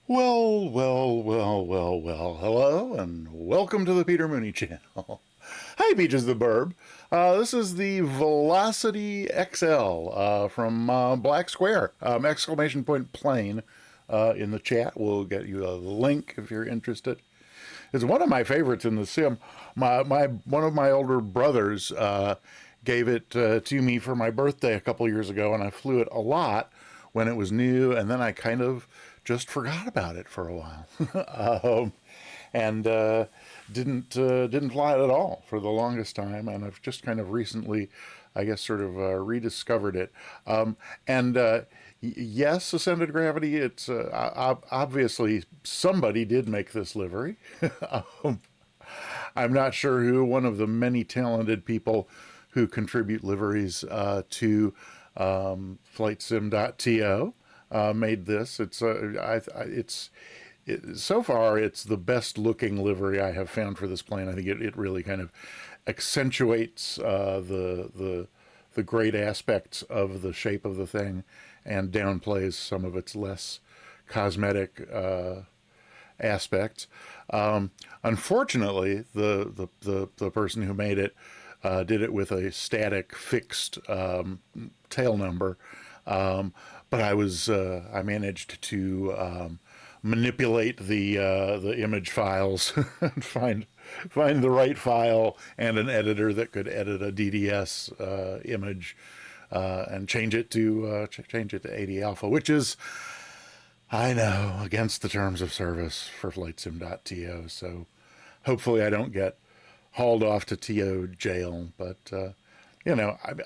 Well, well, well, well, well. Hello, and welcome to the Peter Mooney channel. Hi, Peaches the Burb. This is the Velocity XL from Black Square. Exclamation point plane in the chat. We'll get you a link if you're interested. It's one of my favorites in the sim. One of my older brothers gave it to me for my birthday a couple years ago, and I flew it a lot when it was new, and then I kind of just forgot about it for a while, and didn't fly it at all for the longest time. And I've just kind of recently, I guess, sort of rediscovered it. And yes, Ascended Gravity. It's obviously somebody did make this livery. I'm not sure who. One of the many talented people who contribute liveries to FlightSim.to made this. So far it's the best looking livery I have found for this plane. I think it really kind of accentuates the great aspects of the shape of the thing and downplays some of its less cosmetic aspects. Unfortunately, the person who made it did it with a static fixed tail number, but I managed to manipulate the image files and find the right file and an editor that could edit a DDS image and change it to 80 alpha, which is, I know, against the terms of service for FlightSim.to. So hopefully I don't get hauled off to TO jail. But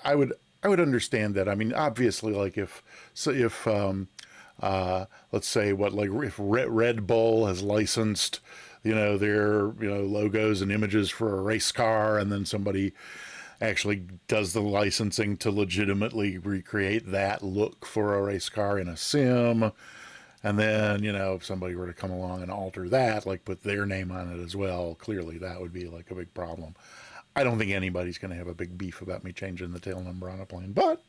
I would understand that. I mean, obviously, like if let's say if Red Bull has licensed their logos and images for a race car, and then somebody actually does the licensing to legitimately recreate that look for a race car in a sim. And then, if somebody were to come along and alter that, like put their name on it as well, clearly that would be like a big problem. I don't think anybody's going to have a big beef about me changing the tail number on a plane. But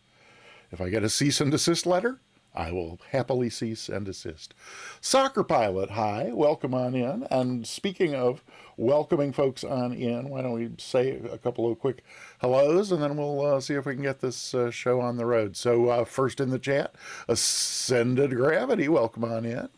if I get a cease and desist letter, I will happily cease and desist. Soccer Pilot, hi, welcome on in. And speaking of welcoming folks on in, why don't we say a couple of quick hellos, and then we'll see if we can get this show on the road. So first in the chat, Ascended Gravity, welcome on in.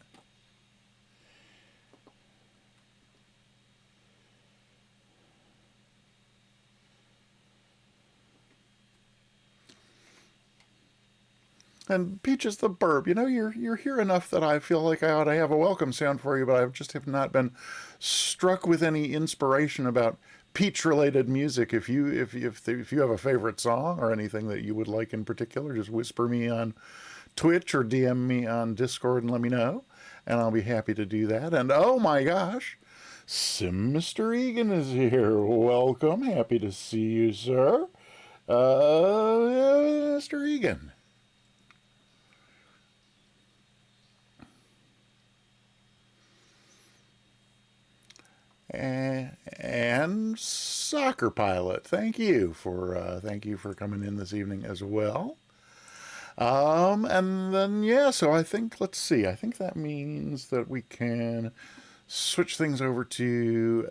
And Peaches the Burb, you're here enough that I feel like I ought to have a welcome sound for you, but I just have not been struck with any inspiration about Peach-related music. If you have a favorite song or anything that you would like in particular, just whisper me on Twitch or DM me on Discord and let me know, and I'll be happy to do that. And oh my gosh, Sim Mr. Egan is here. Welcome, happy to see you, sir. Mr. Egan. And Soccer Pilot, thank you for coming in this evening as well. And then so I think I think that means that we can switch things over to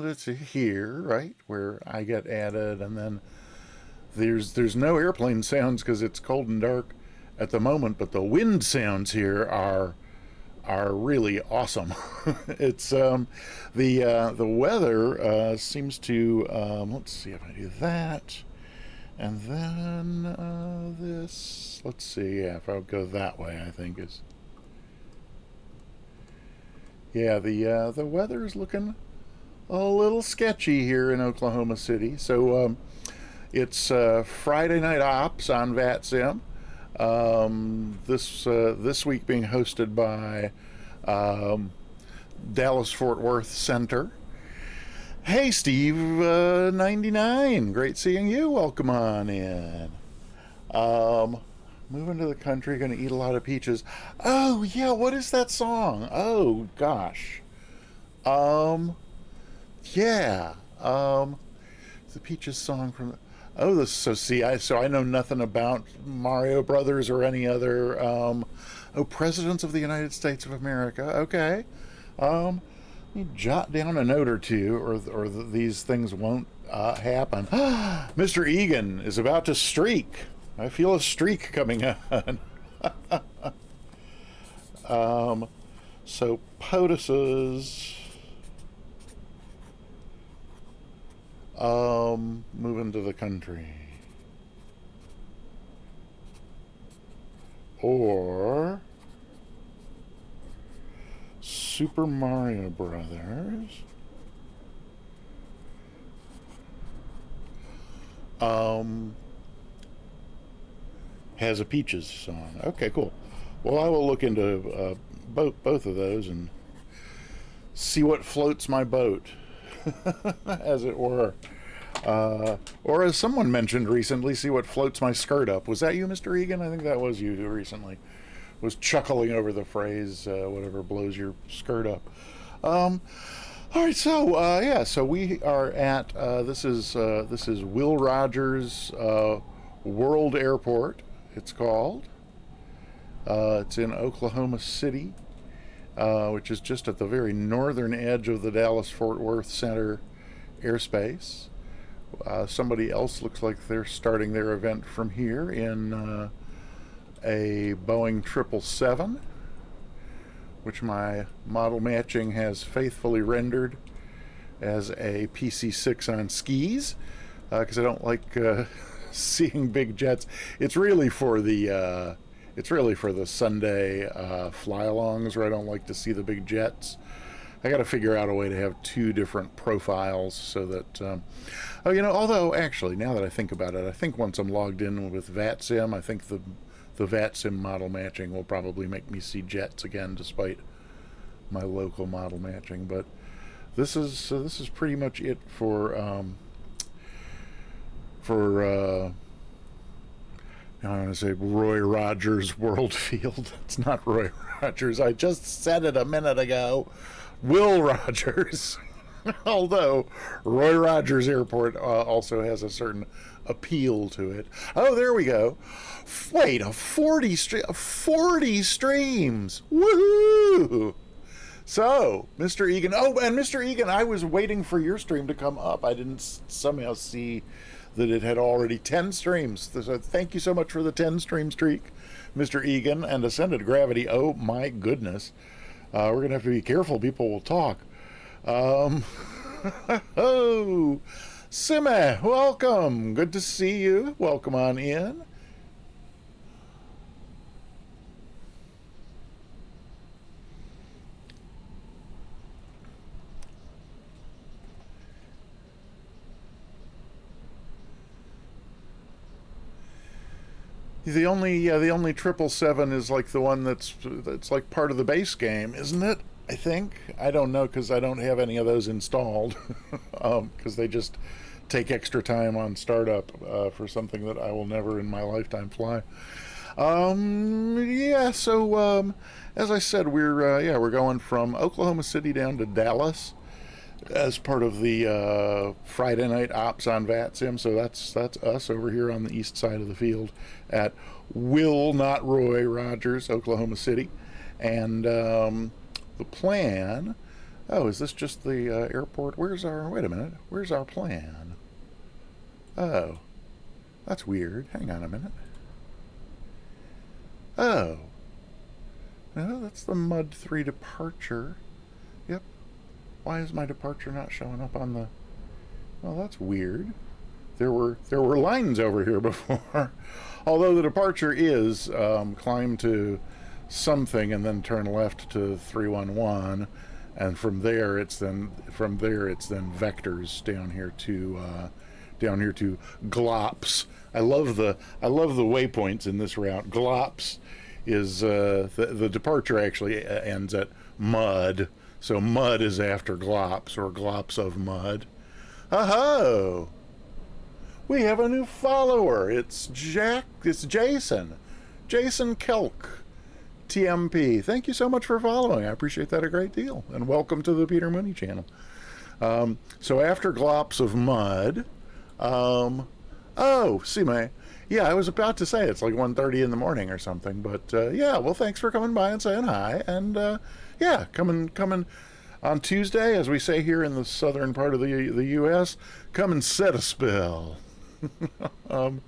let's see here, right where I get added, and then there's no airplane sounds because it's cold and dark at the moment, but the wind sounds here are really awesome. It's the weather seems to let's see if I do that, and then this. Let's see, if I'll go that way, I think is the weather is looking a little sketchy here in Oklahoma City. So it's Friday night ops on VATSIM. This week being hosted by Dallas Fort Worth Center. Hey Steve 99, great seeing you. Welcome on in. Moving to the country, going to eat a lot of peaches. Oh yeah, what is that song? Oh gosh. Yeah. The Peaches song from. Oh, so I know nothing about Mario Brothers or any other Oh, presidents of the United States of America. Okay. Let me jot down a note or two, or these things won't happen. Mr. Egan is about to streak. I feel a streak coming on. So POTUS's moving to the country. Or Super Mario Brothers has a Peaches song. Okay, cool. Well, I will look into both of those and see what floats my boat, as it were. Or as someone mentioned recently, see what floats my skirt up. Was that you, Mr. Egan? I think that was you who recently was chuckling over the phrase, whatever blows your skirt up. All right, so yeah, so we are at this is Will Rogers World Airport. It's called. It's in Oklahoma City, which is just at the very northern edge of the Dallas-Fort Worth Center airspace. Somebody else looks like they're starting their event from here in a Boeing 777, which my model matching has faithfully rendered as a PC-6 on skis, because I don't like seeing big jets. It's really for the Sunday fly-alongs where I don't like to see the big jets. I got to figure out a way to have two different profiles so that, although actually, now that I think about it, I think once I'm logged in with VATSIM, I think the VATSIM model matching will probably make me see jets again, despite my local model matching. But this is pretty much it for I want to say Roy Rogers World Field. It's not Roy Rogers. I just said it a minute ago. Will Rogers. Although Roy Rogers Airport also has a certain appeal to it. Oh, there we go. Wait, 40 streams. Woohoo! So, Mr. Egan. Oh, and Mr. Egan, I was waiting for your stream to come up. I didn't somehow see that it had already 10 streams. So thank you so much for the 10 stream streak, Mr. Egan, and Ascended Gravity. Oh my goodness. We're going to have to be careful. People will talk. Oh, Sime, welcome. Good to see you. Welcome on in. The only 777 is like the one that's like part of the base game, isn't it? I think. I don't know because I don't have any of those installed, because they just take extra time on startup for something that I will never in my lifetime fly. Yeah. So as I said, we're going from Oklahoma City down to Dallas as part of the Friday night ops on VATSIM. So that's us over here on the east side of the field at Will, not Roy Rogers, Oklahoma City. And the plan, oh, is this just the airport? Wait a minute, where's our plan? Oh, that's weird. Hang on a minute. Oh, no, that's the Mud 3 departure. Yep. Why is my departure not showing up on the... Well, that's weird. There were lines over here before. Although the departure is climb to something and then turn left to 311, and from there it's then vectors down here to Glops. I love the waypoints in this route. Glops is the departure actually ends at Mud. So Mud is after Glops, or Glops of Mud. Oh, we have a new follower. It's Jason. Jason Kelk, TMP. Thank you so much for following. I appreciate that a great deal. And welcome to the Peter Mooney channel. So after Glops of Mud, oh, Sime. Yeah, I was about to say it's like 1:30 in the morning or something, but yeah, well, thanks for coming by and saying hi, and yeah, coming on Tuesday, as we say here in the southern part of the U.S., come and set a spell. um,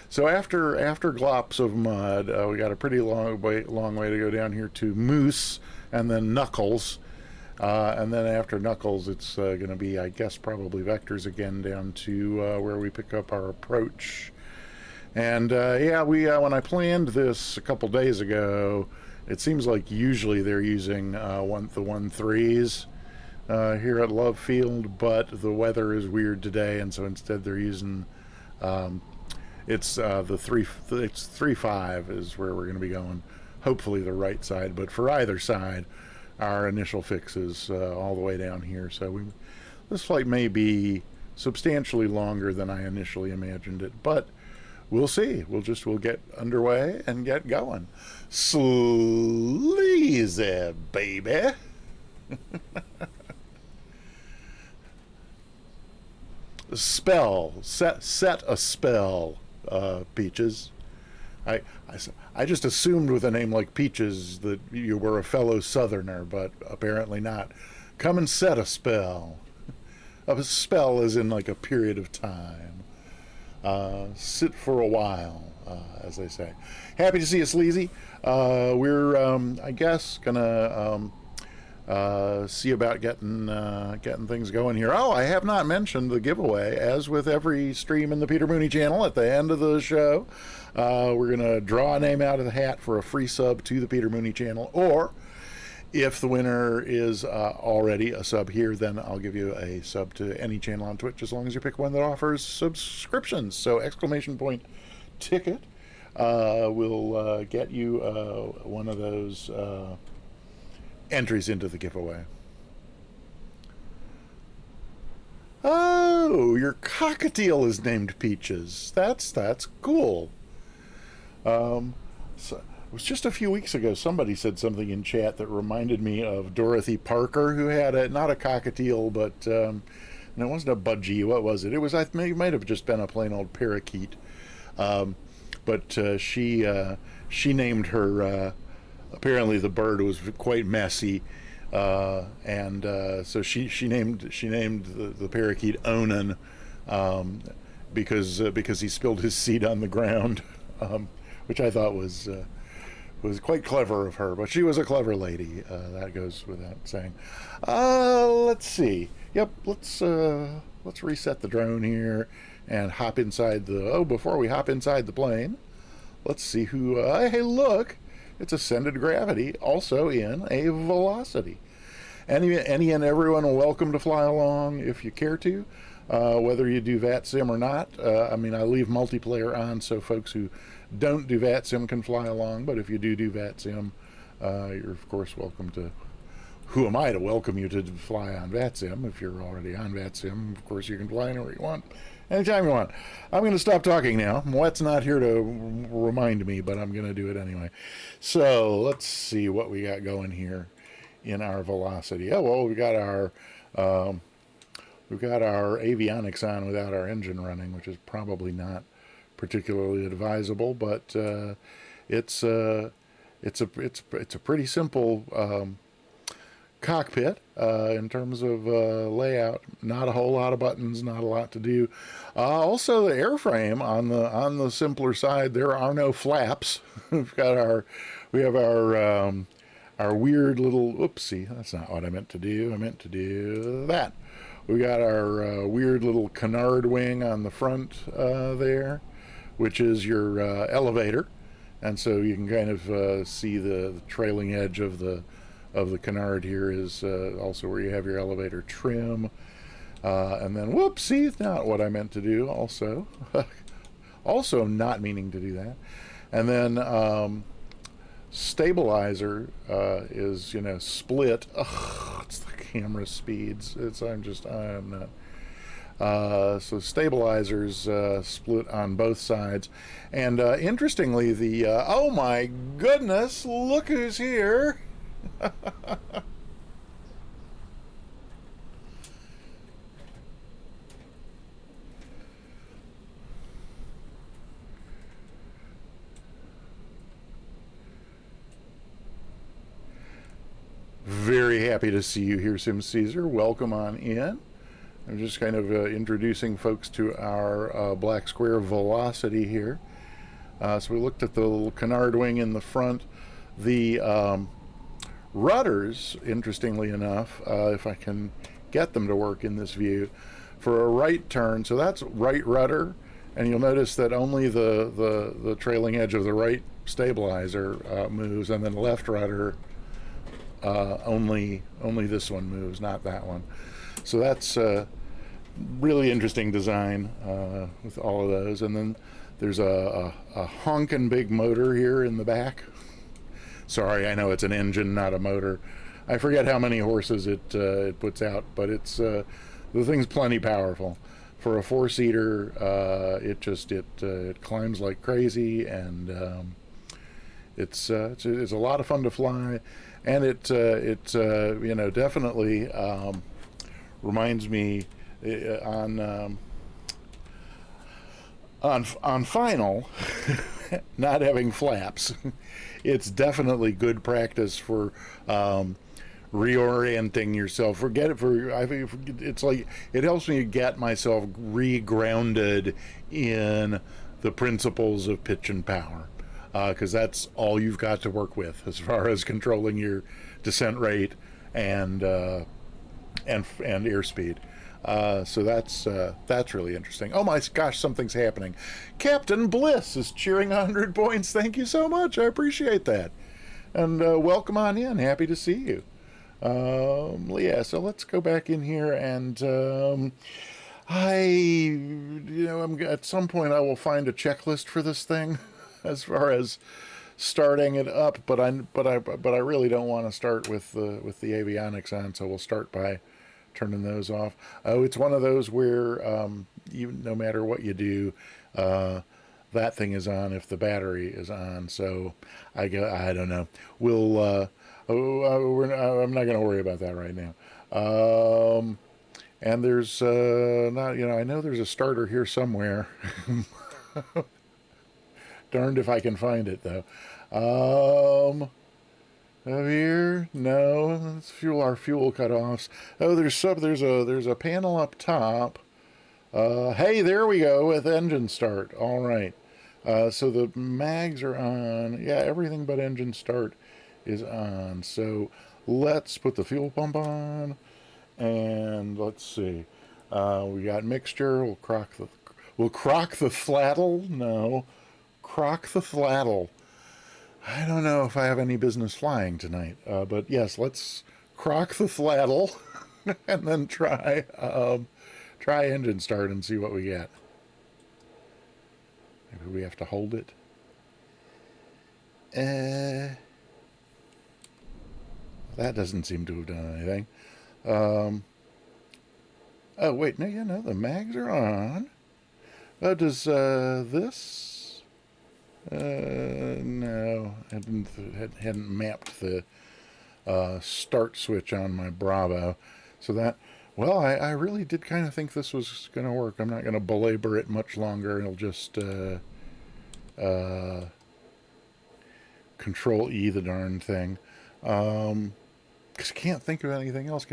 so after glops of mud, we got a pretty long way to go down here to Moose, and then Knuckles. And then after Knuckles, it's going to be, I guess, probably Vectors again down to where we pick up our approach. And yeah, we when I planned this a couple days ago, it seems like usually they're using the 1.3s here at Love Field, but the weather is weird today, and so instead they're using um, the 3.5 is where we're going to be going. Hopefully the right side, but for either side, our initial fix is all the way down here. So this flight may be substantially longer than I initially imagined it, but we'll see. We'll get underway and get going. Sleazy, baby. Spell. Set a spell, Peaches. I, I, I just assumed with a name like Peaches that you were a fellow Southerner, but apparently not. Come and set a spell. A spell is in like a period of time. Sit for a while, as they say. Happy to see you, Sleazy. We're, I guess, gonna see about getting things going here. Oh, I have not mentioned the giveaway. As with every stream in the Peter Mooney channel, at the end of the show, we're gonna draw a name out of the hat for a free sub to the Peter Mooney channel. Or if the winner is already a sub here, then I'll give you a sub to any channel on Twitch as long as you pick one that offers subscriptions. So exclamation point ticket will get you one of those entries into the giveaway. Oh, your cockatiel is named Peaches. That's cool. So it was just a few weeks ago somebody said something in chat that reminded me of Dorothy Parker, who had not a cockatiel, but and it wasn't a budgie. What was it? It was, it might have just been a plain old parakeet. But she named her. Apparently, the bird was quite messy, and so she named the parakeet Onan, because he spilled his seed on the ground, which I thought was quite clever of her. But she was a clever lady. That goes without saying. Let's see. Yep. Let's reset the drone here and hop inside the. Oh, before we hop inside the plane, let's see who. Hey, look. It's ascended gravity, also in a velocity. Any and everyone are welcome to fly along if you care to, whether you do VATSIM or not. I mean, I leave multiplayer on so folks who don't do VATSIM can fly along, but if you do VATSIM, you're of course welcome to. Who am I to welcome you to fly on VATSIM? If you're already on VATSIM, of course you can fly anywhere you want, anytime you want. I'm going to stop talking now. Moet's not here to remind me, but I'm going to do it anyway. So let's see what we got going here in our velocity. Oh, well, we got our avionics on without our engine running, which is probably not particularly advisable, but it's a pretty simple cockpit in terms of layout. Not a whole lot of buttons, not a lot to do. Also, the airframe on the simpler side, there are no flaps. We have our weird little, oopsie, that's not what I meant to do. I meant to do that. We got our weird little canard wing on the front there, which is your elevator, and so you can kind of see the trailing edge of the canard here is also where you have your elevator trim. And then, whoopsie, not what I meant to do also. Also not meaning to do that. And then stabilizer is, split. Ugh, it's the camera speeds. I'm not. So stabilizers split on both sides. And interestingly, oh my goodness, look who's here. happy to see you here, Sim Caesar. Welcome on in. I'm just kind of introducing folks to our black square velocity here. So we looked at the little canard wing in the front. The rudders, interestingly enough, if I can get them to work in this view, for a right turn, so that's right rudder, and you'll notice that only the trailing edge of the right stabilizer moves, and then left rudder, only this one moves, not that one. So that's really interesting design with all of those. And then there's a honkin' big motor here in the back. Sorry, I know it's an engine, not a motor. I forget how many horses it puts out, but it's the thing's plenty powerful. For a four-seater, it climbs like crazy, and it's a lot of fun to fly, and it definitely reminds me on final not having flaps. It's definitely good practice for reorienting yourself. It's like it helps me get myself regrounded in the principles of pitch and power, because that's all you've got to work with as far as controlling your descent rate and airspeed. So that's really interesting. Oh my gosh, something's happening. Captain Bliss is cheering 100 points. Thank you so much. I appreciate that. And welcome on in. Happy to see you. Yeah, so let's go back in here, and at some point I will find a checklist for this thing as far as starting it up, but I really don't want to start with the avionics on, so we'll start by turning those off. Oh, it's one of those where no matter what you do, that thing is on if the battery is on. So I don't know. I'm not going to worry about that right now. And there's I know there's a starter here somewhere. Darned if I can find it though. Up here, no. Let's our fuel cutoffs. Oh, there's a panel up top. Hey, there we go with engine start. All right. So the mags are on. Yeah, everything but engine start is on. So let's put the fuel pump on, and let's see. We got mixture. We'll crock the throttle. No, crock the throttle. I don't know if I have any business flying tonight, but yes, let's crock the throttle and then try engine start and see what we get. Maybe we have to hold it. That doesn't seem to have done anything. Oh wait, no, the mags are on. Oh, does this? No, I hadn't mapped the start switch on my Bravo, so that. Well, I really did kind of think this was going to work. I'm not going to belabor it much longer. It'll just Control E the darn thing. Because I can't think of anything else.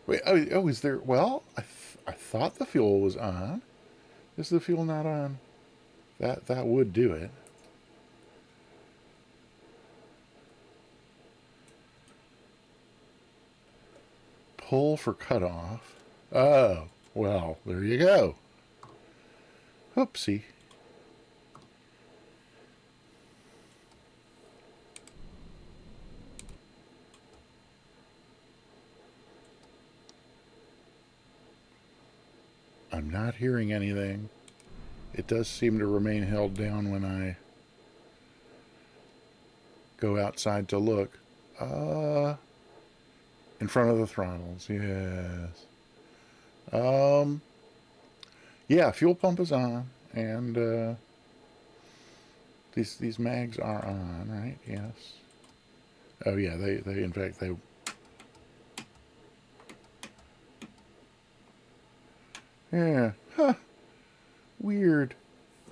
Wait, oh, is there? Well, I thought the fuel was on. Is the fuel not on? That would do it. Pull for cutoff. Oh, well, there you go. Oopsie. I'm not hearing anything. It does seem to remain held down when I go outside to look. In front of the throttles, yes. Yeah, fuel pump is on, and these mags are on, right? Yes. Oh yeah, they in fact they. Yeah. Huh. Weird.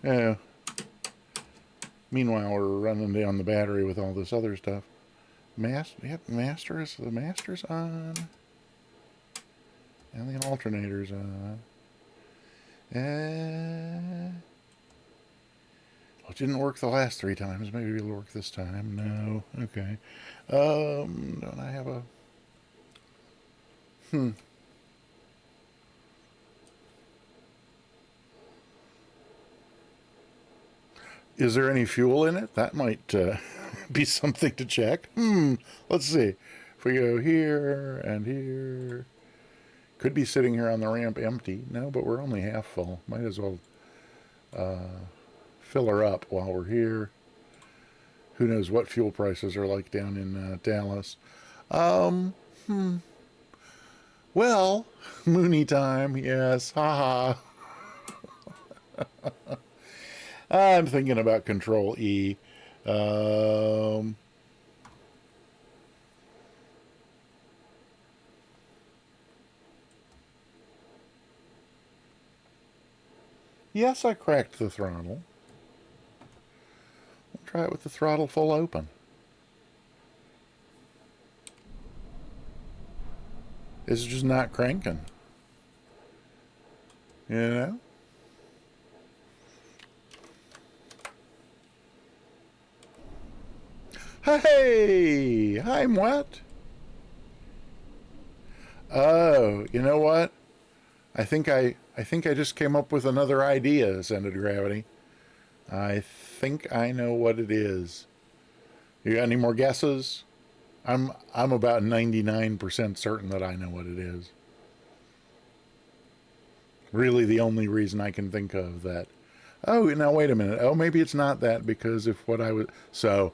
Yeah. Meanwhile, we're running down the battery with all this other stuff. Yep, the master's on. And the alternator's on. Well, it didn't work the last 3 times. Maybe it'll work this time. No. Okay. Don't I have a... Is there any fuel in it? That might be something to check. Let's see. If we go here and here... Could be sitting here on the ramp empty. No, but we're only half full. Might as well fill her up while we're here. Who knows what fuel prices are like down in Dallas. Well, Mooney time, yes. Haha. I'm thinking about Control E. Yes, I cracked the throttle. We'll try it with the throttle full open. It's just not cranking. You know? Hey! I'm what? Oh, you know what? I think I just came up with another idea, Centered Gravity. I think I know what it is. You got any more guesses? I'm about 99% certain that I know what it is. Really the only reason I can think of that. Oh, now wait a minute. Oh, maybe it's not that, because if what I was... So,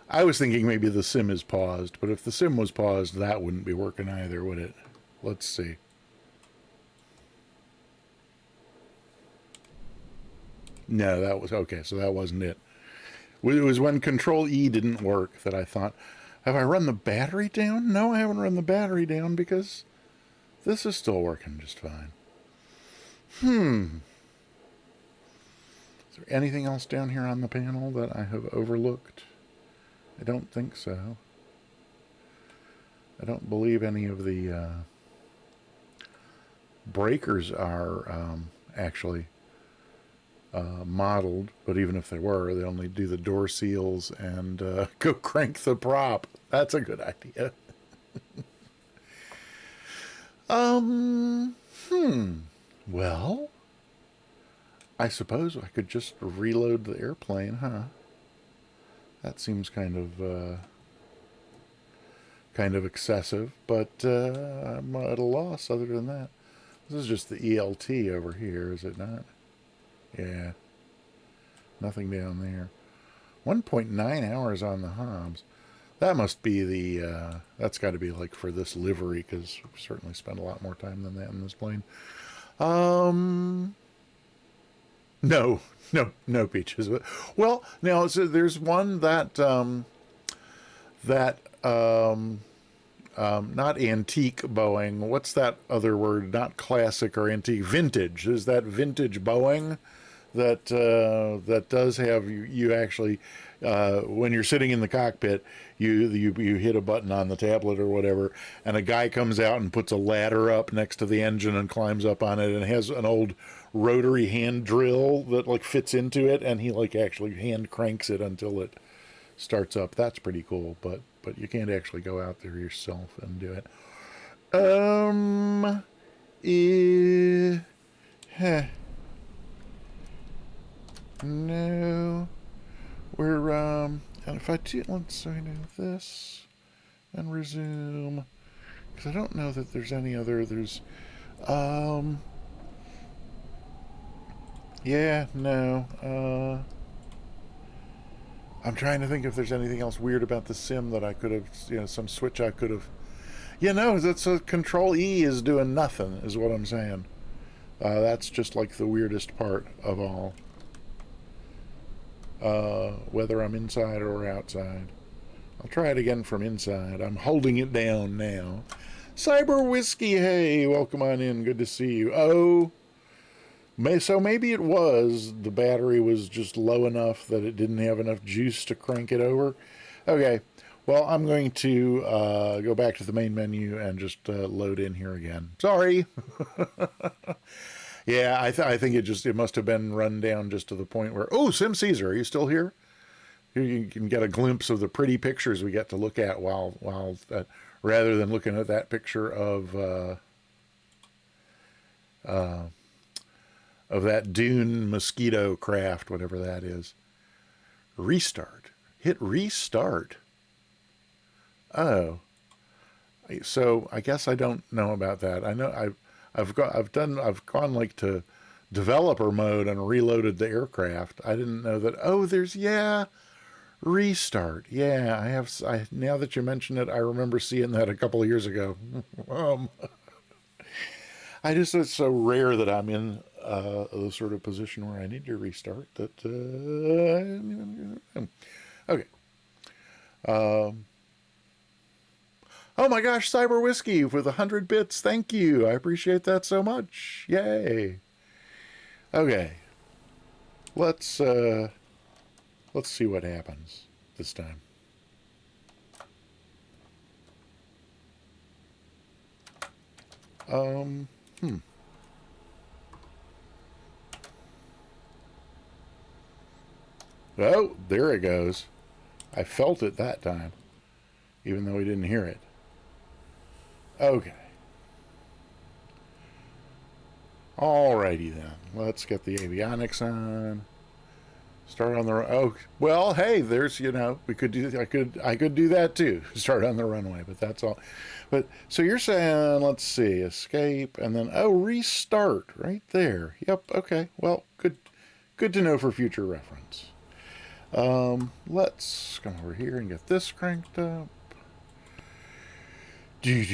I was thinking maybe the sim is paused, but if the sim was paused, that wouldn't be working either, would it? Let's see. No, that was... Okay, so that wasn't it. It was when Control E didn't work that I thought, have I run the battery down? No, I haven't run the battery down because this is still working just fine. Is there anything else down here on the panel that I have overlooked? I don't think so. I don't believe any of the breakers are actually modeled, but even if they were, they only do the door seals and go crank the prop. That's a good idea. Well, I suppose I could just reload the airplane, huh? That seems kind of excessive, but I'm at a loss other than that. This is just the ELT over here, is it not? Yeah. Nothing down there. 1.9 hours on the Hobbs. That must be the, that's got to be like for this livery, because we've certainly spent a lot more time than that in this plane. No Peaches. Well, now, so there's one that, not antique Boeing. What's that other word? Not classic or antique. Vintage. Is that vintage Boeing that that does have you actually when you're sitting in the cockpit, you hit a button on the tablet or whatever, and a guy comes out and puts a ladder up next to the engine and climbs up on it, and has an old rotary hand drill that like fits into it, and he like actually hand cranks it until it starts up. That's pretty cool, but you can't actually go out there yourself and do it. No, we're and if I do, let's do this and resume, because I don't know that there's any other. Yeah, no. I'm trying to think if there's anything else weird about the sim that I could have, some switch I could have. No, that's a Control E is doing nothing, is what I'm saying. That's just like the weirdest part of all. Whether I'm inside or outside. I'll try it again from inside. I'm holding it down now. Cyber Whiskey, hey, welcome on in. Good to see you. Oh, so maybe it was the battery was just low enough that it didn't have enough juice to crank it over. Okay, Well, I'm going to go back to the main menu and just load in here again. Sorry. Yeah, I think it must have been run down just to the point where, oh, Sim Caesar, are you still here? Here you can get a glimpse of the pretty pictures we get to look at while rather than looking at that picture of that dune mosquito craft, whatever that is. Restart. Hit restart. Oh, so I guess I don't know about that. I know I've gone like to developer mode and reloaded the aircraft. I didn't know that. Oh, restart. Yeah, now that you mention it, I remember seeing that a couple of years ago. um, it's so rare that I'm in the sort of position where I need to restart that. Okay. Um, oh my gosh, Cyber Whiskey with 100 bits. Thank you. I appreciate that so much. Yay. Okay. Let's see what happens this time. Um, hmm. Oh, there it goes. I felt it that time, even though we didn't hear it. Okay. Alrighty then. Let's get the avionics on. Start on the oh well. Hey, there's we could do I could do that too. Start on the runway, but that's all. But so you're saying let's see, escape and then restart right there. Yep. Okay. Well, good to know for future reference. Let's come over here and get this cranked up. We're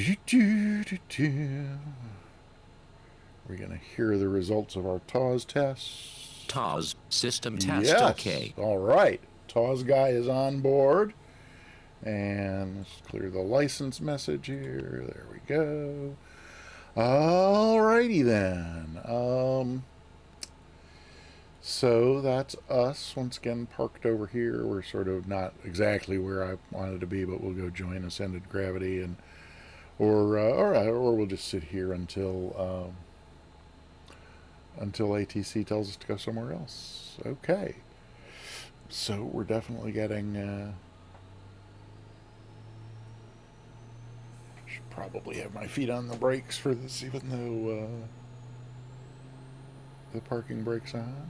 gonna hear the results of our TAWS tests. TAWS system test. Yes. Okay. All right. TAWS guy is on board. And let's clear the license message here. There we go. Alrighty then. So that's us once again parked over here. We're sort of not exactly where I wanted to be, but we'll go join Ascended Gravity or we'll just sit here until ATC tells us to go somewhere else. Okay. So we're definitely getting. Should probably have my feet on the brakes for this, even though the parking brake's on.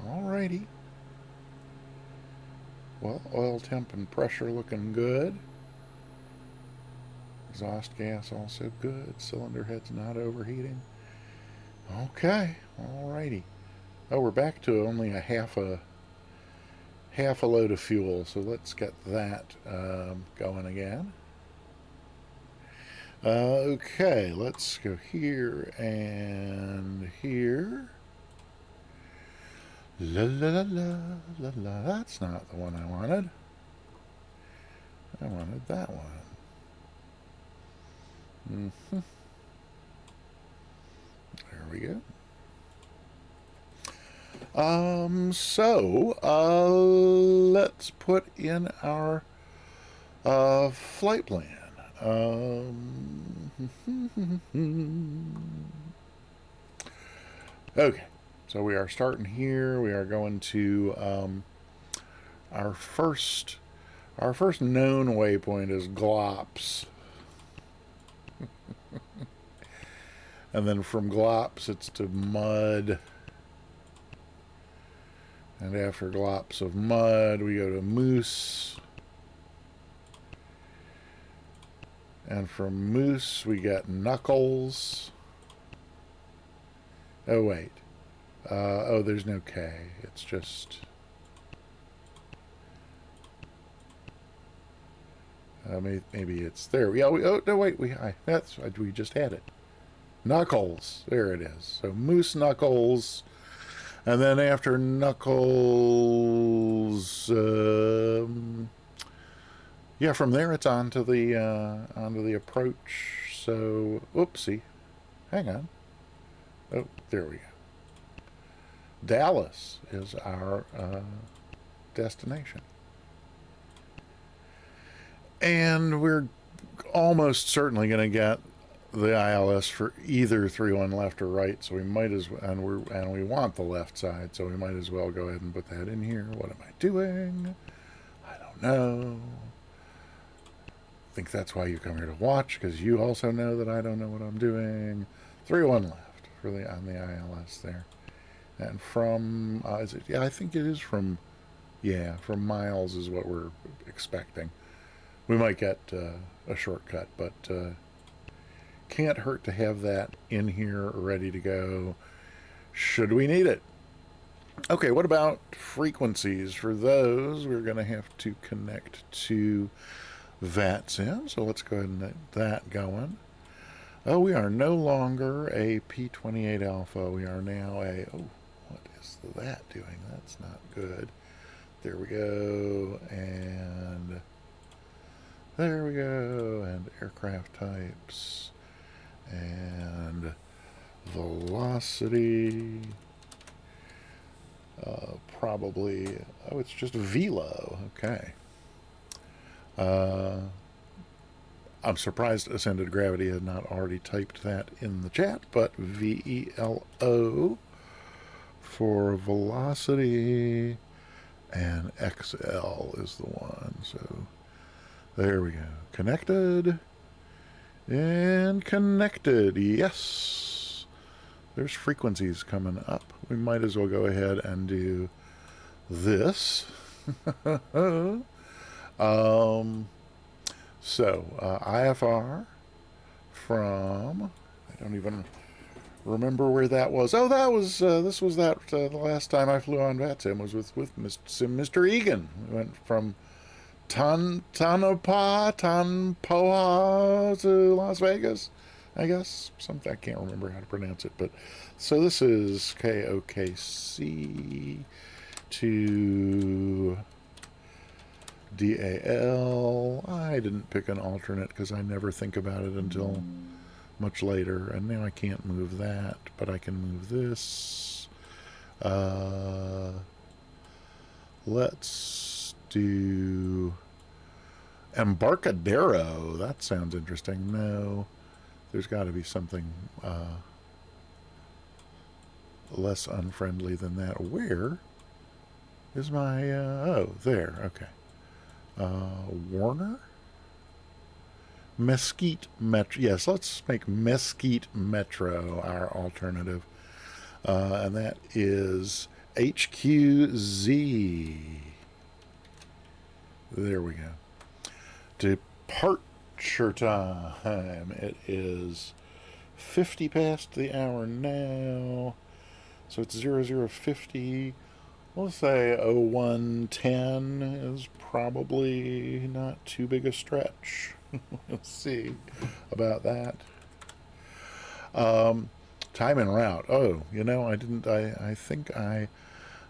Alrighty. Well, oil temp and pressure looking good. Exhaust gas also good. Cylinder head's not overheating. Okay, alrighty. Oh, we're back to only a half a load of fuel, so let's get that going again. Okay, let's go here and here. La la la la la la. That's not the one I wanted. I wanted that one. There we go. Let's put in our flight plan. Okay, so we are starting here. We are going to our first known waypoint is Glops. And then from Glops it's to Mud. And after Glops of Mud we go to Moose. And from Moose we get Knuckles. Oh wait. Oh, there's no K. It's just maybe it's there. Yeah. Oh no, wait. We just had it. Knuckles. There it is. So Moose, Knuckles, and then after Knuckles, yeah, from there it's onto the approach. So, oopsie. Hang on. Oh, there we go. Dallas is our destination. And we're almost certainly going to get the ILS for either 3-1 left or right, so we might as well, and we want the left side, so we might as well go ahead and put that in here. What am I doing? I don't know. I think that's why you come here to watch, because you also know that I don't know what I'm doing. 3-1 left for on the ILS there. And from, is it, yeah, I think it is from, yeah, from miles is what we're expecting. We might get a shortcut, but can't hurt to have that in here ready to go should we need it. Okay, what about frequencies? For those, we're going to have to connect to VATSIM, so let's go ahead and get that going. Oh, we are no longer a P28 alpha. We are now a, oh, what is that doing? That's not good. There we go, and there we go, and aircraft types, and velocity, probably, oh, it's just VLO, okay. I'm surprised Ascended Gravity had not already typed that in the chat, but VELO for velocity, and XL is the one, so there we go. Connected. And connected. Yes. There's frequencies coming up. We might as well go ahead and do this. IFR from, I don't even remember where that was. Oh, that was, this was that, the last time I flew on VATSIM was with Mr. Egan. We went from Tanpoa to Las Vegas, I guess. Something, I can't remember how to pronounce it, but so this is KOKC to DAL. I didn't pick an alternate because I never think about it until much later, and now I can't move that, but I can move this. Let's do Embarcadero. That sounds interesting. No, there's got to be something less unfriendly than that. Where is my, oh, there, okay. Warner? Mesquite Metro. Yes, let's make Mesquite Metro our alternative. And that is HQZ. There we go. Departure time. It is 50 past the hour now. So it's 0050. We'll say 0110 is probably not too big a stretch. We'll see about that. Time en route. Oh, you know, I think I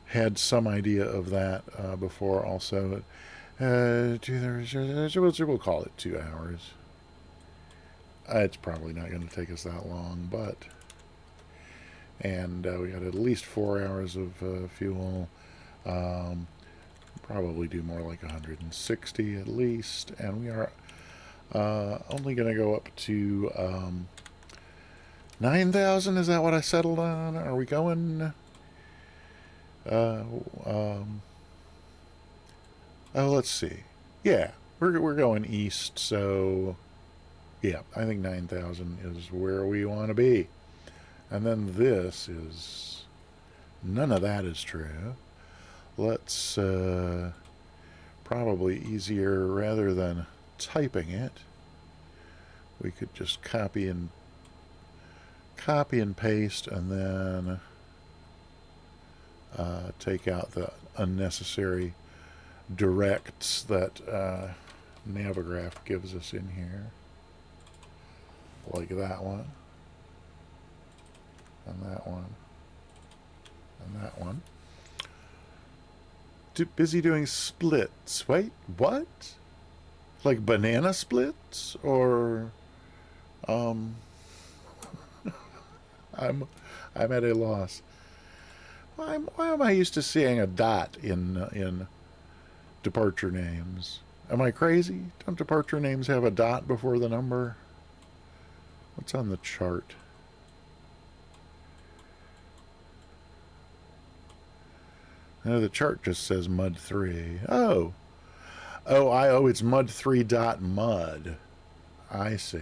had some idea of that before also. We'll call it 2 hours. It's probably not going to take us that long, but... And we got at least 4 hours of fuel. Probably do more like 160 at least. And we are only going to go up to 9,000. Is that what I settled on? Are we going... oh, let's see. Yeah, we're going east, so... Yeah, I think 9,000 is where we want to be. And then this is... None of that is true. Let's... probably easier, rather than typing it, we could just copy and paste, and then take out the unnecessary directs that Navigraph gives us in here, like that one, and that one, and that one. Busy doing splits. Wait, what? Like banana splits? Or I'm at a loss. Why am I used to seeing a dot in departure names? Am I crazy? Don't departure names have a dot before the number? What's on the chart? No, the chart just says mud 3. Oh. Oh, it's mud 3 dot mud. I see.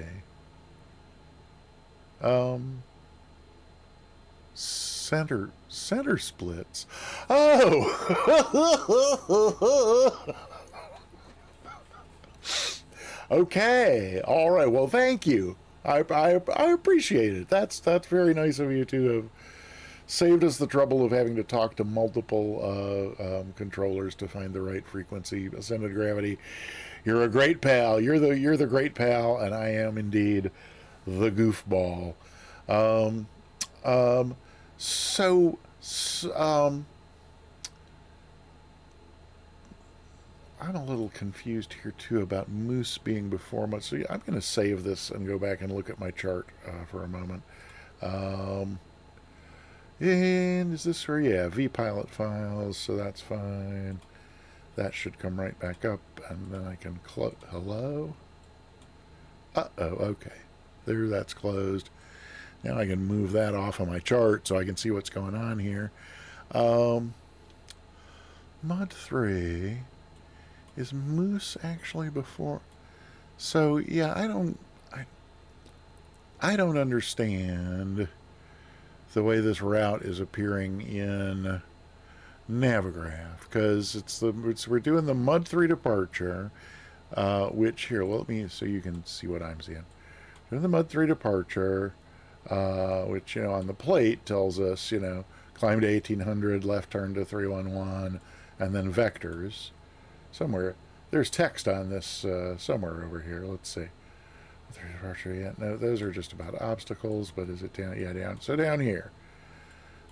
Center splits. Oh. Okay. All right. Well, thank you. I appreciate it. That's very nice of you to have saved us the trouble of having to talk to multiple controllers to find the right frequency. Center of gravity. You're a great pal. You're the great pal, and I am indeed the goofball. Um, um, so, I'm a little confused here too about moose being before much. So I'm going to save this and go back and look at my chart for a moment. And is this for, yeah, vpilot files, so that's fine. That should come right back up, and then I can close. Hello? Uh-oh, okay. There, that's closed. Now I can move that off of my chart so I can see what's going on here. Mod 3. Is moose actually before? So, yeah, I don't understand the way this route is appearing in Navigraph, because we're doing the mud 3 departure, which here, well, let me, so you can see what I'm seeing. Doing the mud 3 departure, which, on the plate tells us, climb to 1800, left turn to 311, and then vectors. Somewhere, there's text on this somewhere over here. Let's see. 3 departure, yeah, no, those are just about obstacles, but is it down? Yeah, down. So down here.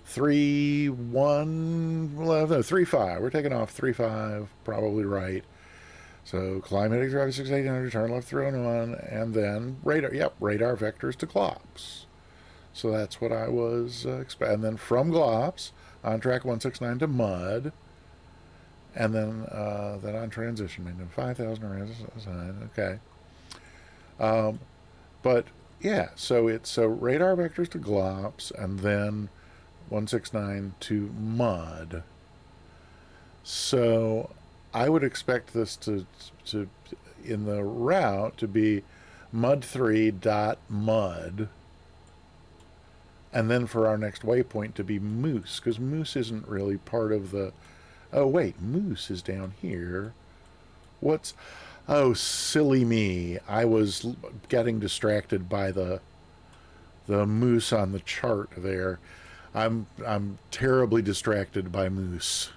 3 1 well, no, 3 5. We're taking off 3 5, probably right. So climb heading 800, turn left 311, and then radar. Yep, radar vectors to Glops. So that's what I was expecting. And then from Glops on track 169 to Mud, and then on transition maintenance 5,000 around. Okay. But yeah, so it's radar vectors to Glops, and then 169 to Mud. So I would expect this to in the route to be mud 3 dot mud, and then for our next waypoint to be moose, because moose isn't really part of the. Oh wait, moose is down here. What's? Oh, silly me! I was getting distracted by the moose on the chart there. I'm terribly distracted by moose.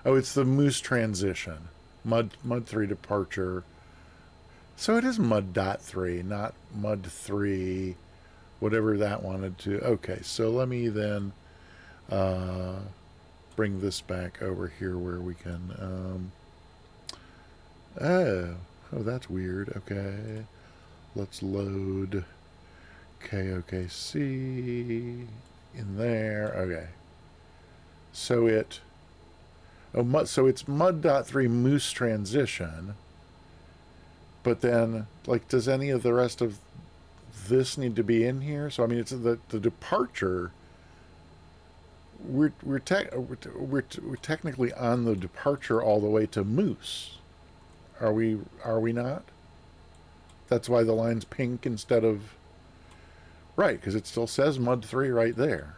Oh, it's the moose transition. Mud 3 departure. So it is mud dot 3, not mud 3, whatever that wanted to. Okay, so let me then bring this back over here where we can. Oh, that's weird. Okay, let's load KOKC in there. Okay, so it's mud.3 moose transition, but then, like, does any of the rest of this need to be in here? So I mean, it's the departure. We're technically on the departure all the way to moose. Are we not? That's why the line's pink instead of right, because it still says mud 3 right there.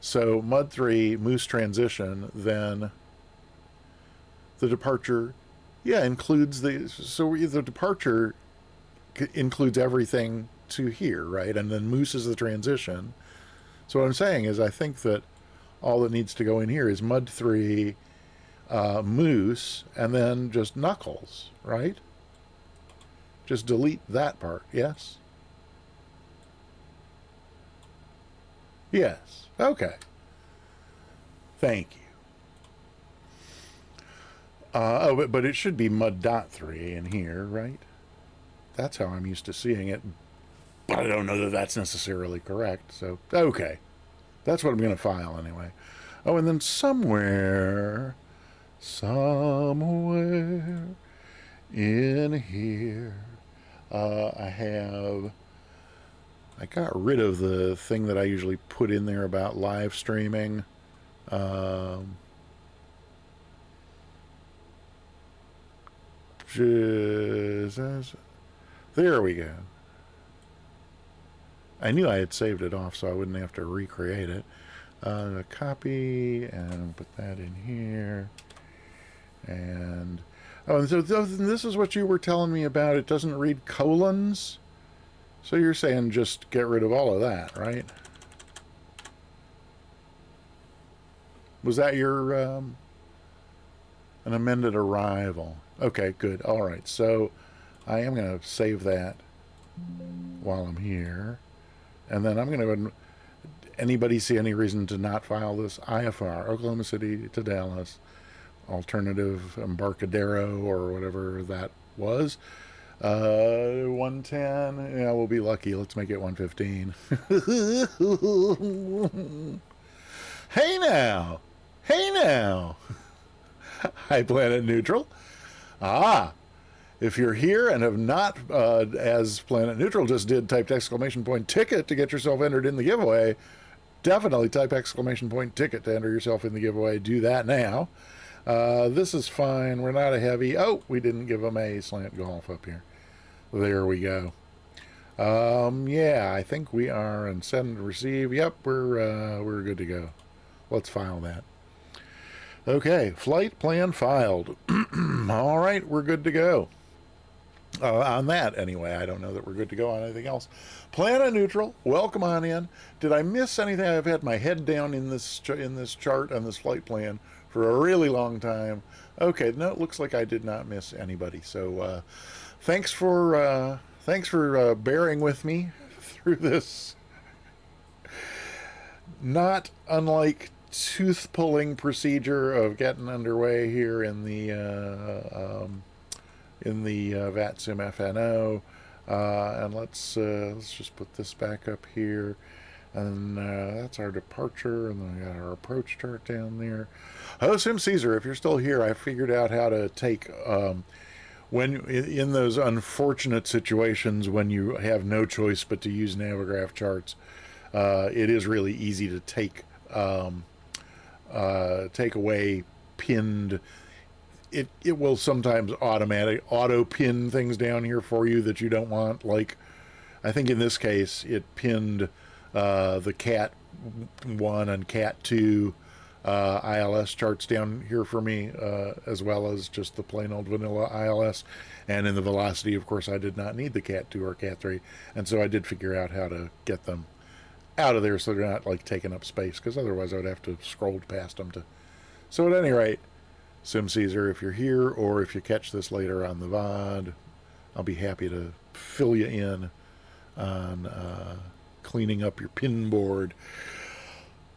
So mud 3 moose transition, then the departure, yeah, includes the departure includes everything to here, right? And then moose is the transition. So what I'm saying is, I think that all that needs to go in here is mud 3, moose, and then just knuckles, right? Just delete that part, yes? Yes. Okay. Thank you. But it should be mud dot 3 in here, right? That's how I'm used to seeing it. But I don't know that that's necessarily correct. So, okay. That's what I'm going to file anyway. Oh, and then somewhere in here. I got rid of the thing that I usually put in there about live streaming. Um, there we go. I knew I had saved it off so I wouldn't have to recreate it. Copy and put that in here. And oh, and so this is what you were telling me about. It doesn't read colons. So you're saying just get rid of all of that, right? Was that your an amended arrival? Okay, good. All right. So I am going to save that while I'm here, and then I'm going to go ahead and anybody see any reason to not file this? IFR, Oklahoma City to Dallas, alternative Embarcadero or whatever that was. 110. Yeah, we'll be lucky. Let's make it 115. Hey now. Hey now. Hi, Planet Neutral. Ah, if you're here and have not, as Planet Neutral just did, typed exclamation point ticket to get yourself entered in the giveaway, definitely type exclamation point ticket to enter yourself in the giveaway. Do that now. This is fine. We're not a heavy. Oh, we didn't give them a slant golf up here. There we go. Yeah, I think we are and send and receive. Yep, we're good to go. Let's file that. Okay, flight plan filed. All right, we're good to go. On that, anyway. I don't know that we're good to go on anything else. Planet Neutral, welcome on in. Did I miss anything? I've had my head down in this chart on this flight plan for a really long time. Okay, no, it looks like I did not miss anybody. So thanks for bearing with me through this. Not unlike tooth pulling procedure of getting underway here in the VATSIM FNO, and let's just put this back up here, and that's our departure, and then we got our approach chart down there. Oh, Sim Caesar, if you're still here, I figured out how to take when in those unfortunate situations when you have no choice but to use Navigraph charts. It is really easy to take away pinned. It will sometimes auto pin things down here for you that you don't want. Like, I think in this case it pinned the Cat 1 and Cat 2 ILS charts down here for me, as well as just the plain old vanilla ILS. And in the velocity, of course, I did not need the Cat 2 or Cat 3, and so I did figure out how to get them out of there so they're not like taking up space, because otherwise I would have to scroll past them to. So at any rate, Sim Caesar, if you're here or if you catch this later on the VOD, I'll be happy to fill you in on cleaning up your pin board.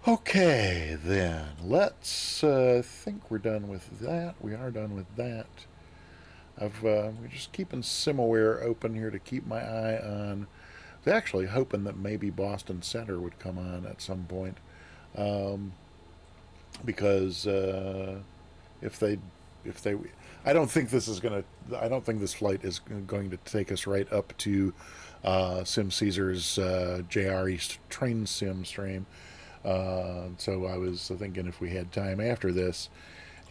Okay, then let's think we're done with that. We are done with that. We're just keeping SimAware open here to keep my eye on. I was actually hoping that maybe Boston Center would come on at some point, because if they, I don't think this flight is going to take us right up to Sim Caesar's JR East train sim stream. So I was thinking if we had time after this,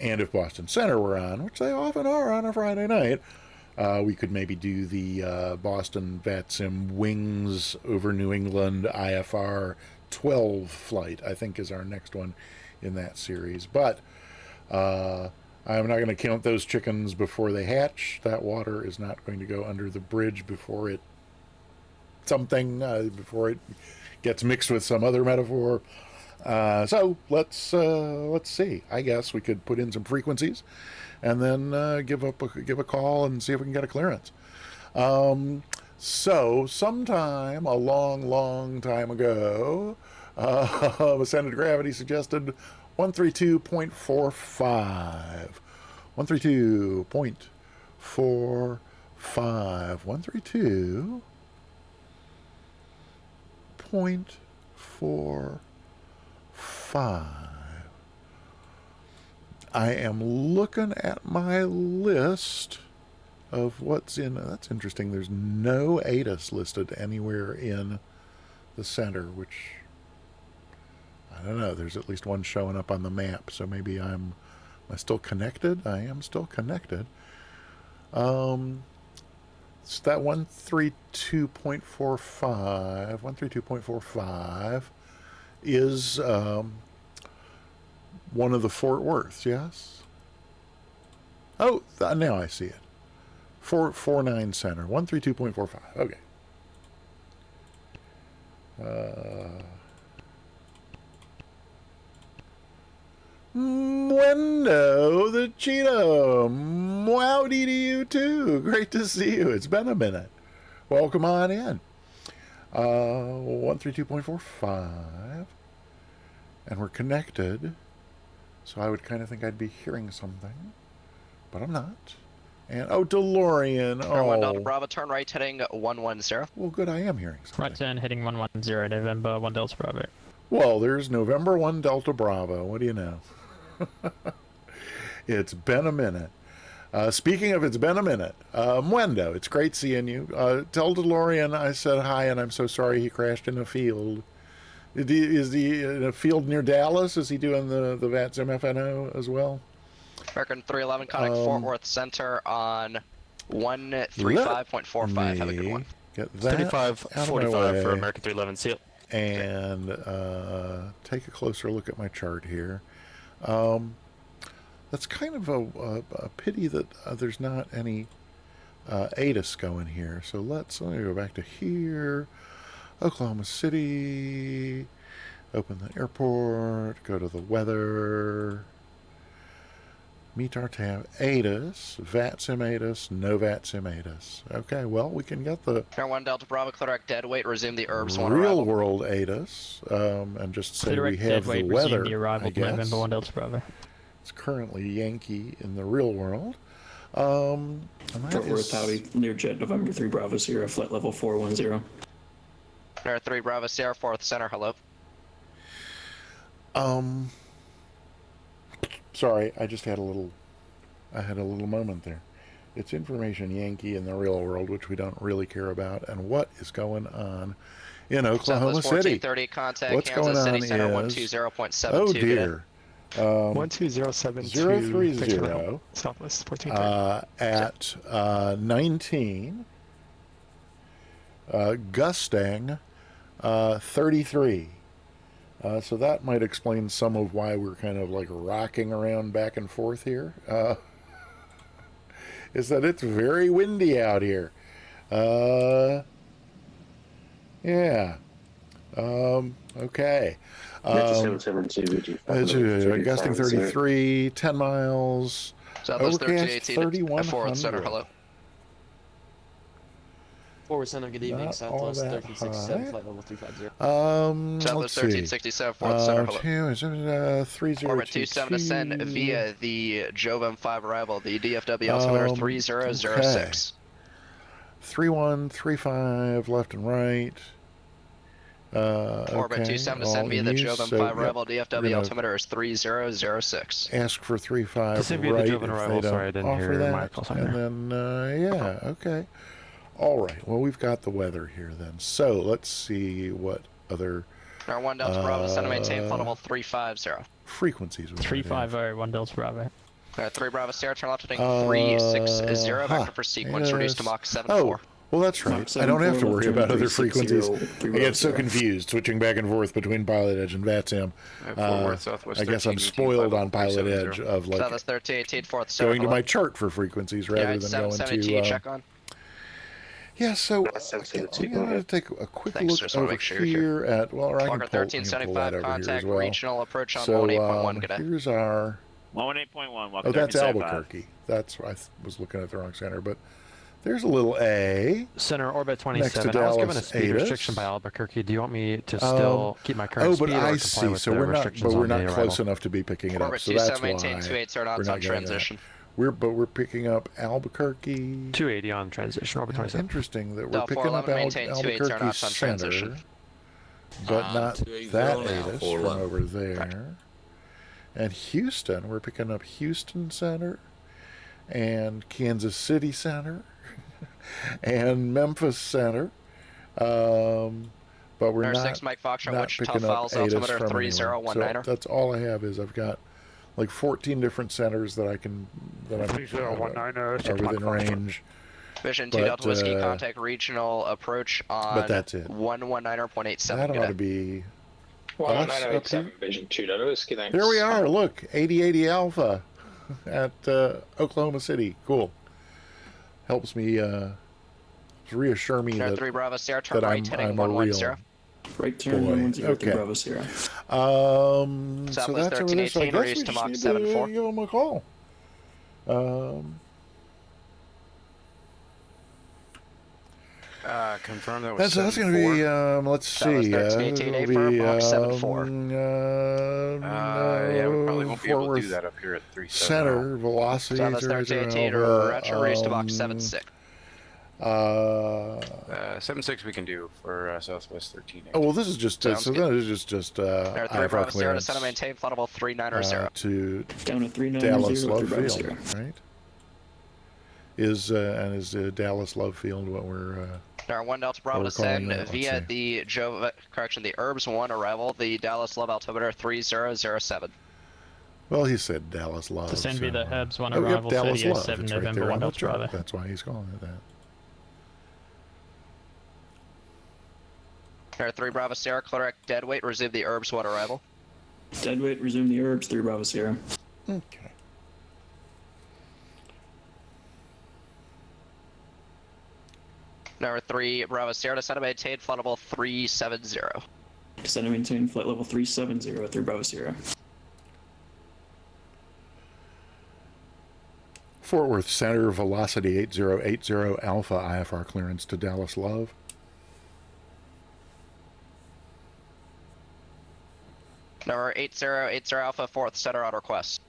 and if Boston Center were on, which they often are on a Friday night, we could maybe do the Boston VATSIM Wings over New England IFR 12 flight, I think is our next one in that series. But I'm not going to count those chickens before they hatch. That water is not going to go under the bridge before it gets mixed with some other metaphor. So let's see. I guess we could put in some frequencies, and then give a call and see if we can get a clearance. So sometime a long time ago, Ascended Gravity suggested 132.45. 132.45. 132.45. I am looking at my list of what's in. That's interesting. There's no ATIS listed anywhere in the center, which I don't know. There's at least one showing up on the map, so maybe am I still connected? I am still connected. It's that 132.45. 132.45 is one of the Fort Worths, yes? Oh, now I see it. 449 Center, 132.45. Okay. Mwendo the Cheetah. Howdy to you too. Great to see you. It's been a minute. Welcome on in. 132.45. And we're connected. So I would kind of think I'd be hearing something. But I'm not. And, oh, DeLorean. Air 1 Delta Oh. Bravo, turn right heading 110. Well, good, I am hearing something. Right turn heading 110, November 1 Delta Bravo. Well, there's November 1 Delta Bravo. What do you know? It's been a minute. Speaking of it's been a minute, Mwendo, it's great seeing you. Tell DeLorean I said hi, and I'm so sorry he crashed in a field. Is he in a field near Dallas? Is he doing the VATSIM FNO as well? American 311 calling Fort Worth Center on 135.45. Have a good one. Get that 35.45 for American 311 seal. And take a closer look at my chart here. That's kind of a pity that there's not any ATIS going here. So let me go back to here. Oklahoma City. Open the airport. Go to the weather. Meet our tab. ATIS. VATSIM ATIS. No VATSIM ATIS. Okay, well, we can get the Air 1 Delta Bravo, clear direct dead weight, resume the herbs one real arrival. world ATIS. And just say Clear we direct have dead weight, the weather, resume the arrival I to November guess. 1 Delta Bravo. It's currently Yankee in the real world. And that Fort Worth, is- howdy. Learjet, November 3 Bravo Sierra, flight level 410. Air 3 Bravo Sierra, 4th Center, hello. Sorry, I just had a little moment there. It's information Yankee in the real world, which we don't really care about, and what is going on in Oklahoma Southwest City. 1430, contact What's Kansas going City on Center, is- 120.72. Oh good day. dear. 12072. 030 Southwest 1430. at 19, gusting 33. So that might explain some of why we're kind of like rocking around back and forth here. Is that it's very windy out here. Yeah. Okay. Gusting 33, 10 miles. Southwest Overcast 1318 at 4th Center, 3100. hello. Forward Center, good evening. Not Southwest all that 1367, high. flight level 350. Let's Southwest see. 1367, 4th Center, hello. 3022. Orbit 27 ascend via the Jovem 5 arrival, the DFW altimeter 3006. 3135 left and right. Orbit Okay. 27 all ascend via the in use, Jovem so, 5 yep, arrival, we're DFW gonna altimeter is 3006. ask for 35 Descend via the right Jovan if arrival, they sorry, I don't didn't offer hear that. my call sign there. And then, yeah, okay. All right, well, we've got the weather here then. So let's see what other Air 1 Delta Bravo, center maintain, flight level 350. frequencies we might have. 350, 1 Delta Bravo. Air 3 Bravo, Sierra, turn left heading 360, vector for sequence, reduced to Mach 74. Oh, well, that's right. Mach I don't have to 74, worry about other 360, frequencies. I get so confused switching back and forth between Pilot Edge and VATSIM. I guess I'm spoiled on Pilot Edge of like Southwest 1318, 4th Center, going to hello. my chart for frequencies Yeah, rather it's than going 770 to. check on. Yeah, so Sensitive I'm going to take a quick Thanks, look just wanna over make sure you're here at, well, or I can Walker pull, we can pull that 1375, over here as contact well. regional approach on So 18.1, good day. here's our, 118.1, Walker oh, that's 1375. Albuquerque. That's, I was looking at the wrong center, but there's a little A. Center orbit Next to 27. I was given a Dallas, speed ATIS. restriction by Albuquerque. Do you want me to still keep my current Oh, speed but or I comply see. with So the we're not, restrictions but we're on not the close arrival? enough to be picking it up. Orbit So that's 27 maintain, why 28 we're knots not on getting that. transition. We're picking up Albuquerque. 280 on transition, orbit 27. Interesting that we're Delta picking up 411, maintain 28 Albuquerque knots on Center, transition. but not 280 that now, ATIS from 411. over there. And Houston, we're picking up Houston Center and Kansas City Center and Memphis Center. But we're Number not, 6, Mike Foxtrot, not Wichita picking up Falls, ATIS altimeter from anywhere. 3019er. So that's all I have is I've got like 14 different centers that I'm are within range. Vision 2 But, Delta Whiskey, contact regional approach on but that's it. 119.87. That Good ought day. to be us 19087, up Vision 2 Delta Whiskey, thanks. Here we are. Look, 8080 Alpha at Oklahoma City. Cool. Helps me reassure me Number that 3 Bravo Sierra, turn that right, heading I'm a real 110. Right turn, boy. 110 Okay. through Bravo Sierra. So Southwest that's over there. So I 1318, guess we reduced to just Mach need 74. to give them a call. Confirm that was That's going to be, let's That was see. 1318A It'll for be, Mach 74. yeah, we probably won't be able Fort to do Worth that up here at 37. Center, velocity, Southwest 1318, retro, reduced to Mach 76. 76 we can do for Southwest 13. Oh, well, this is just, Sounds so good. that is just Number 3 IFR Bravo Sierra, clearance descend and maintain floodable 390. to Down to 390 Dallas through Love Bravo Field, Sierra. right? Is Dallas Love Field what we're Number 1 Delta Bravo we're calling descend that, let's via see. the Herbs 1 arrival, the Dallas Love altimeter 3007. well, he said Dallas Love. Descend via the so, Herbs 1 oh, yep, arrival, Dallas Love. 3007 It's right November, there 1 on the Delta chart. Bravo. That's why he's calling it that. Number 3 Bravo Sierra, correct deadweight, resume the Herbs 1 arrival. Deadweight, resume the herbs through Bravo Sierra. Okay. Number 3 Bravo Sierra, descend and maintain floodable 370. Descend and maintain flight level 370 through Bravo Sierra. Fort Worth Center, velocity 8080 Alpha, IFR clearance to Dallas Love. Number 8080 Alpha, 4th Center on request.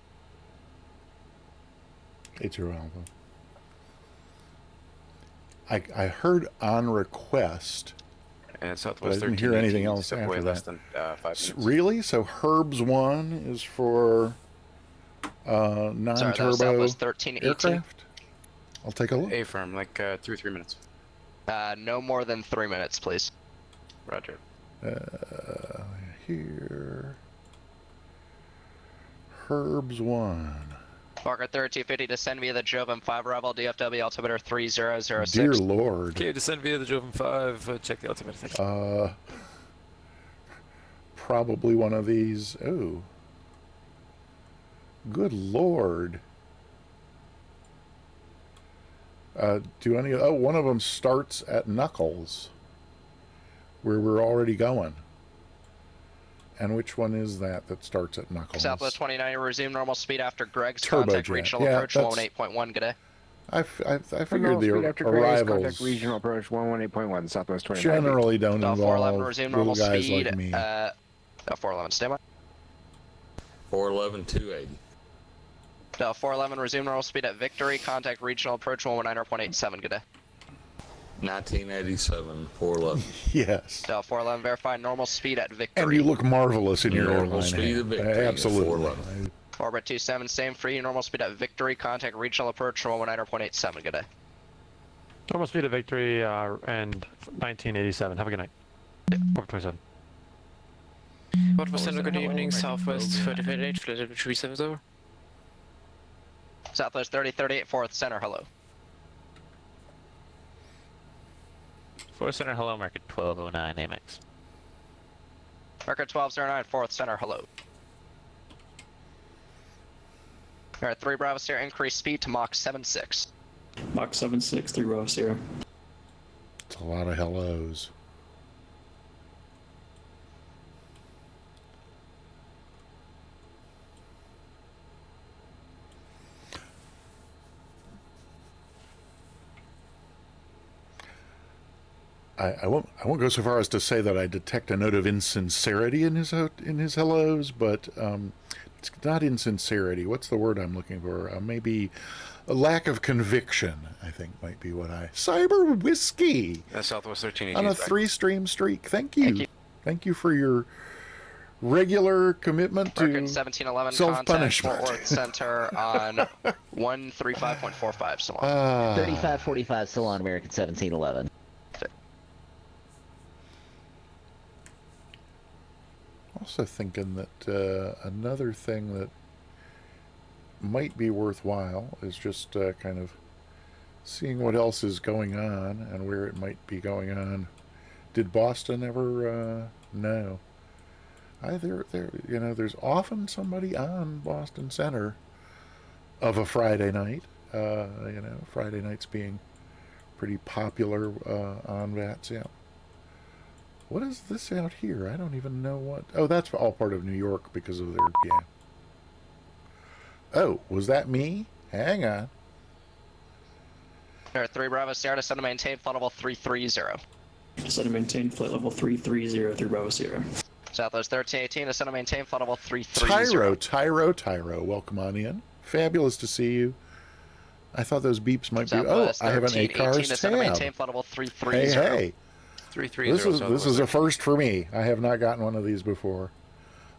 80 Alpha. I heard on request, And but Southwest I didn't 13. hear anything else step away after less that. than 5 minutes. Really? So Herbs 1 is for Sorry, that was non-turbo Southwest 1318. aircraft? I'll take a look. A firm, like 2 or 3 minutes. No more than 3 minutes, please. Roger. Here. Herbs 1. Parker 3250, descend via the Jovan 5 arrival, DFW altimeter 3006. Dear Lord. Okay, descend via the Jovan 5. Check the altimeter. Thank you. Probably one of these. Oh. Good Lord. One of them starts at Knuckles, where we're already going. And which one is that starts at Knuckles? Southwest 29, resume normal speed after Greg's Turbojet. contact regional Yeah, approach that's- 118.1. Good day. I figured the arrivals Contact regional approach 118.1 Southwest 29. generally don't Del involve 411, resume little normal guys speed. like me. Del 411, stand by. 411 280. Del 411, resume normal speed at Victory, contact regional approach 119.87. Good day. 1987 411. Yes. Del 411, verify normal speed at Victory. And you look marvelous in your Normal airline speed hat. of Victory, Absolutely. 411. Orbit 27, same for you, normal speed at Victory, contact regional approach 119.87. Good day. Normal speed of victory and 1987. Have a good night. Over 27. What was Center? Good evening, Southwest 3058, flight level 370. Southwest 3038, 4th Center, hello. 4 Center, hello, market 1209 AMX. Record 1209, 4th Center, hello. Alright, 3 Bravo Sierra, increase speed to Mach 76. Mach 76 through Bravo Sierra. It's a lot of hellos. I won't go so far as to say that I detect a note of insincerity in his hellos, but it's not insincerity. What's the word I'm looking for? Maybe a lack of conviction, I think, might be what I... Cyber Whiskey! Southwest 13 On a 3-stream streak. Thank you. Thank you for your regular commitment American to 1711 contact self-punishment. Fort Worth Center on 135.45 Salon. 3545 still on American 1711. Also thinking that another thing that might be worthwhile is just kind of seeing what else is going on and where it might be going on. Did Boston ever? No. There's often somebody on Boston Center of a Friday night. Friday nights being pretty popular on VATSIM. What is this out here? I don't even know what. Oh, that's all part of New York because of their, yeah. Oh, was that me? Hang on. There are 3 Bravo Sierra, descend to maintain flight level 330. Descend to maintain flight level 330 through Bravo Sierra. Southwest 1318, descend to maintain flight level 330. Tyro, welcome on in. Fabulous to see you. I thought those beeps might be. Oh, Southwest I have an 1318, ACARS descend to maintain tab. flight level 330. Hey. 330. This is a first for me. I have not gotten one of these before.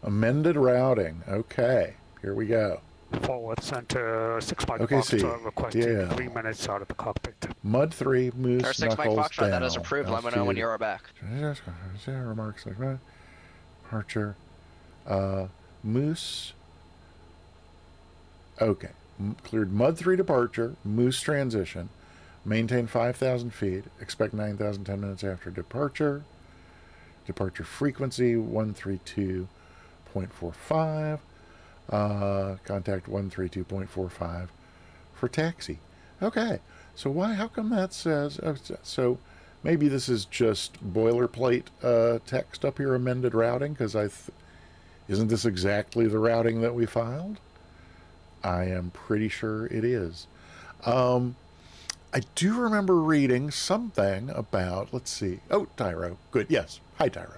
Amended routing. Okay, here we go. Fort Worth Center, 6 Mike Okay, see. Foxtrot requesting Yeah. 3 minutes out of the cockpit. Mud 3, Moose, Or 6 Mike Knuckles, Foxtrot, that is down. approved. Let me know when you are back. Remarks like that. Departure. Moose. Okay. Cleared Mud 3 departure. Moose transition. Maintain 5,000 feet. Expect 9,000 10 minutes after departure. Departure frequency 132.45. Contact 132.45 for taxi. Okay. So how come that says, so maybe this is just boilerplate text up here, amended routing, because isn't this exactly the routing that we filed? I am pretty sure it is. I do remember reading something about, let's see. Oh, Tyro. Good. Yes. Hi, Tyro.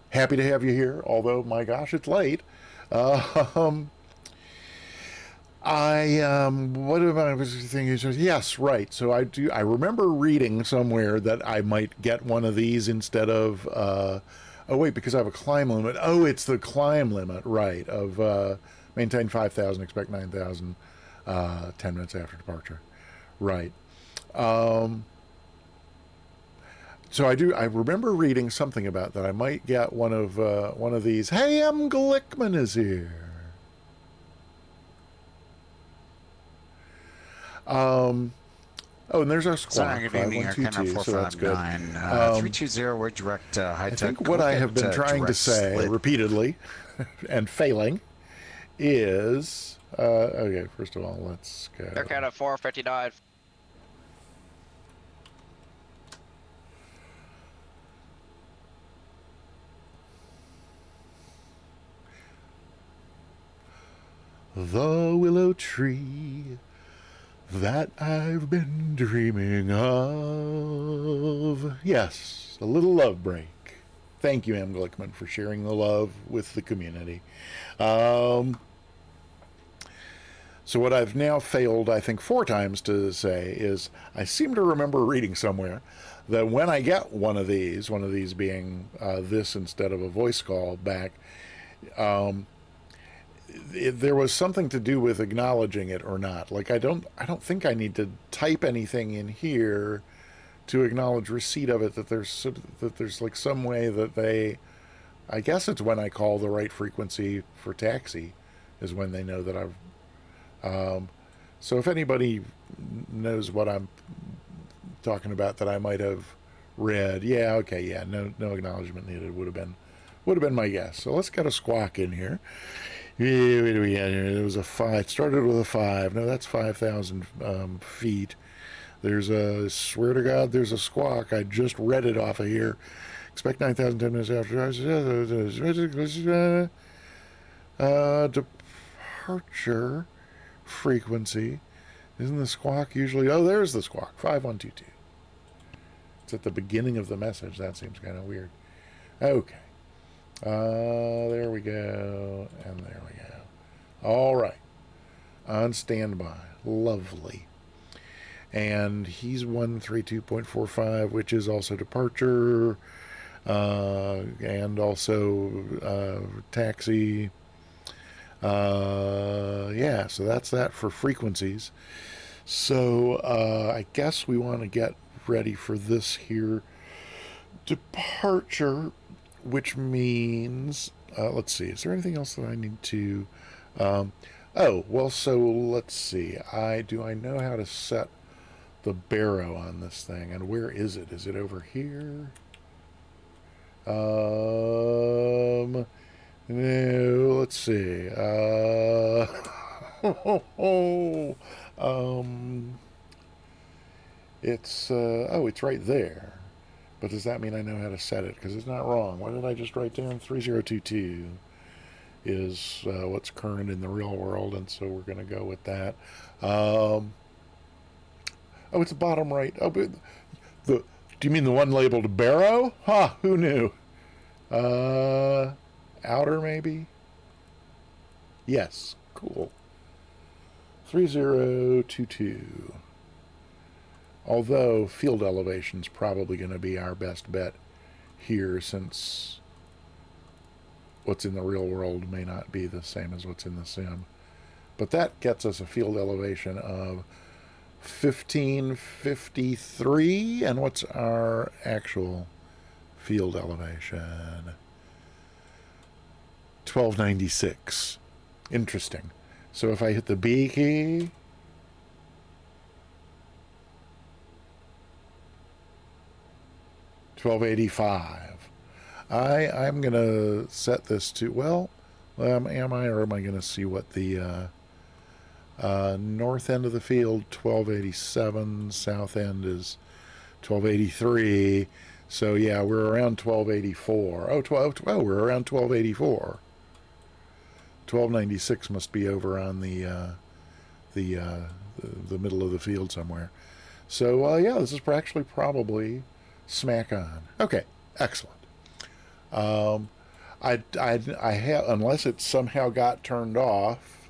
Happy to have you here, although, my gosh, it's late. What am I thinking? Yes, right. So I remember reading somewhere that I might get one of these instead of, oh wait, because I have a climb limit. Oh, it's the climb limit, right, of maintain 5,000, expect 9,000, 10 minutes after departure. Right. So I remember reading something about that. I might get one of these. Hey, M. Glickman is here. Oh, and there's our squawk. Good evening, Arcana so that's good. 320, we're direct high-tech. I think what I have been trying to say repeatedly and failing is, okay, first of all, let's go. Arcana 459. The willow tree that I've been dreaming of. Yes, a little love break. Thank you, M. Glickman, for sharing the love with the community. So what I've now failed, I think, 4 times to say is I seem to remember reading somewhere that when I get one of these being this instead of a voice call back, there was something to do with acknowledging it or not. Like I don't think I need to type anything in here to acknowledge receipt of it. That there's like some way that I guess it's when I call the right frequency for taxi, is when they know that I've. So if anybody knows what I'm talking about that I might have read, yeah, okay, yeah, no acknowledgement needed would have been my guess. So let's get a squawk in here. Yeah, what do we got here? There was a 5. It started with a 5. No, that's 5,000 feet. There's a, swear to God, there's a squawk. I just read it off of here. Expect 9,000 10 minutes after. Departure frequency. Isn't the squawk usually? Oh, there's the squawk. 5122. It's at the beginning of the message. That seems kind of weird. Okay. There we go, and there we go. All right, on standby. Lovely. And he's 132.45, which is also departure. and also taxi. Yeah, so that's that for frequencies. So I guess we want to get ready for this here departure, which means, let's see, is there anything else that I need to, oh, well, so let's see, do I know how to set the barrow on this thing, and where is it? Is it over here? No, let's see, it's, oh, it's right there. But does that mean I know how to set it? Because it's not wrong. What did I just write down? 3022 is what's current in the real world, and so we're going to go with that. Oh, it's the bottom right. Oh, but do you mean the one labeled barrow? Huh, who knew? Outer, maybe? Yes, cool. 3022. Although field elevation is probably going to be our best bet here, since what's in the real world may not be the same as what's in the sim. But that gets us a field elevation of 1553. And what's our actual field elevation? 1296. Interesting. So if I hit the B key, $12.85. I'm gonna set this to, well, am I, or am I gonna see what the north end of the field? 1287. South end is 1283. So yeah, we're around 1284. Oh, we're around 1284. 1296 must be over on the middle of the field somewhere. So yeah, this is actually probably smack on. Okay, excellent. I have, unless it somehow got turned off.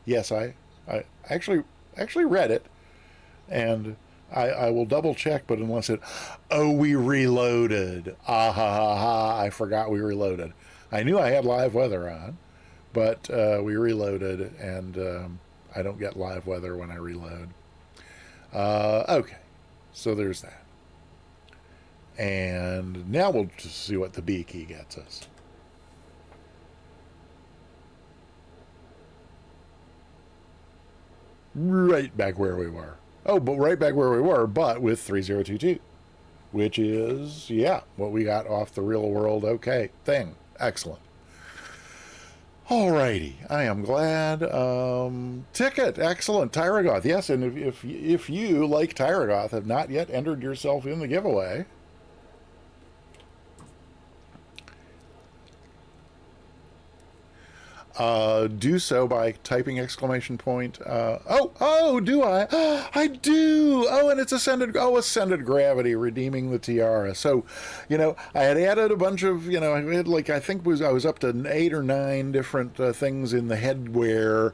Yes, I actually read it, and I will double check. But unless it, oh, we reloaded. Ah ha ha ha! I forgot we reloaded. I knew I had live weather on, but we reloaded, and I don't get live weather when I reload. Okay, so there's that. And now we'll just see what the B key gets us. Right back where we were. Oh, but right back where we were, but with 3022, which is, yeah, what we got off the real world okay thing. Excellent. Alrighty, I am glad. Ticket, excellent. Tyragoth, yes, and if you, like Tyragoth, have not yet entered yourself in the giveaway, do so by typing exclamation point. Oh, do I? I do. Oh, and it's ascended gravity, redeeming the tiara. So, I had added a bunch of, I had I was up to 8 or 9 different things in the headwear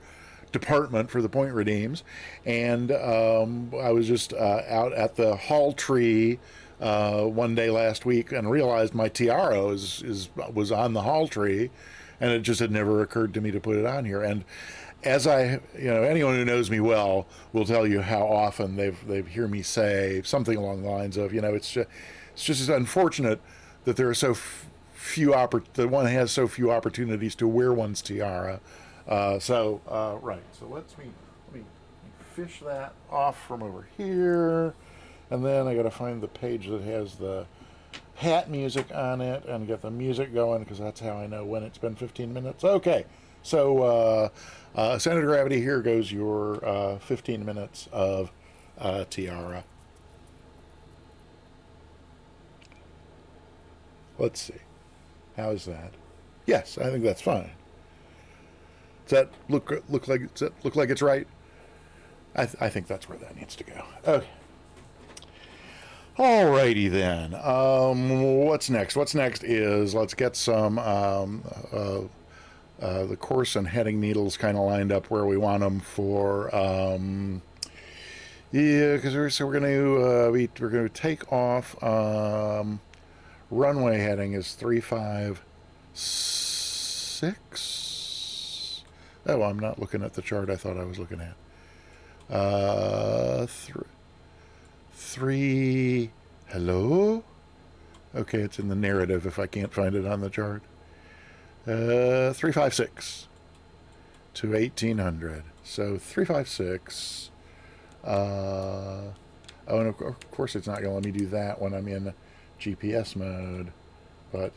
department for the point redeems, and I was just out at the hall tree one day last week and realized my tiara was on the hall tree. And it just had never occurred to me to put it on here. And as anyone who knows me well will tell you how often they've hear me say something along the lines of, it's just unfortunate that there are so few that one has so few opportunities to wear one's tiara. Right. So let me fish that off from over here, and then I got to find the page that has the hat music on it and get the music going, because that's how I know when it's been 15 minutes. Okay, so center of gravity, here goes your 15 minutes of tiara. Let's see, how's that? Yes, I think that's fine. Does that look like it's right? I think that's where that needs to go. Okay. Alrighty then. What's next? What's next is, let's get some the course and heading needles kind of lined up where we want them for. Yeah, because we're going to take off runway heading is 356. Oh, I'm not looking at the chart I thought I was looking at. Three. Hello? Okay, it's in the narrative if I can't find it on the chart. 356 to 1800. So 356. Oh, and of course it's not going to let me do that when I'm in GPS mode, but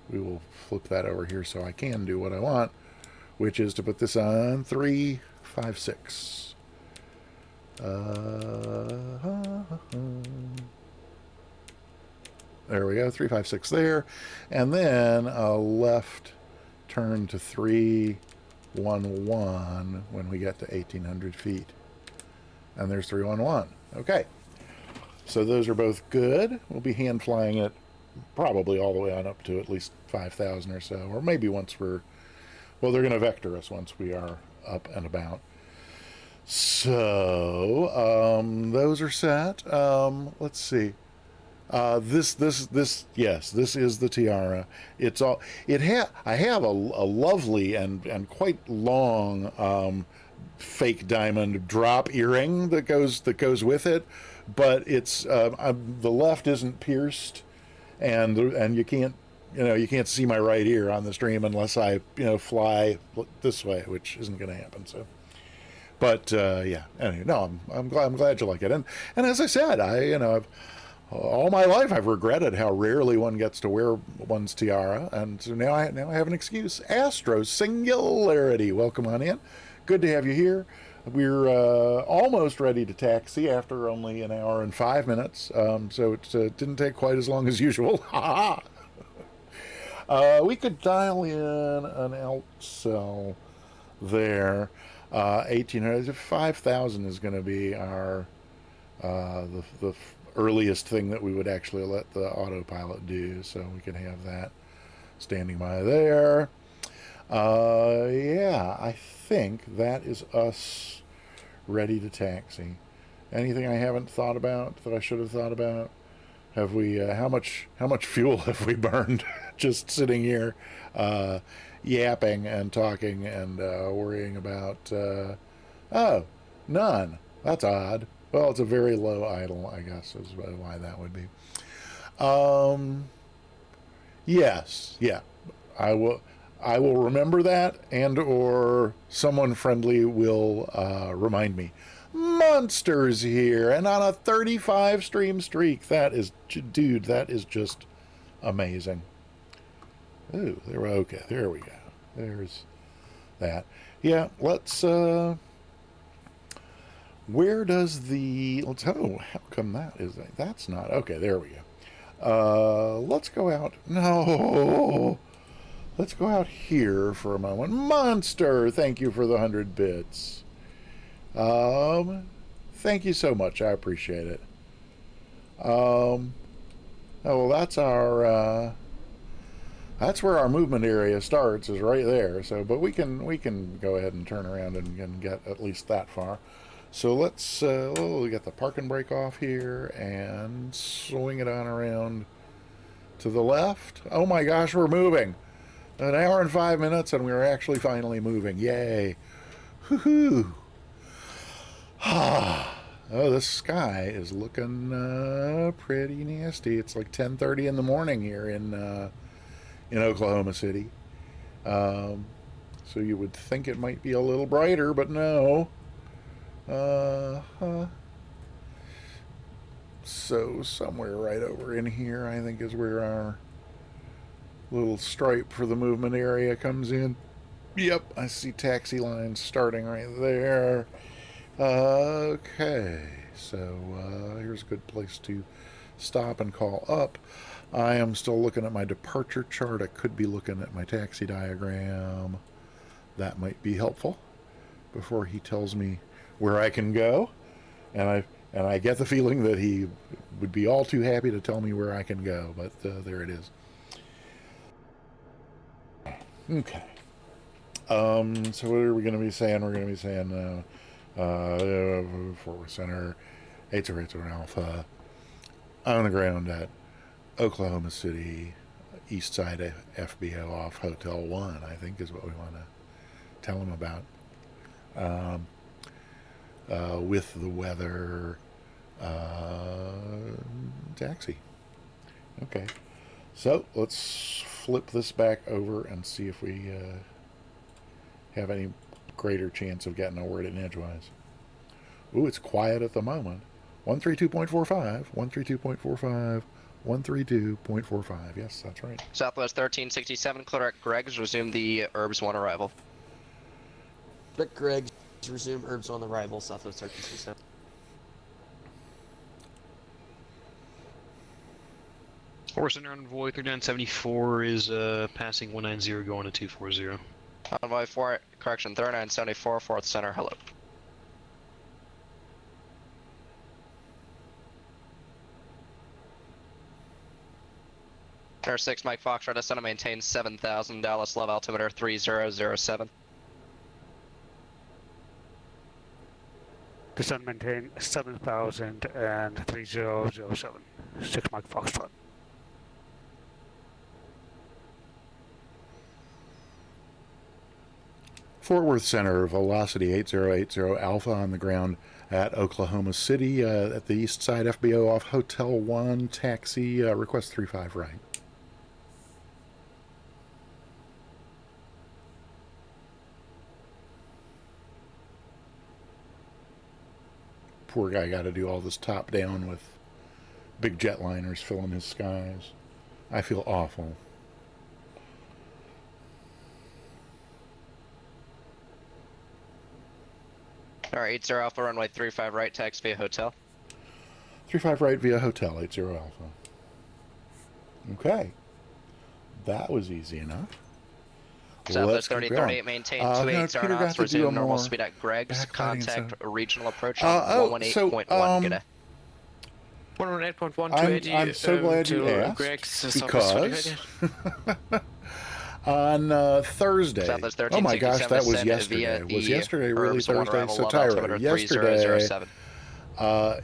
we will flip that over here so I can do what I want, which is to put this on 356. There we go, 356 there, and then a left turn to 311 when we get to 1800 feet. And there's 311. Okay. So those are both good. We'll be hand flying it probably all the way on up to at least 5,000 or so, or maybe once we're, well, they're going to vector us once we are up and about. So those are set. Let's see. Yes, this is the tiara. It's all. I have a lovely and quite long fake diamond drop earring that goes with it, but it's the left isn't pierced, and you can't see my right ear on the stream unless I fly this way, which isn't going to happen. So. But yeah. Anyway, no, I'm glad you like it. And as I said, I've all my life I've regretted how rarely one gets to wear one's tiara, and so now I have an excuse. Astro Singularity, welcome on in. Good to have you here. We're almost ready to taxi after only an hour and 5 minutes, so it didn't take quite as long as usual. We could dial in an outcell there. 1800, 5,000 is going to be our the earliest thing that we would actually let the autopilot do, so we can have that standing by there. Yeah, I think that is us ready to taxi. Anything I haven't thought about that I should have thought about? Have we? How much fuel have we burned just sitting here, yapping and talking and worrying about? Oh, none. That's odd. Well, it's a very low idle, I guess, is why that would be. Yes, yeah. I will remember that, and or someone friendly will remind me. Monsters here, and on a 35 stream streak. That is, dude, that is just amazing. Ooh, okay. There we go. There's that. Yeah, let's. Where does the? Oh, how come that is? That's not okay. There we go. Let's go out. No. Let's go out here for a moment. Monster, thank you for the 100 bits. Thank you so much. I appreciate it. Oh, well, that's our. That's where our movement area starts, is right there. So, but we can go ahead and turn around and get at least that far. So let's we got the park and brake off here and swing it on around to the left. Oh my gosh, we're moving. An hour and 5 minutes, and we're actually finally moving. Yay! Woohoo! Oh, the sky is looking pretty nasty. It's like 10:30 in the morning here in Oklahoma City. So you would think it might be a little brighter, but no. So somewhere right over in here, I think, is where our little stripe for the movement area comes in. Yep, I see taxi lines starting right there. Okay, so here's a good place to stop and call up. I am still looking at my departure chart. I could be looking at my taxi diagram. That might be helpful before he tells me where I can go. And I get the feeling that he would be all too happy to tell me where I can go, but there it is. Okay. So what are we going to be saying? We're going to be saying Forward Center, 808 Alpha, on the ground at Oklahoma City, east side FBO off Hotel 1, I think is what we want to tell them about. With the weather, taxi. Okay. So let's flip this back over and see if we have any greater chance of getting a word in edgewise. Ooh, it's quiet at the moment. 132.45, 132.45, 132.45. Yes, that's right. Southwest 1367, clear at Greg's, resume the Herbs 1 arrival. Rick Gregg, resume Herbs on the arrival, Southwest 1367. Horse Center Envoy 3974 is passing 190 going to 240. Envoy 4, correction, 3974, 4th Center, hello. Air 6, Mike Foxtrot, descend and maintain 7000, Dallas Love, altimeter 3007. Descend maintain 7,000 and 3007. 6 Mike Foxtrot. Fort Worth Center, velocity 8080 Alpha on the ground at Oklahoma City, at the east side FBO off Hotel 1, taxi, request 35 right. Poor guy got to do all this top down with big jetliners filling his skies. I feel awful. Alright, 80 Alpha, runway 35 right, taxi via hotel. 35 right via hotel, 80 Alpha. Okay. That was easy enough. Southwest 3038, maintain 280 knots, resume normal speed at Greg's, contact regional approach on 118.1, good day. 118.1 I'm so glad you asked, because on Thursday, oh my gosh, that was yesterday. Was yesterday really Thursday? So Tyra, yesterday,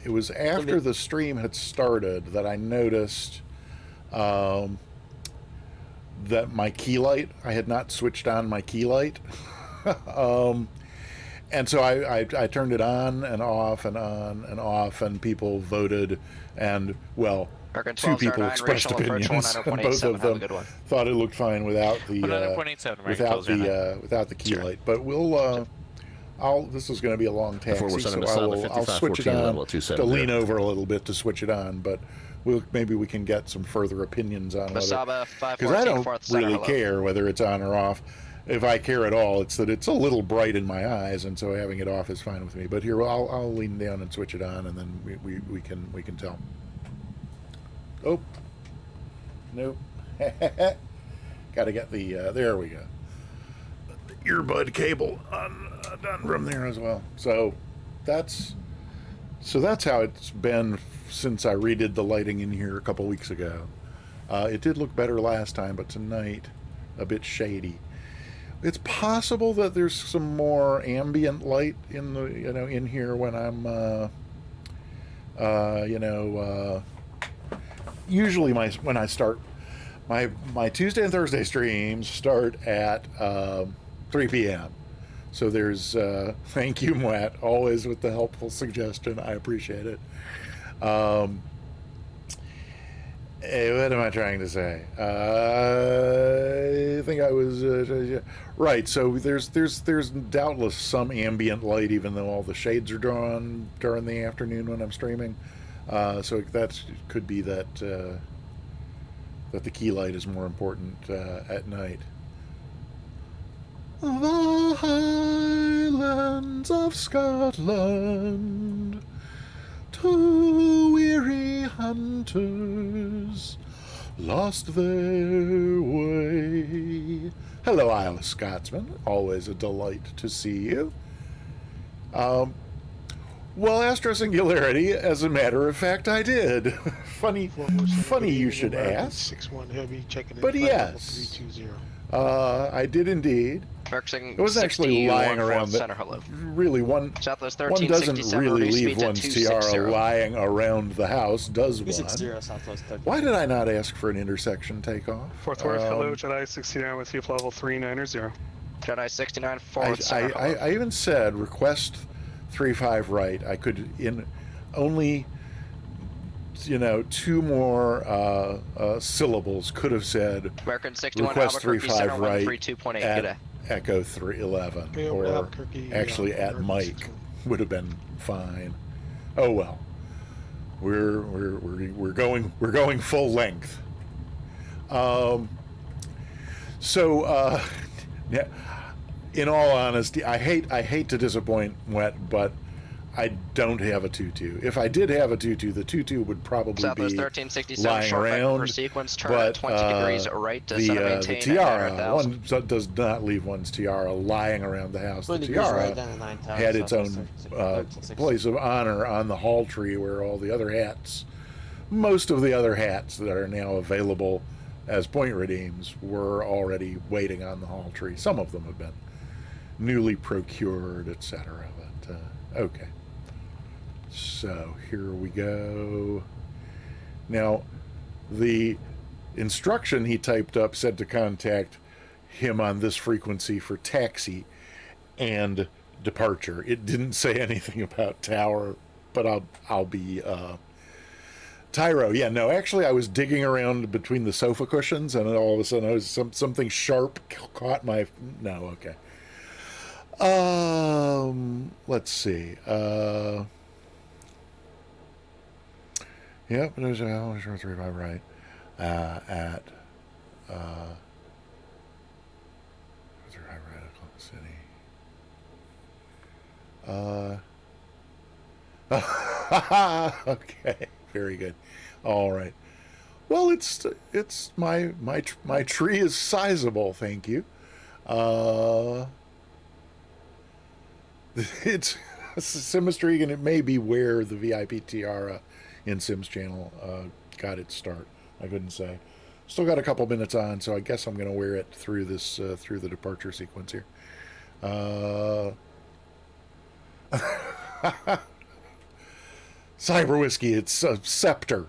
it was after the stream had started that I noticed that my key light, I had not switched on my key light. And so I turned it on and off and on and off, and people voted, and well, two people expressed opinions, and both of them thought it looked fine without the without the key light. But we'll this is going to be a long taxi, so I'll switch it on to lean over a little bit to switch it on, but maybe we can get some further opinions on whether, because I don't really care whether it's on or off. If I care at all, it's that it's a little bright in my eyes, and so having it off is fine with me. But here, I'll lean down and switch it on, and then we can tell. Oh, nope. Got to get the there we go. The earbud cable done from there as well. So that's how it's been since I redid the lighting in here a couple weeks ago. It did look better last time, but tonight a bit shady. It's possible that there's some more ambient light in the in here when I'm usually when I start my Tuesday and Thursday streams start at 3 p.m. So there's thank you, Mwat, always with the helpful suggestion. I appreciate it. What am I trying to say? I think I was right. So there's doubtless some ambient light, even though all the shades are drawn during the afternoon when I'm streaming. So that could be that that the key light is more important at night. The Highlands of Scotland, two weary hunters lost their way. Hello, Isle of Scotsman. Always a delight to see you. Well, Astro Singularity, as a matter of fact, I did. funny you should ask. 6-1 heavy, checking in. But yes, I did indeed. It wasn't actually lying around. Center, hello. Really, one doesn't really leave one's tiara lying around the house, does one? Southwest 13. Why did I not ask for an intersection takeoff? Fort Worth, hello, Jedi 69 with you, level 390. Jedi 69, forward center, I even said request 35 right. I could in only, you know, 2 more syllables could have said American 61, request Albuquerque 35 center, right 132.8, at Echo 311, or actually at Mike would have been fine. Oh well, we're going full length. Yeah, in all honesty, I hate to disappoint Wet, but I don't have a tutu. If I did have a tutu, the tutu would probably Southwest be 1367, lying short around. per sequence, turn But at 20 degrees right to center, the maintain tiara, one does not leave one's tiara lying around the house. The tiara had its own place of honor on the hall tree where all the other hats, most of the other hats that are now available as point redeems, were already waiting on the hall tree. Some of them have been newly procured, etc. But okay. So here we go. Now, the instruction he typed up said to contact him on this frequency for taxi and departure. It didn't say anything about tower, but I'll be Tyro. Yeah, no, actually I was digging around between the sofa cushions and all of a sudden I was something sharp caught my no, okay. Let's see. Yep, there's a 35 right. At 35 right, Oklahoma City. Okay, very good. All right. Well, it's my tree is sizable, thank you. It's Simistry, and it may be where the VIP tiara in Sims Channel got its start. I couldn't say. Still got a couple minutes on, so I guess I'm going to wear it through this through the departure sequence here. Cyber Whiskey, it's a scepter.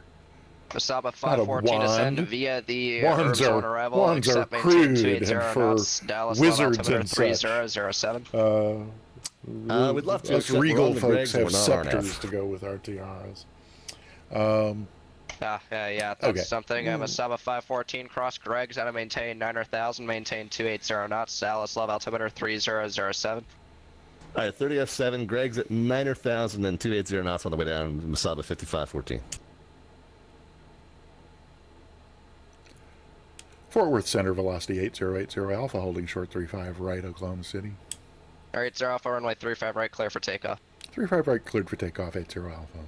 Masaba 514 ascend via the wands on arrival. Wands are crude and for Dallas wizards and such. 3007. We'd love to. Us regal folks have scepters to go with our tiaras. Yeah, that's something. Masaba 514, cross Greg's out of maintain 9,000, maintain 280 knots, Dallas love altimeter 3007. All right, 30F7, Greg's at 9,000 and 280 knots on the way down, Masaba 5514. Fort Worth Center, velocity 8080 Alpha, holding short 35 right, Oklahoma City. Alright, 0 Alpha, runway 35 right, clear for takeoff. 35 right, cleared for takeoff, 80 Alpha.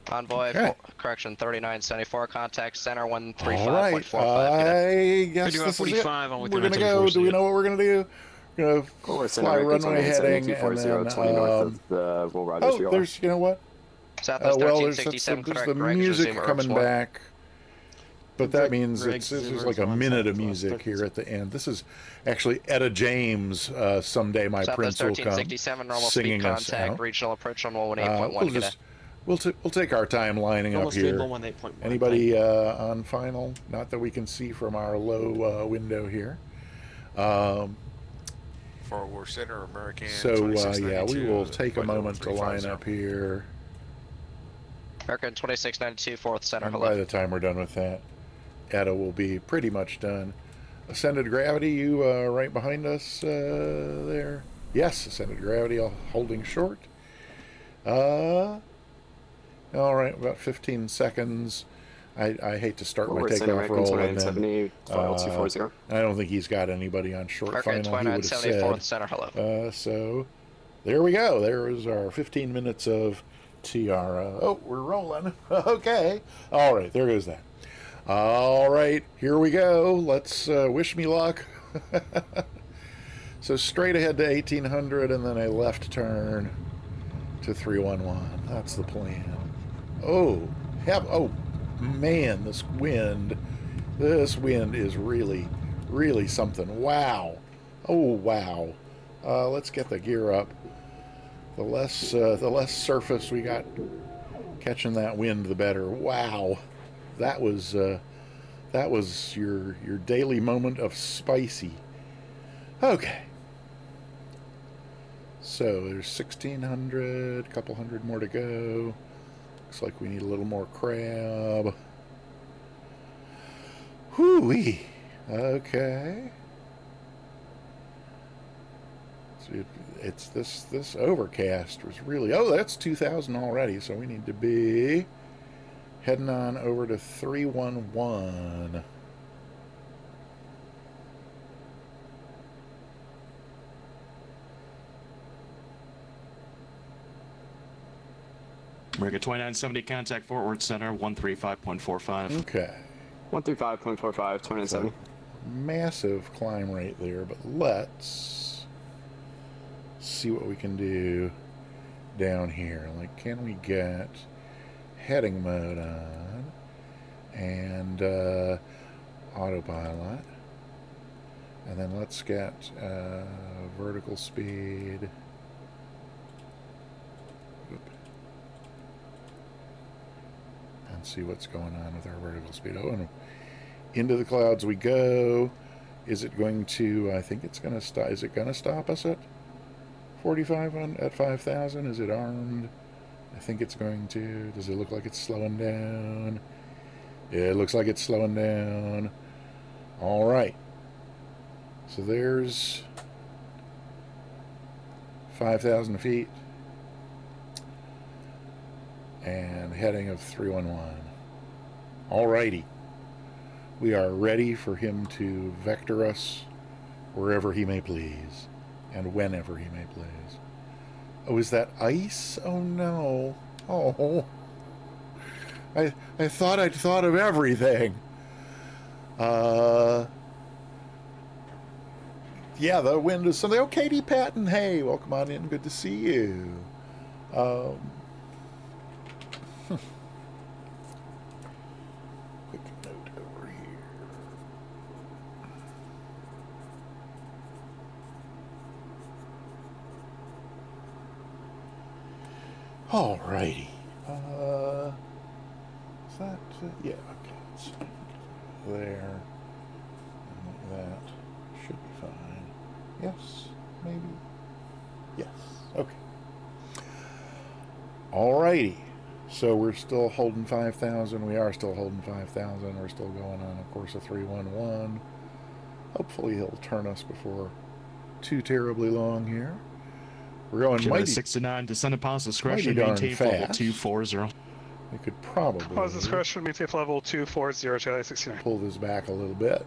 Envoy, correction, 3974, contact center 135.45. All right, I guess this is it. We're going to go. Do we know what we're going to do? We're going to fly runway heading, and then, there's, you know what? Southwest well, 1367, there's the music coming back. But that means it's like a minute of music here at the end. This is actually Etta James, Someday My Prince Will Come, singing us out. Regional approach on 118.1. We'll take our time lining up here. Anybody on final? Not that we can see from our low window here. Fort Worth Center, American. So yeah, we will take a moment to line up here. American 2692, 4th Center. And by the time we're done with that, Etta will be pretty much done. Ascended Gravity, you right behind us there? Yes, Ascended Gravity, holding short. All right, about 15 seconds. I hate to start my takeoff roll and then, I don't think he's got anybody on short final. He would have said. Center, hello. So there we go. There is our 15 minutes of tiara. Oh, we're rolling. Okay. All right, there goes that. All right, here we go. Let's wish me luck. So straight ahead to 1800 and then a left turn to 311. That's the plan. Oh, man, this wind is really, really something. Wow. Oh, wow. Let's get the gear up. The less surface we got catching that wind, the better. Wow. That was your daily moment of spicy. Okay. So there's 1,600, a couple hundred more to go. Looks like we need a little more crab. Whoo-wee. Okay. So it's this overcast was really... Oh, that's 2,000 already, so we need to be heading on over to 311. America 2970, contact Fort Worth Center, 135.45. Okay. 135.45, 2970. Massive climb rate there, but let's see what we can do down here. Like, can we get heading mode on and autopilot, and then let's get vertical speed. And see what's going on with our vertical speed. Oh, and into the clouds we go. Is it going to... I think it's going to stop. Is it going to stop us at 45 at 5,000? Is it armed? I think it's going to. Does it look like it's slowing down? Yeah, it looks like it's slowing down. All right. So there's 5,000 feet. And heading of 311. Alrighty. We are ready for him to vector us wherever he may please. And whenever he may please. Oh, is that ice? Oh no. Oh. I thought I'd thought of everything. Yeah, the wind is something. Oh, Katie Patton. Hey, welcome on in. Good to see you. Quick note over here. Alrighty. Is that... yeah, okay. Let's there. And like that. Should be fine. Yes, maybe. Yes. Okay. Alrighty. So we're still holding 5,000. We are still holding 5,000. We're still going on a course of 311. Hopefully he'll turn us before too terribly long here. We're going mighty 69, descend upon discretion, maintain level 240. We could probably Pause discretion, maintain level 240, Charlie 69. pull this back a little bit.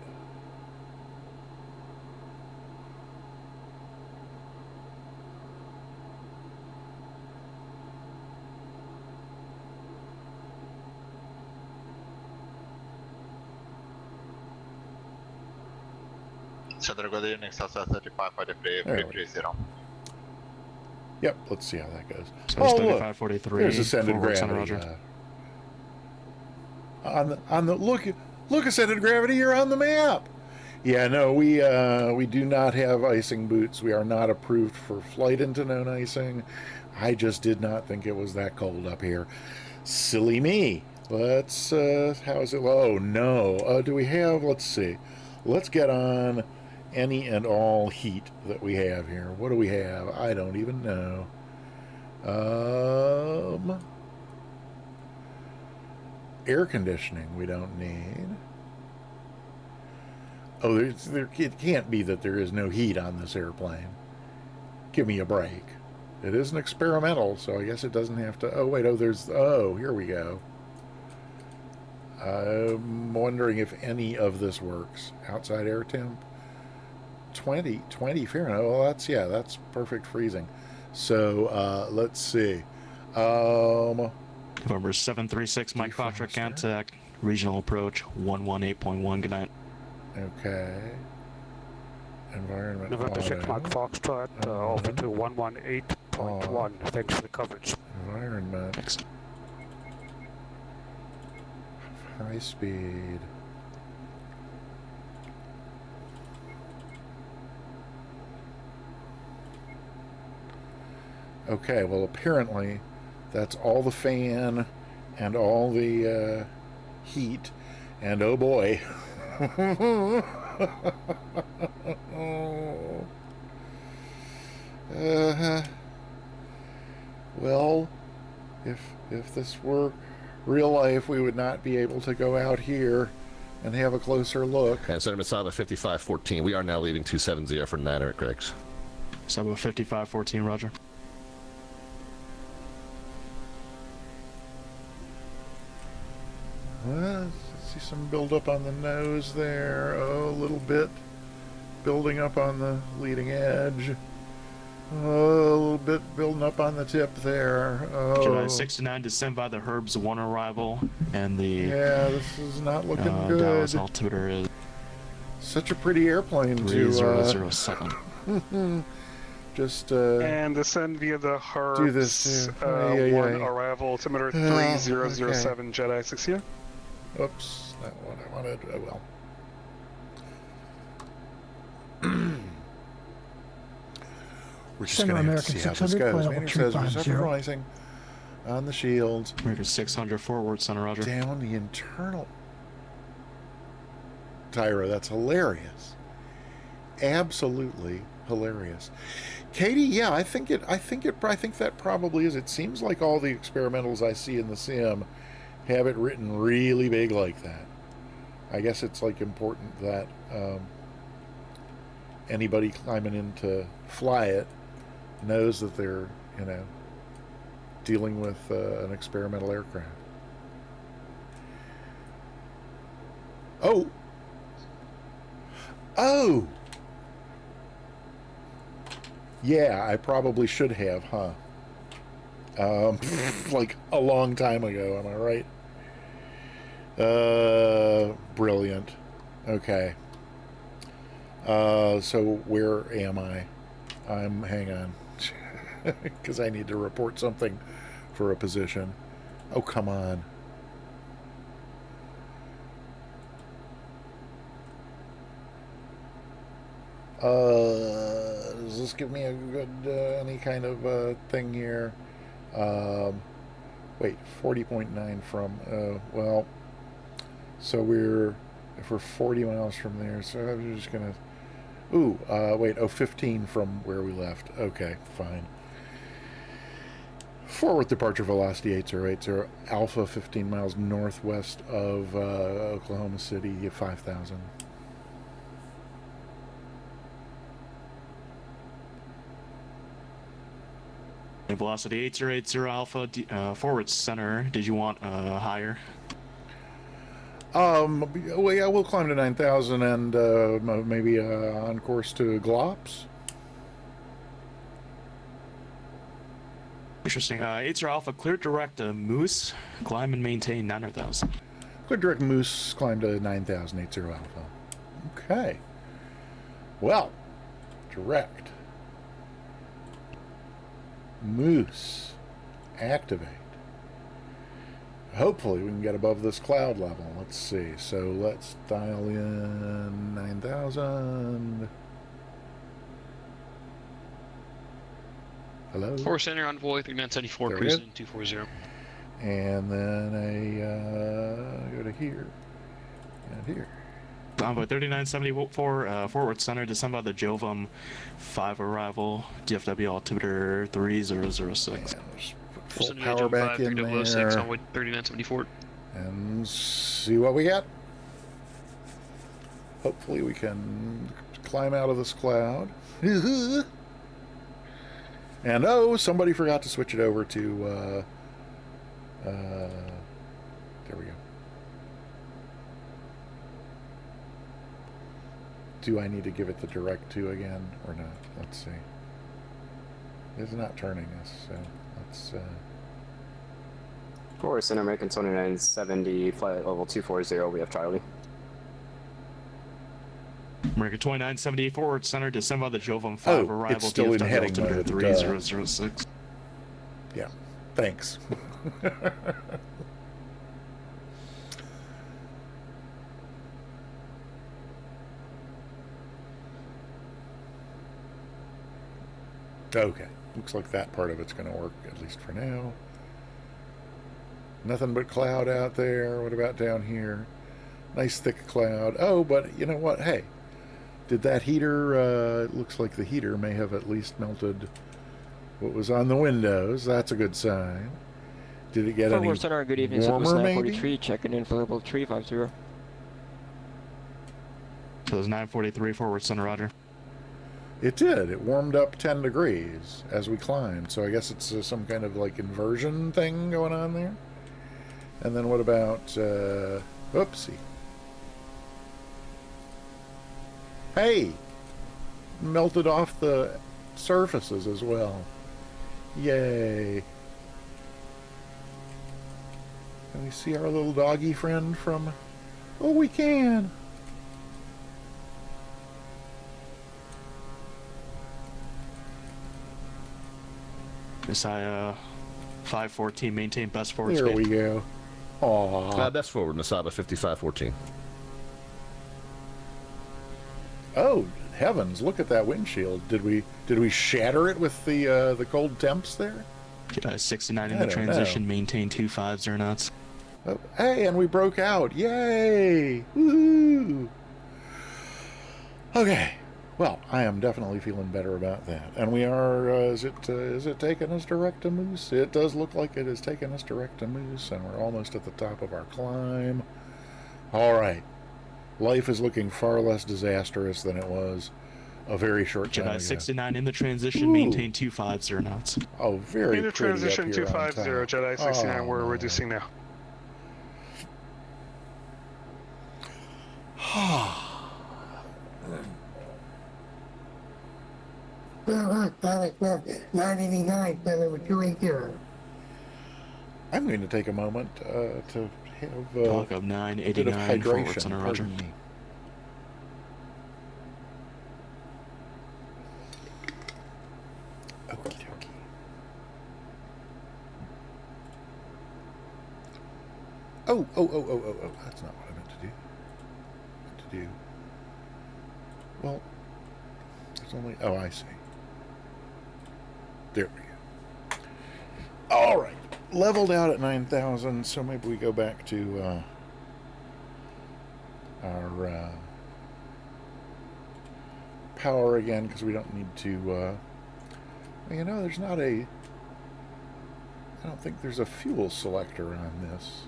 Center, good evening, Southwest 35 for the free 330. Yep, let's see how that goes. So it's 3543. There's ascended gravity. On the look, ascended gravity. You're on the map. Yeah, no, we do not have icing boots. We are not approved for flight into known icing. I just did not think it was that cold up here. Silly me. Let's. How is it? Oh no. Do we have? Let's see. Let's get on any and all heat that we have here. What do we have? I don't even know. Air conditioning we don't need. Oh, it can't be that there is no heat on this airplane. Give me a break. It is an experimental, so I guess it doesn't have to... Oh, wait, here we go. I'm wondering if any of this works. Outside air temp. 20 Fahrenheit. Well, that's perfect freezing. So, let's see. November 736, Mike Foxtrot, contact, regional approach, 118.1, good night. Okay. Environment November 6, Mike Foxtrot, over to 118.1. Thanks for the coverage. Environment. Thanks. High speed. Okay, well, apparently that's all the fan and all the heat, and oh boy. Well, if this were real life, we would not be able to go out here and have a closer look. And Center Masada 5514. We are now leaving 270 for 9 at Greg's. Sub 5514, roger. Well, see some buildup on the nose there. Oh, a little bit. Building up on the leading edge. Oh, a little bit building up on the tip there. Oh. July 69 descend by the Herbs 1 arrival, and the yeah, this is not looking good. Dallas altimeter is such a pretty airplane 3007. Just and descend via the Herbs do this 1 arrival altimeter 3007 Jedi 6 here. Oops, not what I wanted. Oh well. We're just going to have to see how this goes. Manny says we're supervising on the shields. American 600 forward, center, roger. Down the internal. Tyra, that's hilarious. Absolutely hilarious. Katie, yeah, I think that probably is. It seems like all the experimentals I see in the sim have it written really big like that. I guess it's like important that anybody climbing in to fly it knows that they're, you know, dealing with an experimental aircraft. Oh! Yeah, I probably should have, huh? Like a long time ago, am I right? Brilliant. Okay. So where am I? Hang on. Because I need to report something for a position. Oh, come on. Does this give me a good, any kind of thing here? Wait, 40.9 from, well, so if we're 40 miles from there, so I'm just gonna, wait, 15 from where we left. Okay, fine. Forward departure velocity 8080, Alpha 15 miles northwest of Oklahoma City, 5,000. Velocity 8080 Alpha, forward center. Did you want higher? Well, yeah, we'll climb to 9,000 and maybe on course to Glops. Interesting. 80 Alpha, clear direct Moose, climb and maintain 9,000. Clear direct Moose, climb to 9,000, 80 Alpha. Okay. Well, direct. Moose, activate. Hopefully we can get above this cloud level. Let's see. So let's dial in 9,000. Hello? Force Center Envoy 3974, cruising 240. And then go to here and here. Envoy 3974, forward center, descend by the Jovum 5 arrival, DFW altimeter 3006. Full power back in there. Envoy 3974. And see what we get. Hopefully we can climb out of this cloud. And oh, somebody forgot to switch it over to there we go. Do I need to give it the direct to again or not? Let's see. It's not turning us, so let's Forward Center American 2970, flight level 240, we have Charlie. American 2970, forward center, descend by the Jovum 5 arrival, it's still in heading mode. 3006. Yeah, thanks. Okay. Looks like that part of it's going to work, at least for now. Nothing but cloud out there. What about down here? Nice thick cloud. Oh, but you know what? Hey, did that heater, it looks like the heater may have at least melted what was on the windows. That's a good sign. Did it get any Center, good evening, warmer, maybe? checking in for level 350. So it was 943 forward center, roger. It did. It warmed up 10 degrees as we climbed. So I guess it's some kind of like inversion thing going on there. And then what about, oopsie. Hey! Melted off the surfaces as well. Yay. Can we see our little doggy friend from... Oh, we can! Messiah 514, maintain best forward There speed. we go. Aww. Best forward, Messiah 5514. Oh, heavens, look at that windshield. Did we shatter it with the cold temps there? 69 in the transition, maintain 250 knots. Oh, hey, and we broke out. Yay! Woohoo! Okay. Well, I am definitely feeling better about that. And we are, is it taking us direct to Moose? It does look like it is taking us direct to Moose, and we're almost at the top of our climb. All right. Life is looking far less disastrous than it was a very short time ago. Jedi 69 in the transition, maintain 250 knots. Oh, very In the pretty transition up here 250, on top. Jedi 69, Oh, we're man. reducing now. I'm going to take a moment to have Talk of a bit of 989 forward hydration. center, roger. Pardon me. Okie dokie. Oh, that's not what I meant to do. Well, there's only, oh, I see. There we go. All right. Leveled out at 9,000, so maybe we go back to our power again, because we don't need to, you know, there's not a, I don't think there's a fuel selector on this.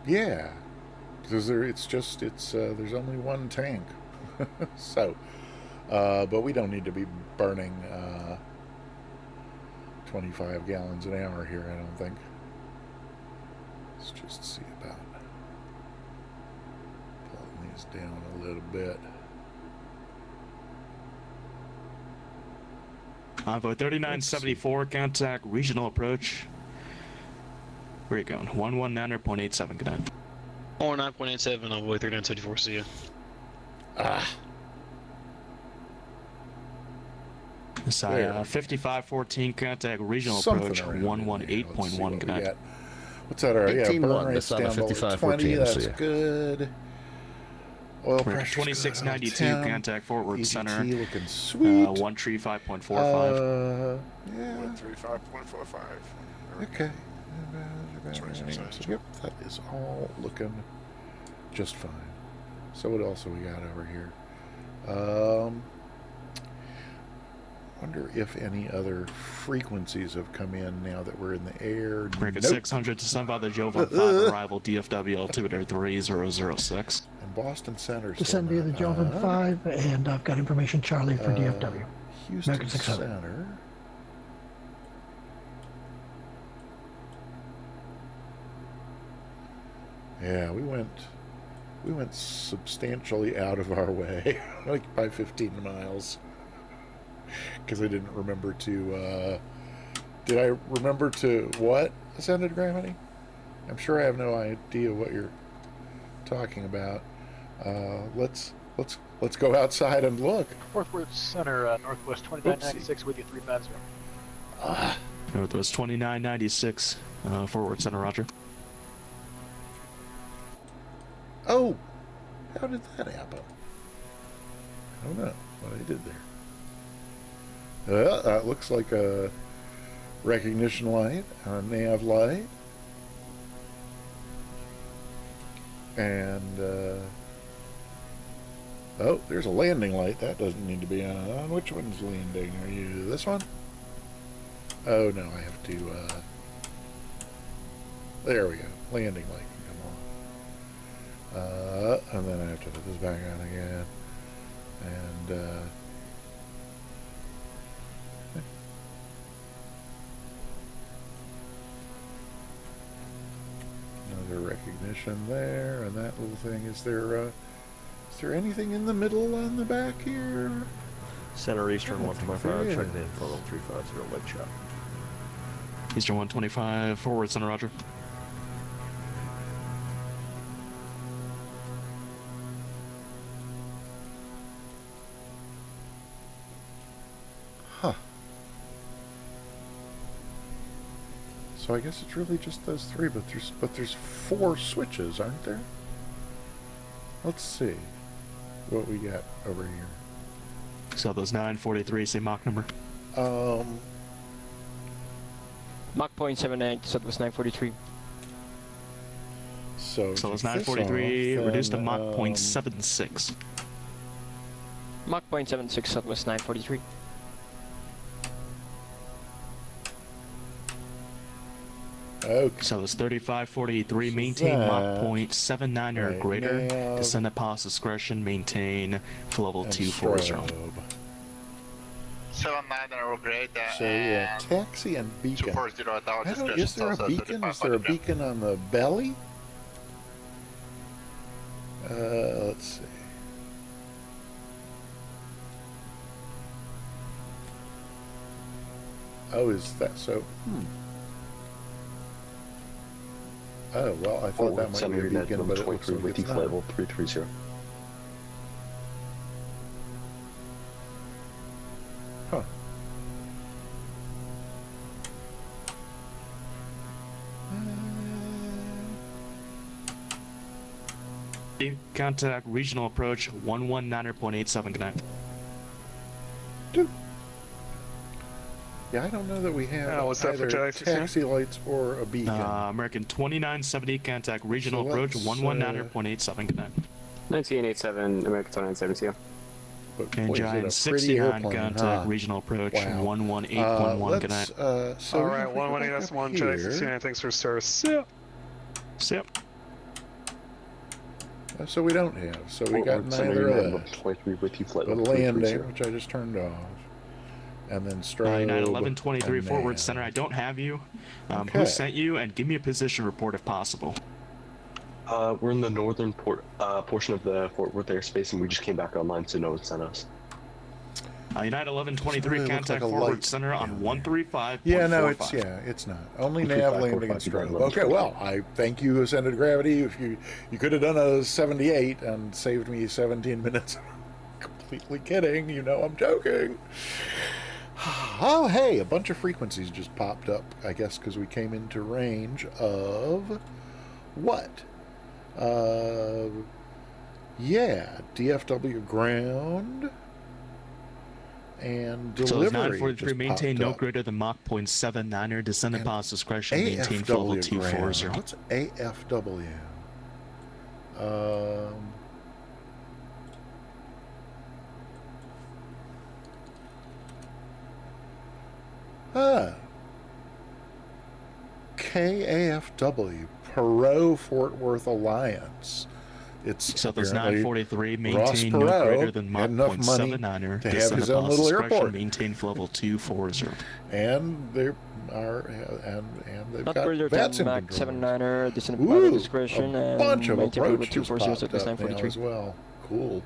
Yeah, because there's only one tank. So, but we don't need to be burning 25 gallons an hour here, I don't think. Let's just see about pulling these down a little bit. Envoy 3974, contact regional approach. Where are you going? 119.87, good night. Or 9.87, Envoy 3974, see ya. Messiah 5514, contact regional approach 118.1, good night. What's that? Yeah, 18-1, burn rate's Messiah down below 20. 5514, That's see ya. good. Oil We're at pressure 2692, contact forward EGT center. looking sweet. 135.45. Yeah. 135.45. Okay. Yep, that is all looking just fine. So what else have we got over here? Wonder if any other frequencies have come in now that we're in the air. We're at Nope. 600 to Sun by the Jovan 5 arrival DFW altimeter 3006. And Boston Center's Descend via the Jovan 5, and I've got information Charlie for DFW. Houston American 600. Center. Yeah, we went substantially out of our way, like by 15 miles, because I didn't remember to. Did I remember to what? Ascended gravity? I'm sure I have no idea what you're talking about. Let's go outside and look. Northwest Center, Northwest 2996 with you 350. Northwest 2996, forward center, roger. Oh, how did that happen? I don't know. what I did there. That looks like a recognition light, a nav light, and oh, there's a landing light. That doesn't need to be on. Which one's landing? Are you this one? Oh no, I have to. There we go. Landing light can come on. And then I have to put this back on again. And another recognition there, and that little thing. Is there anything in the middle on the back here? Center Eastern 125, checking in for 350 leg shot. Eastern 125, forward center, roger. Huh. So I guess it's really just those three, but there's 4 switches, aren't there? Let's see what we got over here. So those 943, say Mach number. Mach 0.78, Southwest 943. So it's 943 reduced to Mach 0.76. Mach 0.76, Southwest 943. Okay. So it's 3543, maintain Mach 0.79 or greater. Descend at pause discretion, maintain level 240. 79 or greater. So yeah, taxi and beacon. 240 is there a beacon? Is there a beacon on the belly? Let's see. Oh, is that so? Oh, well, I thought that might be a beacon, but it looks like it's not. level 330. Huh. Contact regional approach 119.87 connect. Yeah, I don't know that we have either taxi lights or a beacon. American 2970, contact regional approach 119.87 connect. 1987, American 2970. And Giant 69, contact regional approach 118.1 connect. So alright, 118S1, Giant 69, thanks for service. Yep. So we don't have. So we got neither of those. The landing, which I just turned off. And then strobe. 91123 forward center. I don't have you. Who sent you? And give me a position report if possible. We're in the northern portion of the Fort Worth airspace, and we just came back online, so no one sent us. United 1123 really contact like forward center on 135. Yeah, no, it's not. Only nav landing and strobe. Okay, well, I thank you, Ascended Gravity. If you could have done a 78 and saved me 17 minutes. Completely kidding. You know I'm joking. Oh, hey, a bunch of frequencies just popped up, I guess, because we came into range of what? Yeah, DFW ground and delivery. So it's 943, maintain no greater than Mach 0.79er, descend at pause discretion, maintain level 240. What's AFW? KAFW, Perot Fort Worth Alliance. It's so there's 943, maintain no greater than Mach 0.79er, to have his own little airport. Maintain level 240. And they are, and they've got VATSIM Mach 79er, descend at pause discretion, and a bunch of approaches 240 popped up now as well. Cool.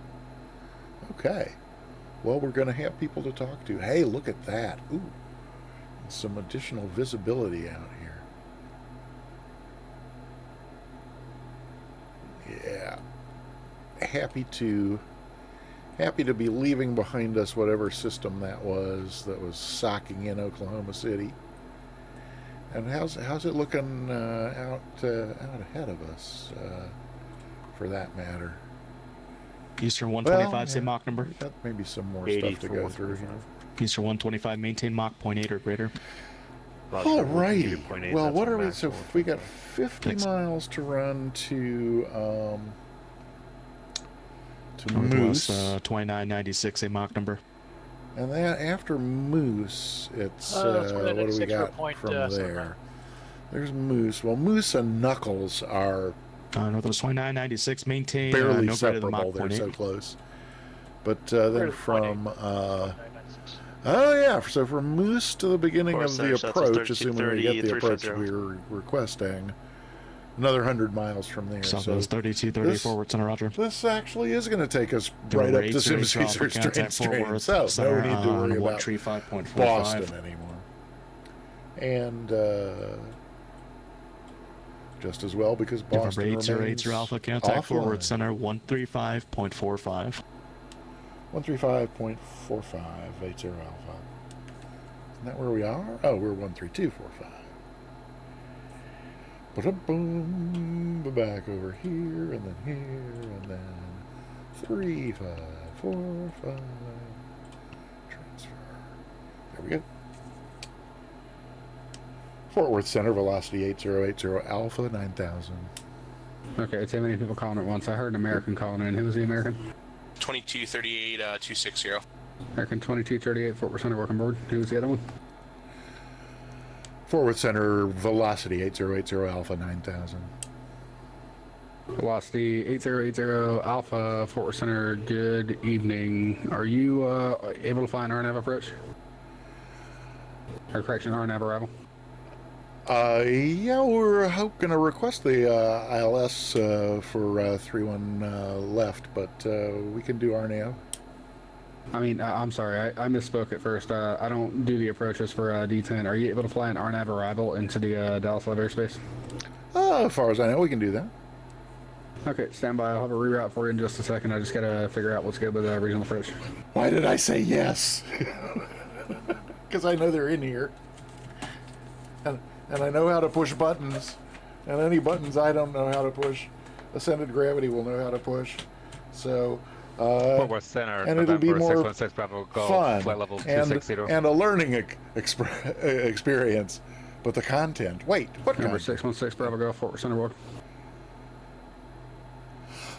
Okay. Well, we're going to have people to talk to. Hey, look at that. Ooh. Some additional visibility out here. Yeah. Happy to be leaving behind us whatever system that was socking in Oklahoma City. And how's it looking out ahead of us, for that matter? Eastern 125, say yeah, Mach number. Got maybe some more stuff to go through here. Eastern 125, maintain Mach 0.8 or greater. All righty. Well, what are we? So we got 50 miles to run to Moose. 2996, a Mach number. And then after Moose, it's what do we got from there? There's Moose. Well, Moose and Knuckles are Northwest 2996, maintain barely no greater than Mach separable. They're 0.8. so close. But then from oh yeah, so from Moose to the beginning of the approach, assuming we get the approach we're requesting, another 100 miles from there. Southwest 3230 forward center, roger. This actually is going to take us right up to Sim Caesar straight. So no need to worry about Boston anymore. And just as well because Boston remains 8080 Alpha, contact forward center 135.45. 135.45, 80 Alpha. Isn't that where we are? Oh, we're 13245. Ba-da-boom, back over here, and then here, and then 3545. Transfer. There we go. Fort Worth Center, velocity 8080 Alpha, 9000. Okay, too many people calling at once. I heard an American calling in. Who was the American? 2238 260. American 2238, Fort Worth Center, welcome aboard. Who was the other one? Fort Worth Center, velocity 8080 Alpha, 9000. Velocity 8080 Alpha, Fort Worth Center, good evening. Are you able to fly an RNAV approach? Or correction, RNAV arrival? Yeah, we're going to request the ILS for 31 left, but we can do RNAV. I mean, I'm sorry, I misspoke at first. I don't do the approaches for D10. Are you able to fly an RNAV arrival into the Dallas Love airspace? As far as I know, we can do that. Okay, stand by. I'll have a reroute for you in just a second. I just got to figure out what's good with the regional approach. Why did I say yes? Because I know they're in here. And I know how to push buttons. And any buttons I don't know how to push, Ascended Gravity will know how to push. So, Fort Worth Center, and it'll be more 616 Bravo Golf, fun flight level 260. and a learning experience. But the content, wait, what Number content? 616 Bravo Golf, Fort Worth Center, walk.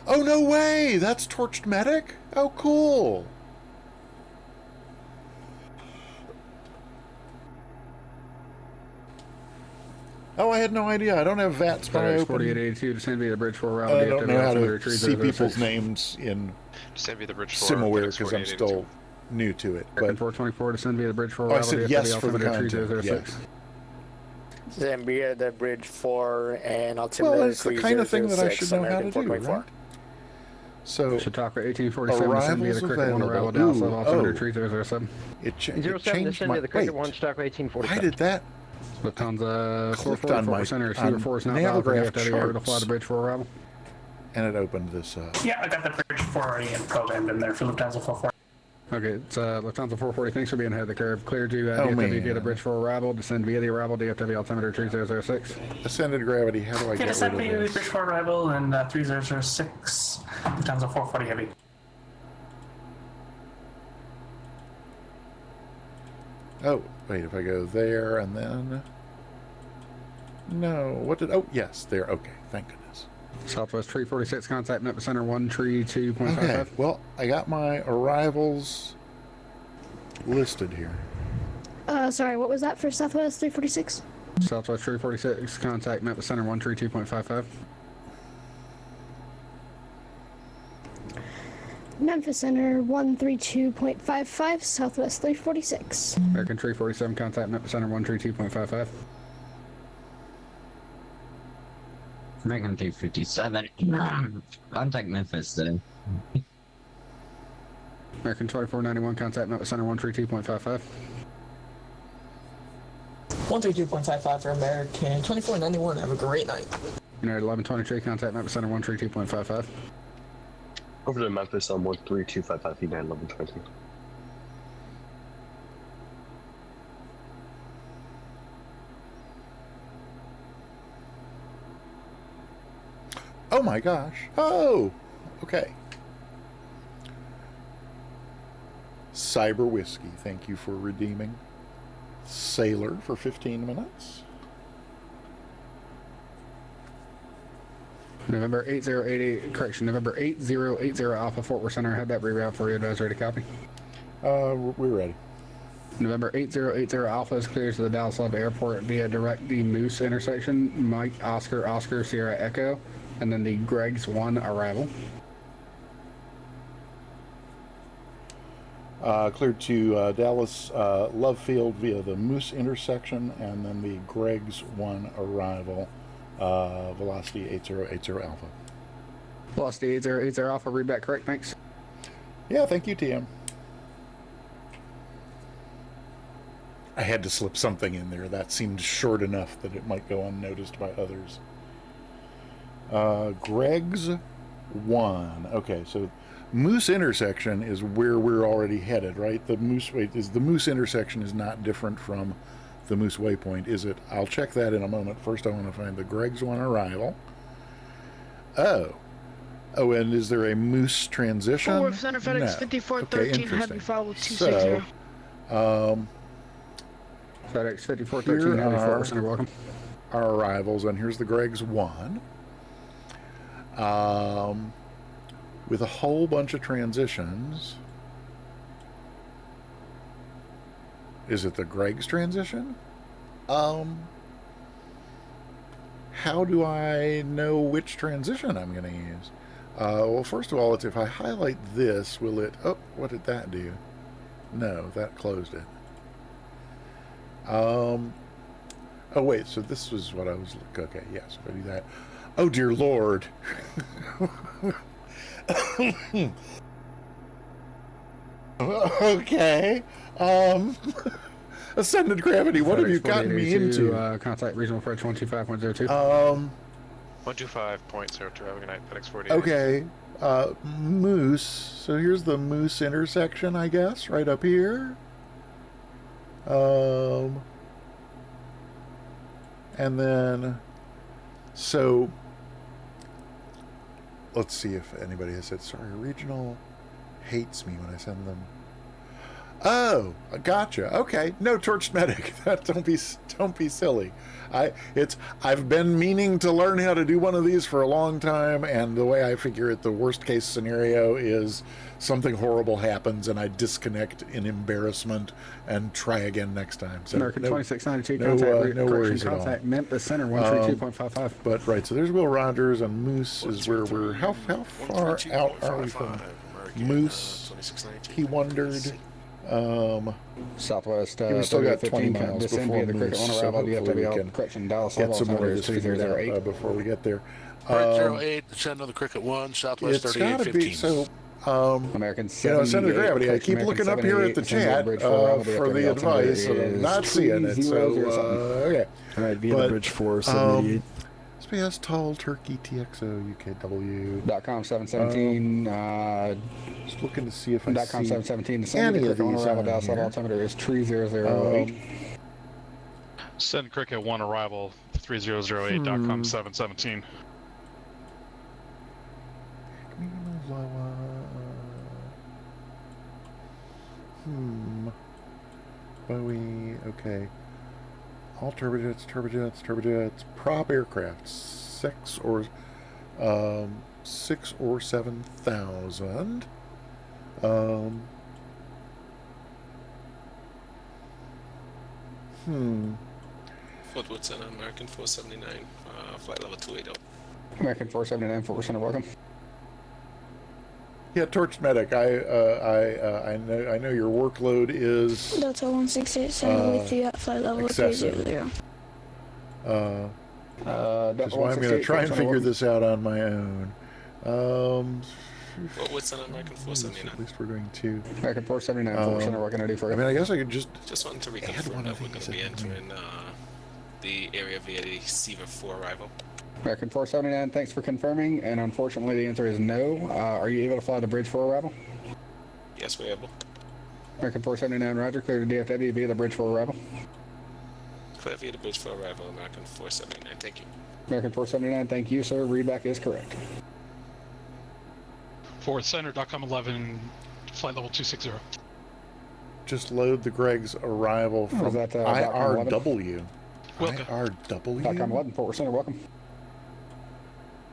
Oh, no way! That's Torched Medic? Oh, cool! Oh, I had no idea. I don't have VATSIM open. 4882, descend via the bridge 4 route. I don't know how to see people's names in Descend via the bridge 4. SimAware because I'm still new to it. But 424, descend via the bridge 4 route. I said yes for the content. Yes. Descend via the bridge 4 and altimeter 3006. Well, it's the kind of thing that I should know how to do, right? So, Chautauqua 1847, descend via the cricket 1 arrival, Dallas Love, altimeter 3007. It changed my... Wait, why did that... Lufthansa clicked on my center, Receiver Force now Navigraph to fly the bridge 4 arrival. And it opened this up. Yeah, I got the bridge 4 already programmed in there for Lufthansa 440. Okay, it's Lufthansa 440. Thanks for being ahead of the curve. Clear to DFW via the bridge 4 arrival. Descend via the arrival. DFW altimeter 3006. Ascended Gravity. How do I get rid of this? Descend via the bridge 4 arrival and 3006. Lufthansa 440 heavy. Oh, wait, if I go there and then... No, what did... Oh, yes, there. Okay, thank goodness. Southwest Tree 46, contact Memphis Center 1, Tree 2.55. Okay, well, I got my arrivals listed here. Sorry, what was that for Southwest 346? Southwest Tree 46, contact Memphis Center 1, Tree 2.55. Memphis Center 132.55, Southwest 346. American Tree 47, contact Memphis Center 1, Tree 2.55. American 357, contact Memphis Center. American 2491, contact Memphis Center 1, Tree 2.55. 132.55 for American 2491. Have a great night. United 1123, contact Memphis Center 1, Tree 2.55. Over to Memphis on 13255 United 1120. Oh my gosh. Oh, okay. Cyber Whiskey, thank you for redeeming. Sailor for 15 minutes. November 8088, November 8080 Alpha Fort Worth Center, had that reroute for you, advisory to copy. We're ready. November 8080 Alpha is cleared to the Dallas Love Airport via direct the Moose intersection, Mike, Oscar, Sierra Echo, and then the Greg's 1 arrival. Cleared to Dallas Love Field via the Moose intersection, and then the Greg's 1 arrival, velocity 8080 Alpha. Velocity 8080 Alpha, read back correct, thanks. Yeah, thank you, TM. I had to slip something in there. That seemed short enough that it might go unnoticed by others. Greg's 1. Okay, so Moose intersection is where we're already headed, right? The Moose intersection is not different from the Moose waypoint, is it? I'll check that in a moment. First, I want to find the Greg's 1 arrival. Oh, and is there a Moose transition? Fort Worth Center, FedEx 5413, heavy follow 260. So, FedEx 5413, heavy Fort Worth Center, welcome. Our arrivals, and here's the Greg's 1. With a whole bunch of transitions. Is it the Greg's transition? How do I know which transition I'm going to use? Well, first of all, it's if I highlight this, will it... Oh, what did that do? No, that closed it. Oh, wait, so this was what I was... Okay, yes, if I do that... Oh, dear Lord. Okay. Ascended Gravity, what have you gotten me into? Contact Regional Fred 125.02. 125.02, have a good night, FedEx 48. Okay. Moose. So here's the Moose intersection, I guess, right up here. And then, so, let's see if anybody has said, sorry, Regional hates me when I send them. Oh, gotcha. Okay. No, Torched Medic. Don't be silly. I've been meaning to learn how to do one of these for a long time, and the way I figure it, the worst case scenario is something horrible happens and I disconnect in embarrassment and try again next time. So American 2692 contact, no worries at all. Contact Memphis Center 132.55. But right, so there's Will Rogers, and Moose is where we're. How far out are we from Moose? He wondered. Southwest. We still got 20 miles before Moose, so hopefully we can get some more of this figured out before we get there. 08, descend on the Cricket 1, Southwest 3815. So, American Center Gravity. I keep looking up here at the chat for the advice, and I'm not seeing it. So, okay. All right, via the bridge 478. SPS Tall Turkey TXO UKW. .com 717. Just looking to see if I .com see 717. The any Cricket of these arrival on Dallas here. altimeter is 3008. Send Cricket 1 arrival 3008.com 717. Bowie, okay. All turbojets, prop aircraft, 6 or 7,000. Fort Worth Center, American 479, flight level 280. American 479, Fort Worth Center, welcome. Yeah, Torched Medic. I know your workload is Delta 168 with you at flight level excessive. 300. That's why I'm going to try and figure this out on my own. Fort Worth Center, American 479. At least we're going to American 479, Fort Worth Center, what can I do for you? I mean, I guess I could just wanted to reconfirm that we're going to be entering the area via the Seaver 4 arrival. American 479, thanks for confirming, and unfortunately the answer is no. Are you able to fly the bridge 4 arrival? Yes, we're able. American 479, roger, clear to DFW via the bridge 4 arrival. Clear via the bridge 4 arrival, American 479, thank you. American 479, thank you, sir. Readback is correct. Fort Center.com 11, flight level 260. just load the Greg's arrival from Was that, .com 11? IRW. Welcome. IRW? .com 11, Fort Worth Center, welcome.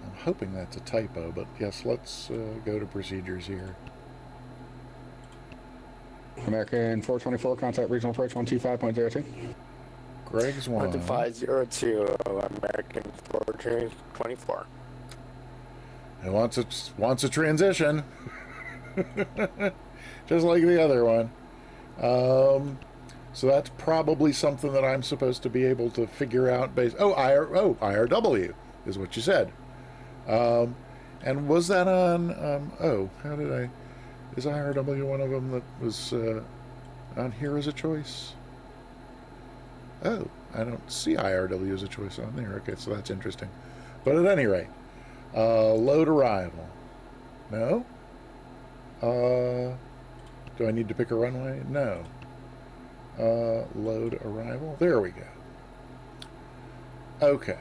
I'm hoping that's a typo, but yes, let's go to procedures here. American 424, contact regional approach 125.02. Greg's one. 502, American 424. It wants a transition. Just like the other one. So that's probably something that I'm supposed to be able to figure out based... IRW is what you said. And was that on... how did I... Is IRW one of them that was on here as a choice? Oh, I don't see IRW as a choice on there. Okay, so that's interesting. But at any rate, load arrival. No? Do I need to pick a runway? No. Load arrival. There we go. Okay.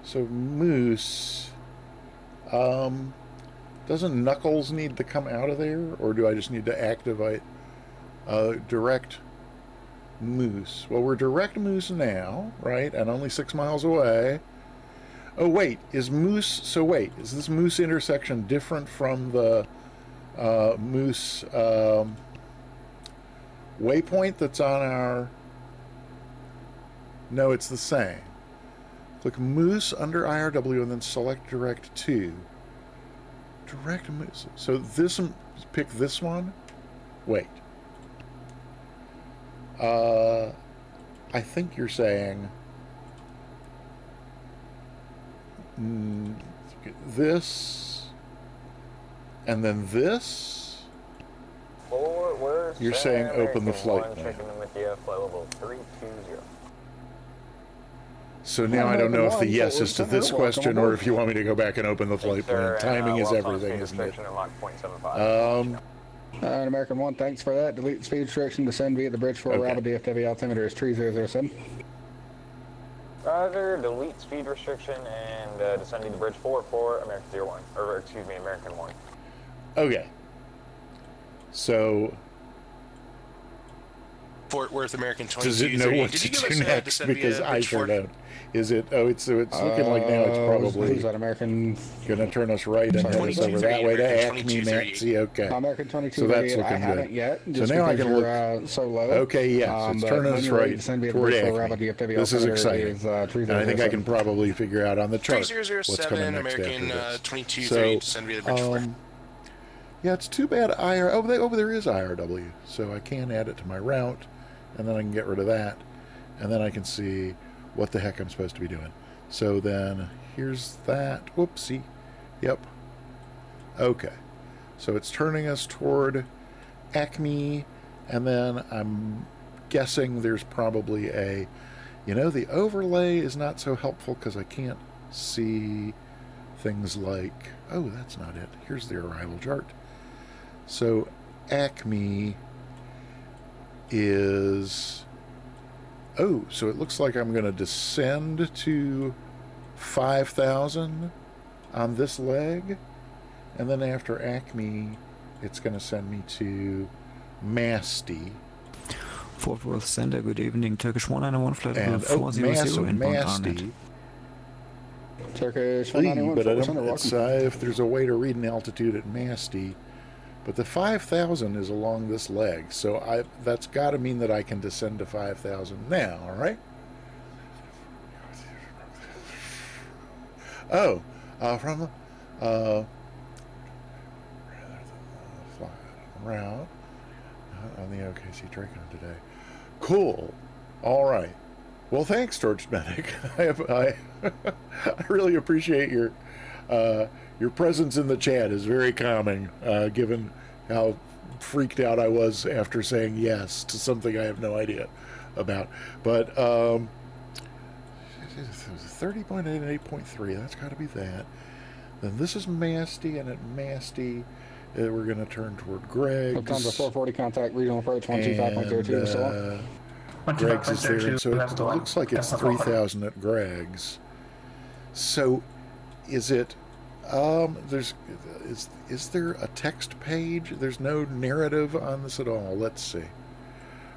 So Moose... doesn't Knuckles need to come out of there, or do I just need to activate direct Moose? Well, we're direct Moose now, right? And only 6 miles away. Oh, wait, is this Moose intersection different from the Moose waypoint that's on our... No, it's the same. Click Moose under IRW and then select Direct to. Direct Moose. So pick this one? Wait. I think you're saying this and then this? You're saying open the flight plan. So now I don't know if the yes is to this question or if you want me to go back and open the flight plan. Timing is everything, isn't it? American 1, thanks for that. Delete speed restriction, descend via the bridge for arrival. DFW altimeter is 3007. Roger, delete speed restriction and descend via the bridge for American 01, or excuse me, American 1. Okay. So... Fort Worth American 22. Does it know what to do next? Because I sure don't. Is it? Oh, it's looking like now it's probably American going to turn us right and head us over that way to Acme, Maxie. Okay. American 22. So that's looking I haven't good. yet. So now I can look. So low. Okay, yes, it's turning us right toward Acme. This is exciting. And I think I can probably figure out on the chart what's coming next American after this. 22, So, descend via the bridge 4. yeah, it's too bad there is IRW, so I can add it to my route, and then I can get rid of that, and then I can see what the heck I'm supposed to be doing. So then here's that. Whoopsie. Yep. Okay. So it's turning us toward Acme, and then I'm guessing there's probably a, the overlay is not so helpful because I can't see things like, oh, that's not it. Here's the arrival chart. So Acme is, oh, so it looks like I'm going to descend to 5,000 on this leg, and then after Acme it's going to send me to Masty. Fort Worth Center, good evening. Turkish 191 flight And level 400 inbound Masty. Turkish But 191 I Fort don't, Worth it's, if there's a way to read an altitude at Masty, but the 5,000 is along this leg, so that's got to mean that I can descend to 5,000 now, all right? Oh, from the route on the OKC Dragon today. Cool. All right. Well, thanks, George Medic. I really appreciate your presence in the chat is very calming, given how freaked out I was after saying yes to something I have no idea about. But 30.8 and 8.3, that's got to be that. Then this is Masty, and at Masty, we're going to turn toward Greg's. Lufthansa 440, contact regional approach 125.02. So Greg's is there, and so it looks like it's 3,000 at Greg's. So, is it Is there a text page? There's no narrative on this at all. Let's see.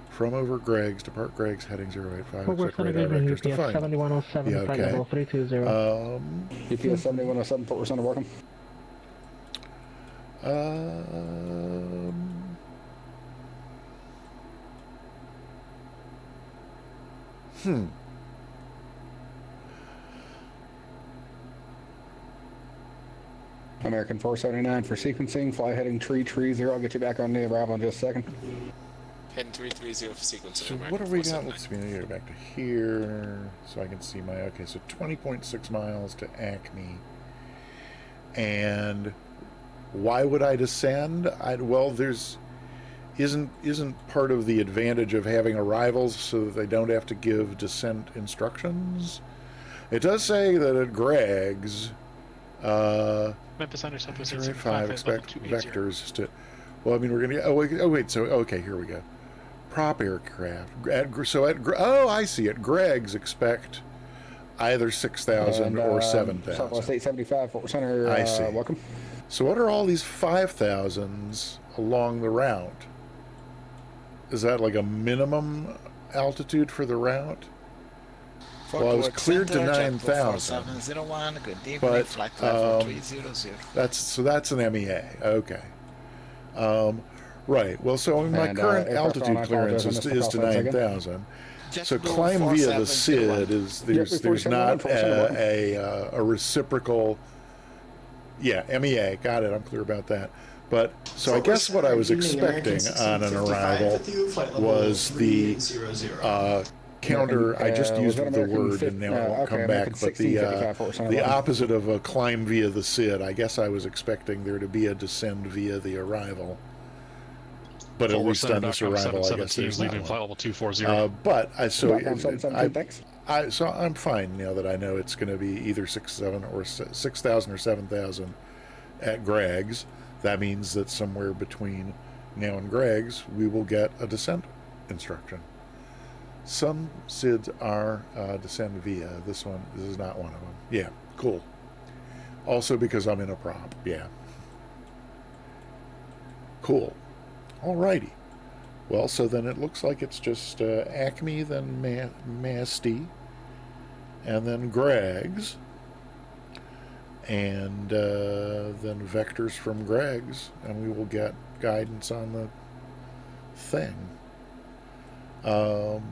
From over Greg's, depart Greg's, heading 085, Forward expect radar Center vectors to UPS find. 7107, Yeah, flight okay. level 320. UPS 7107, Fort Center, welcome. American 479 for sequencing, fly heading 330. I'll get you back on the arrival in just a second. Heading 330 for sequence. So what have we got? Let's see, go back to here so I can see my, okay, so 20.6 miles to Acme. And why would I descend? Well, isn't part of the advantage of having arrivals so that they don't have to give descent instructions? It does say that at Greg's, Memphis Center, Southwest 5, expect vectors to, well, I mean, we're going to, oh wait, so, okay, here we go. Prop aircraft. Oh, I see it. Greg's expect either 6,000 or 7,000. Southwest 875, Fort Center, I see. welcome. So what are all these 5,000s along the route? Is that like a minimum altitude for the route? Well, I was cleared to 9,000. But that's an MEA. Okay. Right. Well, so my current altitude clearance is to 9,000. So climb via the SID is there's not a reciprocal. Yeah, MEA. Got it. I'm clear about that. But so I guess what I was expecting on an arrival was the counter. I just used the word and now it won't come back. But the opposite of a climb via the SID. I guess I was expecting there to be a descend via the arrival. But at least on this arrival, I guess there's leaving flight level 240. But so I'm fine now that I know it's going to be either 6,000 or 7,000 at Greg's. That means that somewhere between now and Greg's, we will get a descent instruction. Some SIDs are descend via. This is not one of them. Yeah, cool. Also because I'm in a prop. Yeah. Cool. Alrighty. Well, so then it looks like it's just Acme, then Masty, and then Greg's, and then vectors from Greg's, and we will get guidance on the thing. And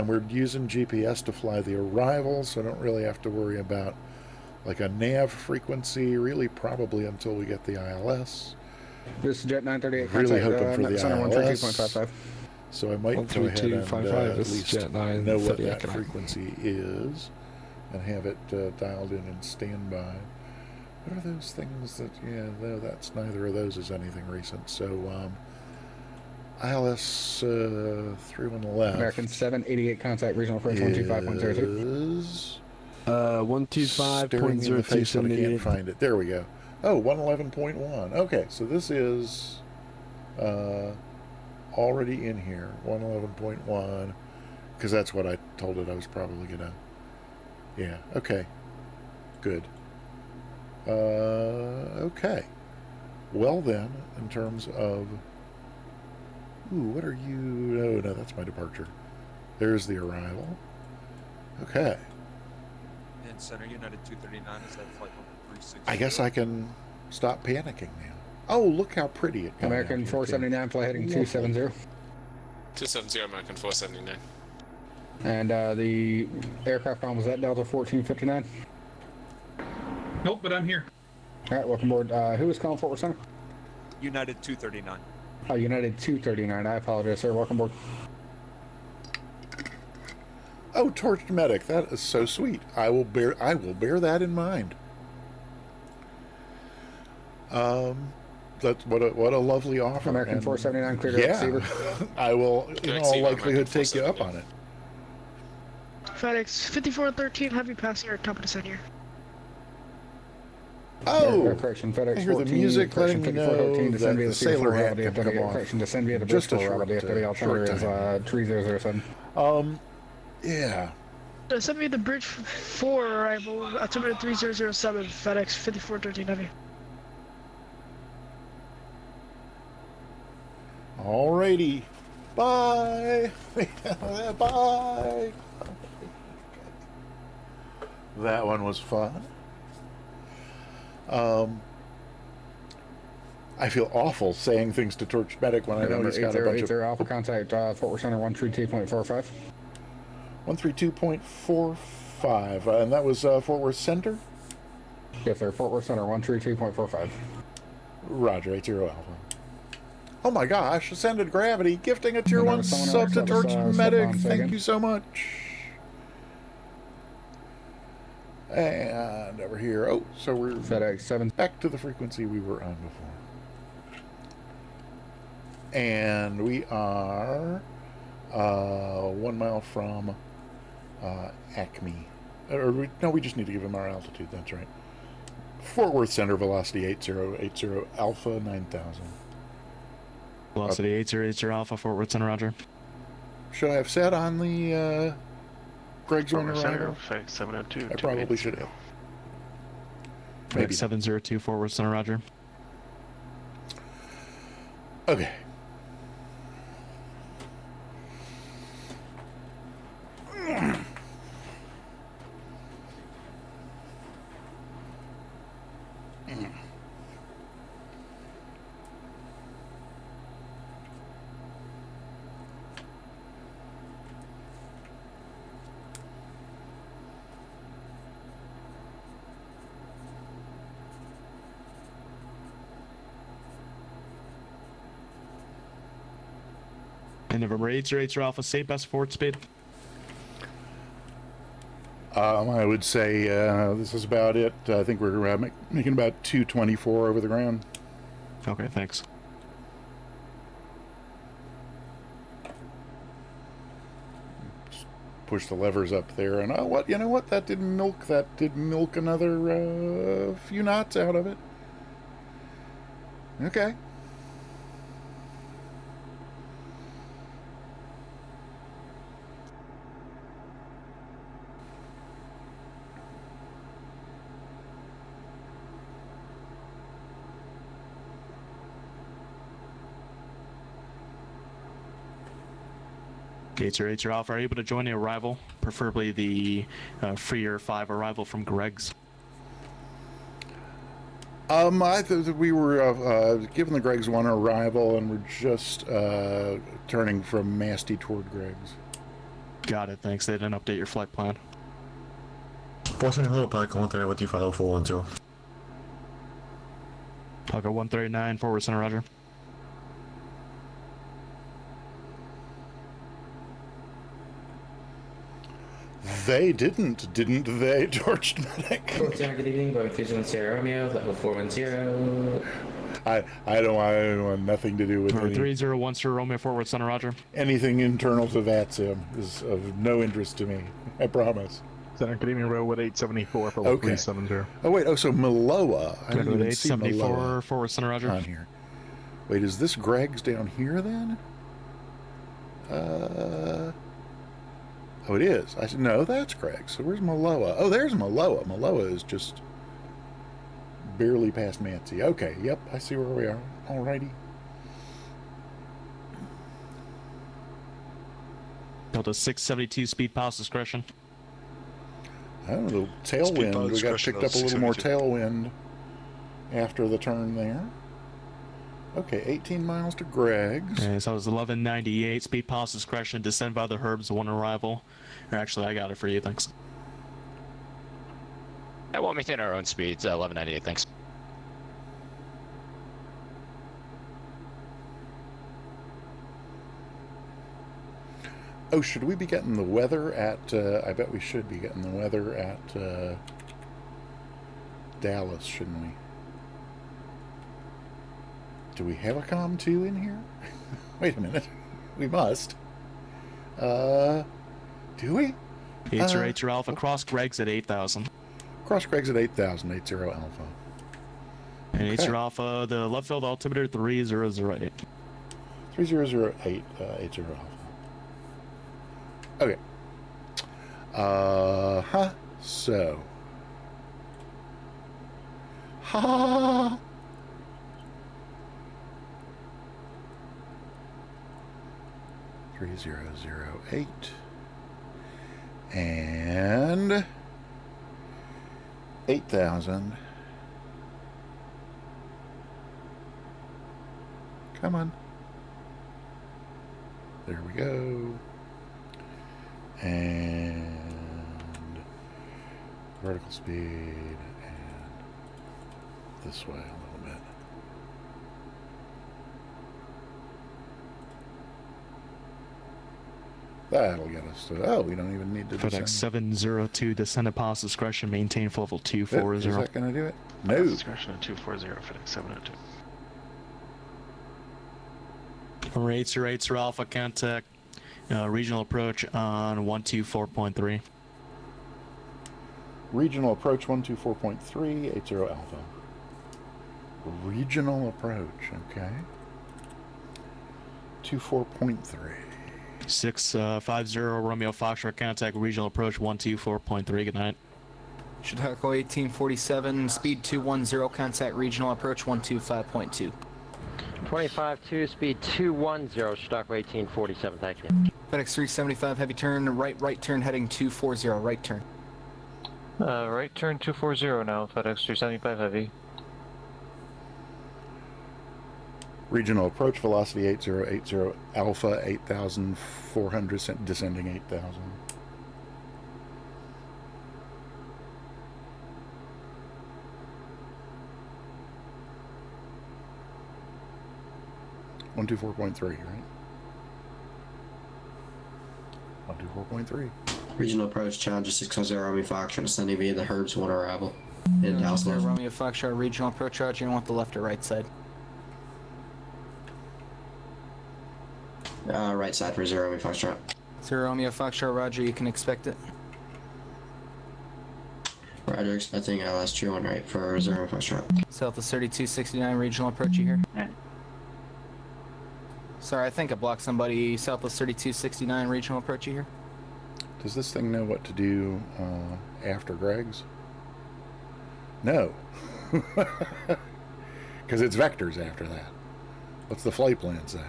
we're using GPS to fly the arrival, so I don't really have to worry about like a nav frequency, really probably until we get the ILS. This is Jet 938. Really hoping for the Center ILS. 132.55. So I might go ahead and at least know what that frequency is and have it dialed in and standby. What are those things that, yeah, no, that's neither of those is anything recent. So ILS 31 left. American 788 contact regional approach 125.02. Is 125.02. I can't find it. There we go. Oh, 111.1. Okay, so this is already in here. 111.1, because that's what I told it I was probably gonna. Yeah. Okay. Good. Okay. Well then, in terms of. Ooh, what are you? Oh no, that's my departure. There's the arrival. Okay. And Center United 239 is that flight number 360. I guess I can stop panicking now. Oh, look how pretty it comes. American 479 flight heading 270. 270 American 479. And the aircraft on was at Delta 1459. Nope, but I'm here. All right, welcome aboard. Who is calling Fort Center? United 239. Oh, United 239. I apologize, sir. Welcome aboard. Oh, Torched Medic. That is so sweet. I will bear that in mind. That's what a lovely offer. American 479 cleared yeah, receiver. I will in all likelihood take you up on it. FedEx 5413, heavy passenger, top of the center. Oh, correction, FedEx I hear the 14, music letting me know that the sailor hat can come off. Correction, descend via the Just a short short, the short altimeter is time. 3007. Yeah. Send me the bridge 4 arrival, altimeter 3007, FedEx 5413 Heavy. Alrighty. Bye. Bye. That one was fun. I feel awful saying things to Torch Medic when I know he's got a bunch of... Alpha contact, Fort Worth Center 132.45. 132.45, and that was Fort Worth Center? Yes, sir, Fort Worth Center 132.45. Roger, 80 Alpha. Oh my gosh, Ascended Gravity, gifting a Tier 1 sub to Torch Medic. Thank you so much. And over here, oh, so we're FedEx 7 back to the frequency we were on before. And we are 1 mile from Acme. No, we just need to give him our altitude, that's right. Fort Worth Center, velocity 8080 Alpha 9000. Velocity 8080 Alpha, Fort Worth Center, Roger. Should I have said on the Greg's one arrival? 702. I probably should have. Maybe 702 Fort Worth Center, Roger. Okay. And November 8080 Alpha, say best forward speed. I would say this is about it. I think we're making about 224 over the ground. Okay, thanks. Just push the levers up there, and what? You know what? That did milk. That did milk another few knots out of it. Okay. Gates or 80 Alpha, are you able to join the arrival? Preferably the freer 5 arrival from Greg's. I thought we were given the Greg's one arrival, and we're just turning from Masty toward Greg's. Got it, thanks. They didn't update your flight plan. Boston Hill Park, 130 I'll go 139 Forward Center, Roger. They didn't they, Torched Medic? Good evening, Boeing 301 Sierra Romeo, level 410. I don't want nothing to do with any, 301 Sierra Romeo, Forward Center, Roger. Anything internal to VATSIM is of no interest to me, I promise. Center, good evening, Railwood 874 for Okay. 370. Oh wait, so Maloa. I didn't even see 874 Maloa Forward Center, Roger. on here. Wait, is this Greg's down here then? Oh, it is. I said, no, that's Greg's. So where's Maloa? Oh, there's Maloa. Maloa is just barely past Nancy. Okay, yep, I see where we are. Alrighty. Delta 672 speed past discretion. Oh, the tailwind. We got picked up a little more tailwind after the turn there. Okay, 18 miles to Greg's. Okay, so it was 1198 speed past discretion. Descend by the Herbs, one arrival. Or actually, I got it for you. Thanks. I won't maintain our own speeds. 1198. Thanks. Oh, should we be getting the weather at... I bet we should be getting the weather at Dallas, shouldn't we? Do we have a COM 2 in here? Wait a minute. We must. Do we? 80 Alpha, cross Greg's at 8,000. Cross Greg's at 8,000, 80 Alpha. And 80 Okay. Alpha, the left field altimeter 3008. 3008, 80 Alpha. Okay. So. Ha! 3008 and 8,000. Come on. There we go. And vertical speed and this way a little bit. That'll get us to, oh, we don't even need to FedEx descend. 702, descend at pilot's discretion, maintain full level 240. Is that going to do it? No. Discretion at 240, FedEx 702. Rates are Alpha, contact regional approach on 124.3. Regional approach 124.3, 80 Alpha. Regional approach, okay. 24.3. 650 Romeo Foxtrot, contact regional approach 124.3. Good night. Chicago 1847, speed 210, contact regional approach 125.2. 25-2, speed 210, Chicago 1847, thank you. FedEx 375, heavy turn, right turn, heading 240, right turn. Right turn 240 now, FedEx 375 heavy. Regional approach velocity 8080 Alpha 8,400, descending 8,000. One 124.3, right? 124.3. Regional approach Challenger 610 Romeo Foxtrot descending via the Herbs 1 arrival. In Dallas. Romeo Foxtrot, regional approach, Roger, you want the left or right side? Right side for 0 Romeo Foxtrot. 0 Romeo Foxtrot, Roger, you can expect it. Roger, expecting last true 1 right for 0 Romeo Foxtrot. Southwest 3269, regional approach, you here? Sorry, I think I blocked somebody. Southwest 3269, regional approach, you here? Does this thing know what to do after Greg's? No. Because it's vectors after that. What's the flight plan say?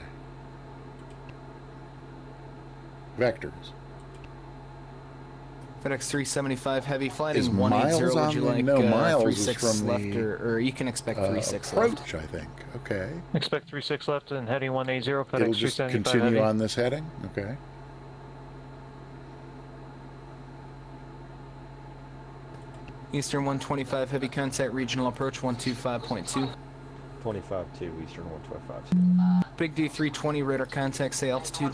Vectors. FedEx 375 heavy flighting Is 180. Would you like no, miles 36 is from left, the, or you can expect 36 approach, left. I think. Okay. Expect 36 left and heading 180, FedEx It'll just 375 continue heavy. on this heading? Okay. Eastern 125 heavy contact regional approach 125.2. 25-2, Eastern 125-2. Big D 320 radar contact, say altitude.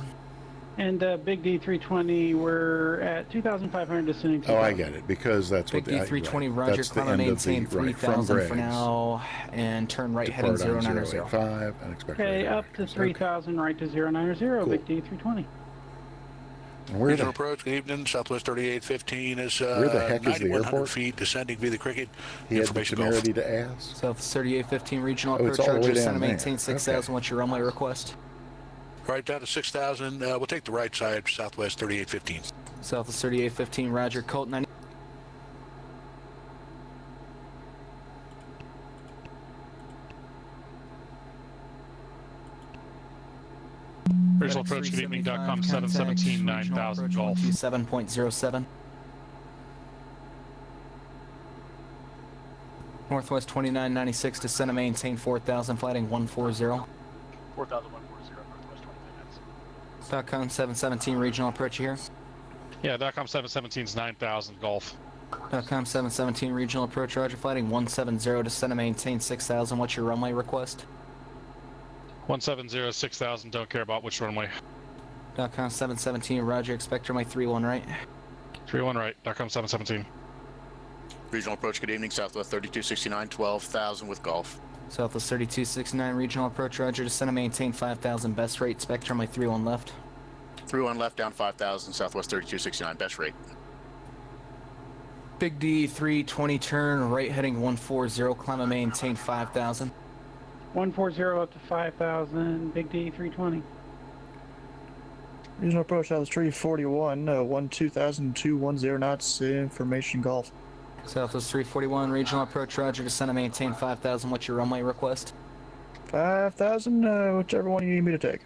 And Big D 320, we're at 2,500 descending. Oh, I get it, because that's Big what D 320 Roger, that's climb the and end of maintain the, right, 3,000 for Greg's. now, and turn right Depart heading on 090. 085 and expect Okay, radar up to vectors. 3,000, right to 090, Cool. Big D 320. And where Regional the, approach, good evening. Southwest 3815 is where the heck is the 9,100 airport? feet, descending via the Cricket. He had the Information temerity Golf. to ask? South 3815 regional Oh, it's approach all the way Roger, down send and there. maintain 6,000. Okay. What's your runway request? Right down to 6,000. We'll take the right side, Southwest 3815. Southwest 3815 Roger, Colt 90. Regional approach, good evening, .com 717, 9,000 Golf. 7.07. Northwest 2996, descend and maintain 4,000, flighting 140. 4,140, Northwest 29. .com 717 regional approach here. Yeah, .com 717 is 9,000 Golf. .com 717 regional approach, Roger, flighting 170, descend and maintain 6,000. What's your runway request? 170, 6,000, don't care about which runway. .com 717 Roger, expect runway 31 right. 31 right, .com 717. Regional approach, good evening, Southwest 3269, 12,000 with Golf. Southwest 3269 regional approach, Roger, descend and maintain 5,000, best rate, expect runway 31 left. 31 left, down 5,000, Southwest 3269, best rate. Big D 320 turn, right heading 140, climb and maintain 5,000. 140 up to 5,000, Big D 320. Regional approach out of 341, 12,210 knots, information golf. Southwest 341, regional approach, roger, descend and maintain 5,000. What's your runway request? 5,000, whichever one you need me to take.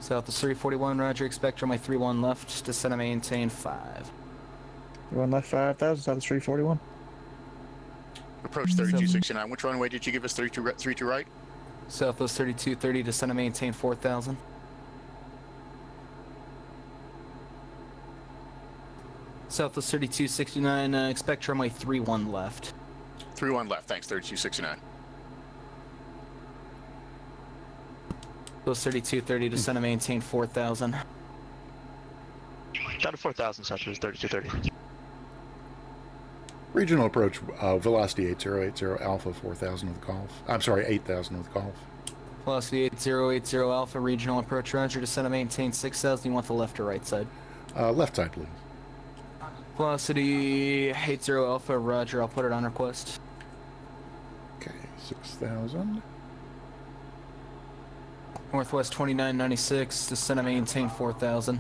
Southwest 341, roger, expect runway 31 left, descend and maintain 5. One left 5,000, Southwest 341. Approach 3269. Which runway did you give us? 32 right? Southwest 3230, descend and maintain 4,000. Southwest 3269, expect runway 31 left. 31 left. Thanks. 3269. Southwest 3230, descend and maintain 4,000. Down to 4,000, Southwest 3230. Regional approach, velocity 8080 Alpha 4,000 with golf. I'm sorry, 8,000 with golf. Velocity 8080 Alpha, regional approach, roger, descend and maintain 6,000. You want the left or right side? Left side, please. Velocity 80 Alpha, roger, I'll put it on request. Okay, 6,000. Northwest 2996, descend and maintain 4,000.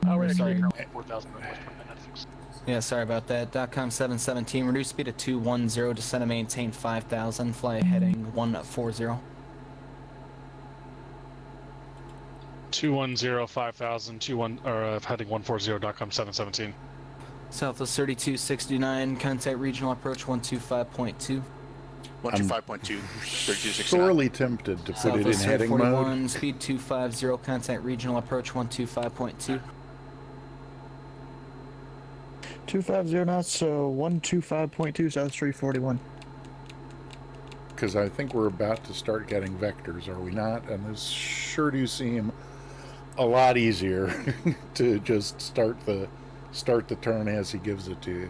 We're Sorry. actually 4,000 Northwest 2996. Yeah, sorry about that. .com 717, reduce speed to 210, descend and maintain 5,000, fly heading 140. 210 5000 heading 140.com 717. Southwest 3269, contact regional approach 125.2. 125.2. 3269. Sorely tempted to put it in heading mode. 341, speed 250, contact regional approach 125.2. 250 knots, 125.2, South 341. Because I think we're about to start getting vectors, are we not? And this sure do seem a lot easier to just start the turn as he gives it to you.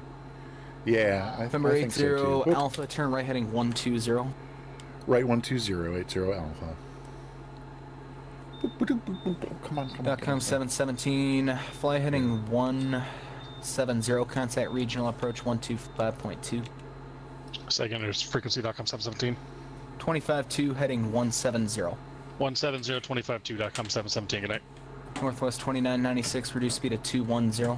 Yeah, I November think so 80 too. Alpha, turn right heading 120. Right, 120, 80 Alpha. Boop, boop, boop, boop, boop. Come on. .com 717, fly heading 170, contact regional approach 125.2. Second is frequency.com 717. 25.2, heading 170. 170.252.com 717. Good night. Northwest 2996, reduce speed to 210.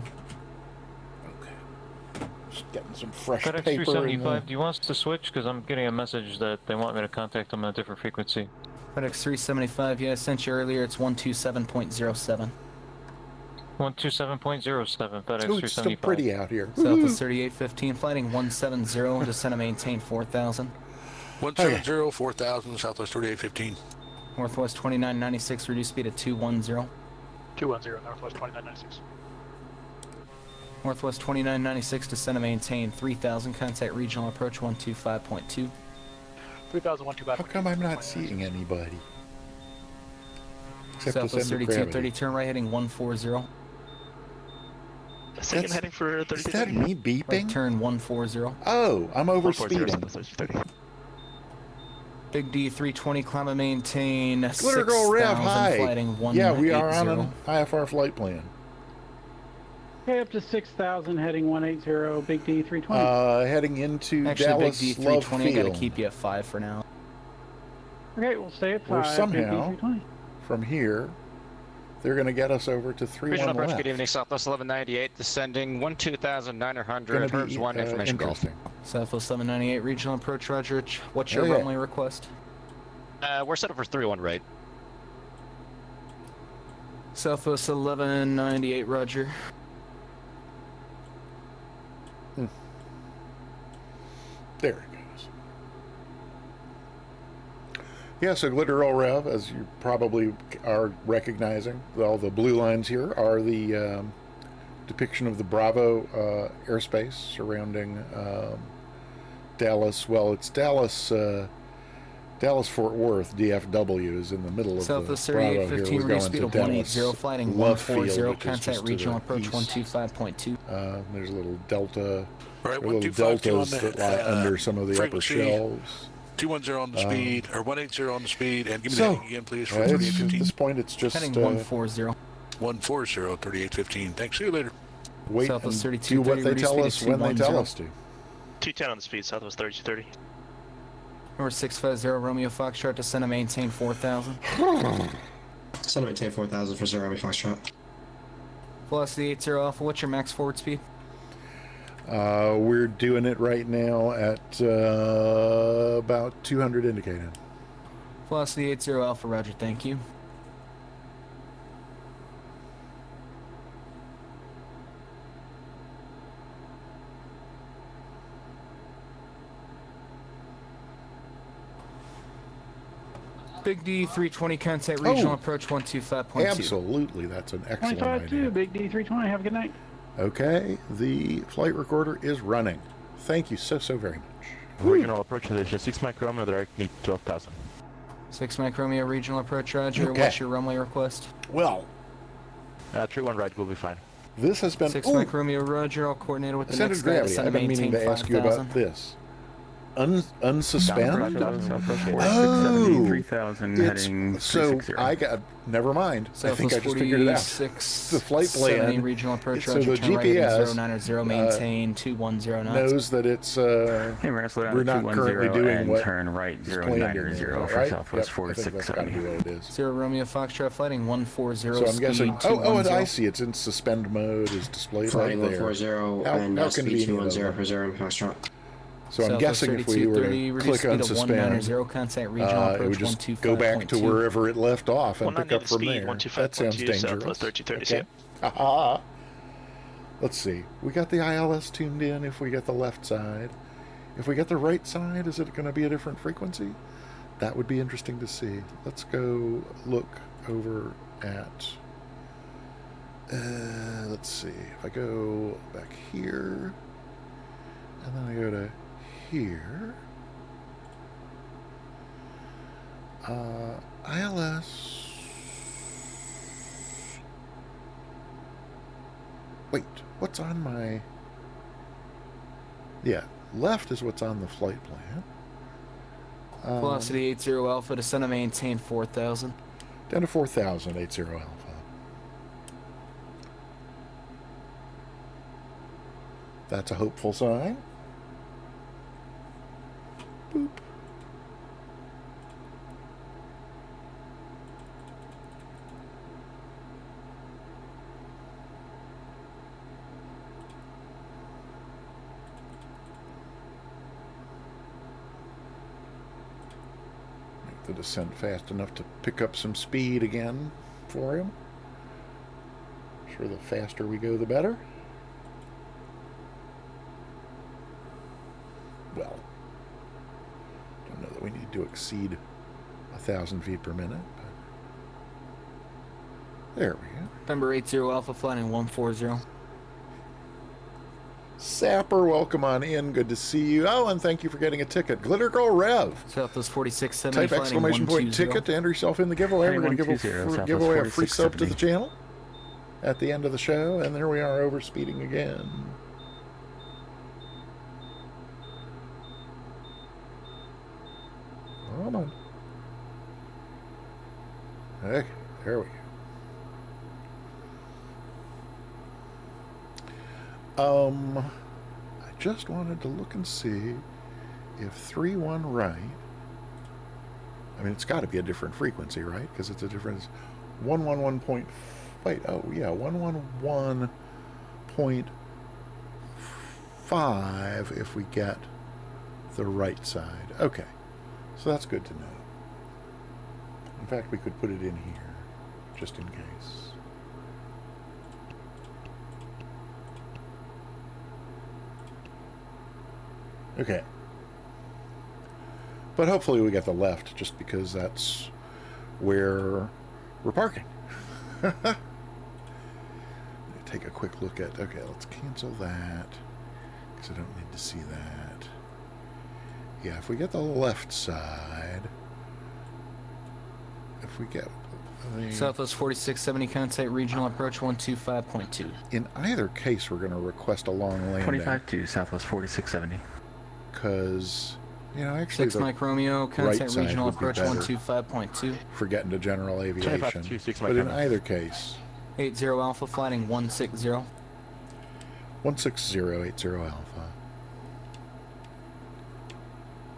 Just getting some fresh FedEx paper. 375, do you want us to switch? Because I'm getting a message that they want me to contact them on a different frequency. FedEx 375, yeah, I sent you earlier, it's 127.07. 127.07, FedEx Ooh, it's 375. still pretty out here. Southwest 3815, flighting 170, descend and maintain 4,000. 170, 4,000, Southwest 3815. Northwest 2996, reduce speed to 210. 210, Northwest 2996. Northwest 2996, descend and maintain 3,000, contact regional approach 125.2. 3,001 How come I'm not seeing anybody? Except to Southwest send a 3230, gravity. turn right heading 140. Second heading for Is 3230. that me beeping? Right turn 140. Oh, I'm over speeding. 30. Big D 320, climb and maintain Glitter Girl Rev, 6,000, hi. flighting 180. Yeah, we are on an IFR flight plan. Okay, up to 6,000, heading 180, Big D 320. Heading into Actually, Dallas Big D Love 320, gotta Field. keep you at 5 for now. Okay, we'll stay at 5. Where Big D somehow, 320. from here, they're going to get us over to 3-1 Regional approach, left. good evening, Southwest 1198, descending 12,900, Gonna Herbs be 1, information golf. interesting. Southwest 798, regional approach, roger. What's your Oh, yeah. runway request? We're set up for 3-1 right. Southwest 1198, roger. There it goes. Yeah, so Glitter Girl Rev, as you probably are recognizing, all the blue lines here are the depiction of the Bravo airspace surrounding Dallas. Well, it's Dallas Fort Worth, DFW, is in the middle of Southwest the Bravo 3815, here. We're reduce going speed to of Dallas 180, flighting Love Field, 140, which is contact just to regional the approach east. 125.2. There's a little delta, Right, or little 125 deltas on the, that lie under some of the upper frequency. shelves. 210 on the speed, or 180 on the speed, and give me So, the heading again, please, for it's, at 3815. this point, it's just Heading 140. 140, 3815. Thanks, see you later. wait Southwest and 32, do what they 30, tell reduce us speed when to they tell 210. us to. 210 on the speed, Southwest 3230. Number 650, Romeo Foxtrot, descend and maintain 4,000. Descend and maintain 4,000 for 0 Army Foxtrot. Velocity 80 Alpha, what's your max forward speed? We're doing it right now at about 200 indicated. Velocity 80 Alpha, roger, thank you. Big D 320 contact regional approach 125.2. Absolutely, that's an excellent 25-2, idea. Big D 320. Have a good night. Okay, the flight recorder is running. Thank you so very much. Regional approach position 6 micrometer, direct need 12,000. 6 micromeo regional approach, roger. Okay. What's your runway request? Well, 3-1 right will be fine. this has been 6 micromeo, roger. I'll coordinate with the Ascended next guy to gravity. send I've and been meaning maintain to ask you about 5,000. this. Unsuspend? Oh, 3,000 heading so 360. I got. Never mind. I think I Southwest just figured it out. 46, The flight 70 plan. regional approach, So roger. the Turn right heading GPS 090, maintain 210 knots. knows that it's. Hey, we're gonna slow down we're to not currently 210 doing and what turn right is planned in 090 there, for right? Southwest Yep, I think that's gotta be 4670. what it is. 0 Romeo Foxtrot flighting 140, So I'm speed guessing. 210. And I see. It's in suspend mode. Is displayed Flighting right there. 140 and how speed convenient 210 of for 0 Army Foxtrot. So I'm Southwest guessing if we were 3230, to reduce click speed on of suspend, 190, contact regional it approach would just go back to 125.2. wherever it left off and pick up from speed, there. 125.2, That sounds dangerous. Southwest 3230, Okay. Haha. Let's see. We got the ILS tuned in if we get the left side. If we get the right side, is it going to be a different frequency? That would be interesting to see. Let's go look over at... let's see. If I go back here, and then I go to here, ILS... Wait, what's on my... Yeah, left is what's on the flight plan. Velocity 80 Alpha, descend and maintain 4,000. Down to 4,000, 80 Alpha. That's a hopeful sign. Boop. Make the descent fast enough to pick up some speed again for him. Sure, the faster we go, the better. Well, don't know that we need to exceed 1,000 feet per minute, but there we go. November 80 Alpha, flying 140. Sapper, welcome on in. Good to see you. Oh, and thank you for getting a ticket. Glitter Girl Rev. Southwest 4670, Type flying exclamation point 120. ticket to enter yourself in the giveaway. We're going to give away a free sub to the channel at the end of the show, and there we are, over speeding again. Come on. Okay, there we go. I just wanted to look and see if 3-1 right. I mean, it's got to be a different frequency, right? Because it's a different 111 point. Wait, oh yeah, 111.5 if we get the right side. Okay, so that's good to know. In fact, we could put it in here, just in case. Okay. But hopefully we get the left, just because that's where we're parking. Take a quick look at... Okay, let's cancel that, because I don't need to see that. Yeah, if we get the left side... If we get... Southwest 4670, contact regional approach 125.2. In either case, we're going to request a long landing. 25-2, Southwest 4670. Because, you know, actually 6 Mike Romeo, contact right side regional would be approach better 125.2. for getting to general aviation. 25-2, 6 But in Mike either case... 80 Alpha, flying 160. 160, 80 Alpha.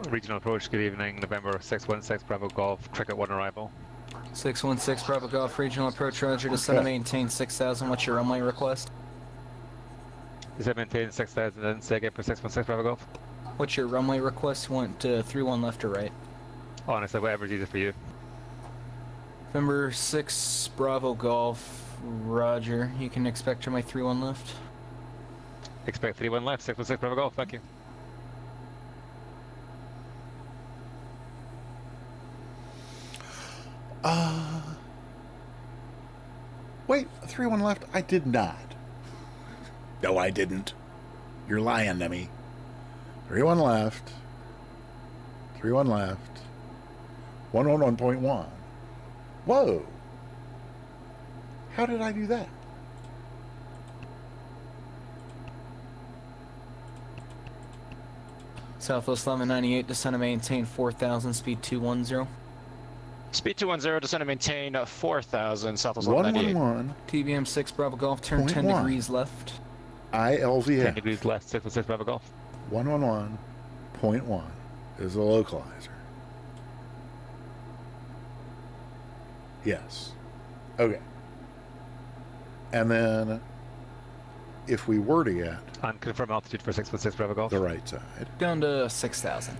Regional approach, good evening. November 616, Bravo Golf, Cricket 1 arrival. 616 Bravo Golf, regional approach, roger, descend and maintain 6,000. What's your runway request? Descend maintain 6,000, then say again for 616 Bravo Golf. What's your runway request? Want 3-1 left or right? Honestly, whatever's easier for you. November 6 Bravo Golf, roger. You can expect my 3-1 left. Expect 3-1 left, 616 Bravo Golf, thank you. Wait, 3-1 left? I did not. No, I didn't. You're lying to me. 3-1 left. 3-1 left. 111.1. Whoa. How did I do that? Southwest 1198, descend and maintain 4,000, speed 210. Speed 210, descend and maintain 4,000, Southwest 198. 111. TBM 6 Bravo Golf, turn 10 1. degrees left. ILVF. 10 degrees left, 616 Bravo Golf. 111.1 is the localizer. Yes. Okay. And then, if we were to get... Unconfirmed altitude for 616 Bravo Golf. The right side. Down to 6,000.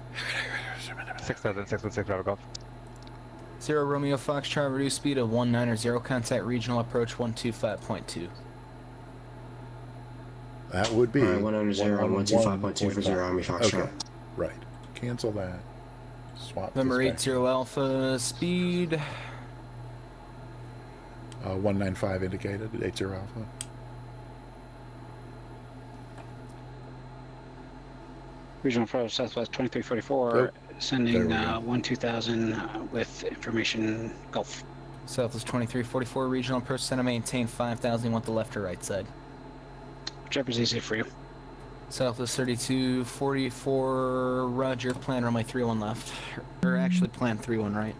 6,000, 616 Bravo Golf. 0 Romeo Foxtrot, reduced speed of 190, contact regional approach 125.2. That would be... Alright, 190, 125.2 for 0 Army Foxtrot. Okay, right. Cancel that. Swap Number this 80 Alpha, speed... 195 indicated at 80 Alpha. Regional approach, Southwest 2344, sending 12,000 with information Gulf. Southwest 2344, regional approach, send and maintain 5,000. You want the left or right side? Whichever's easier for you. Southwest 3244, roger, plan runway 31 left. Or actually plan 31 right.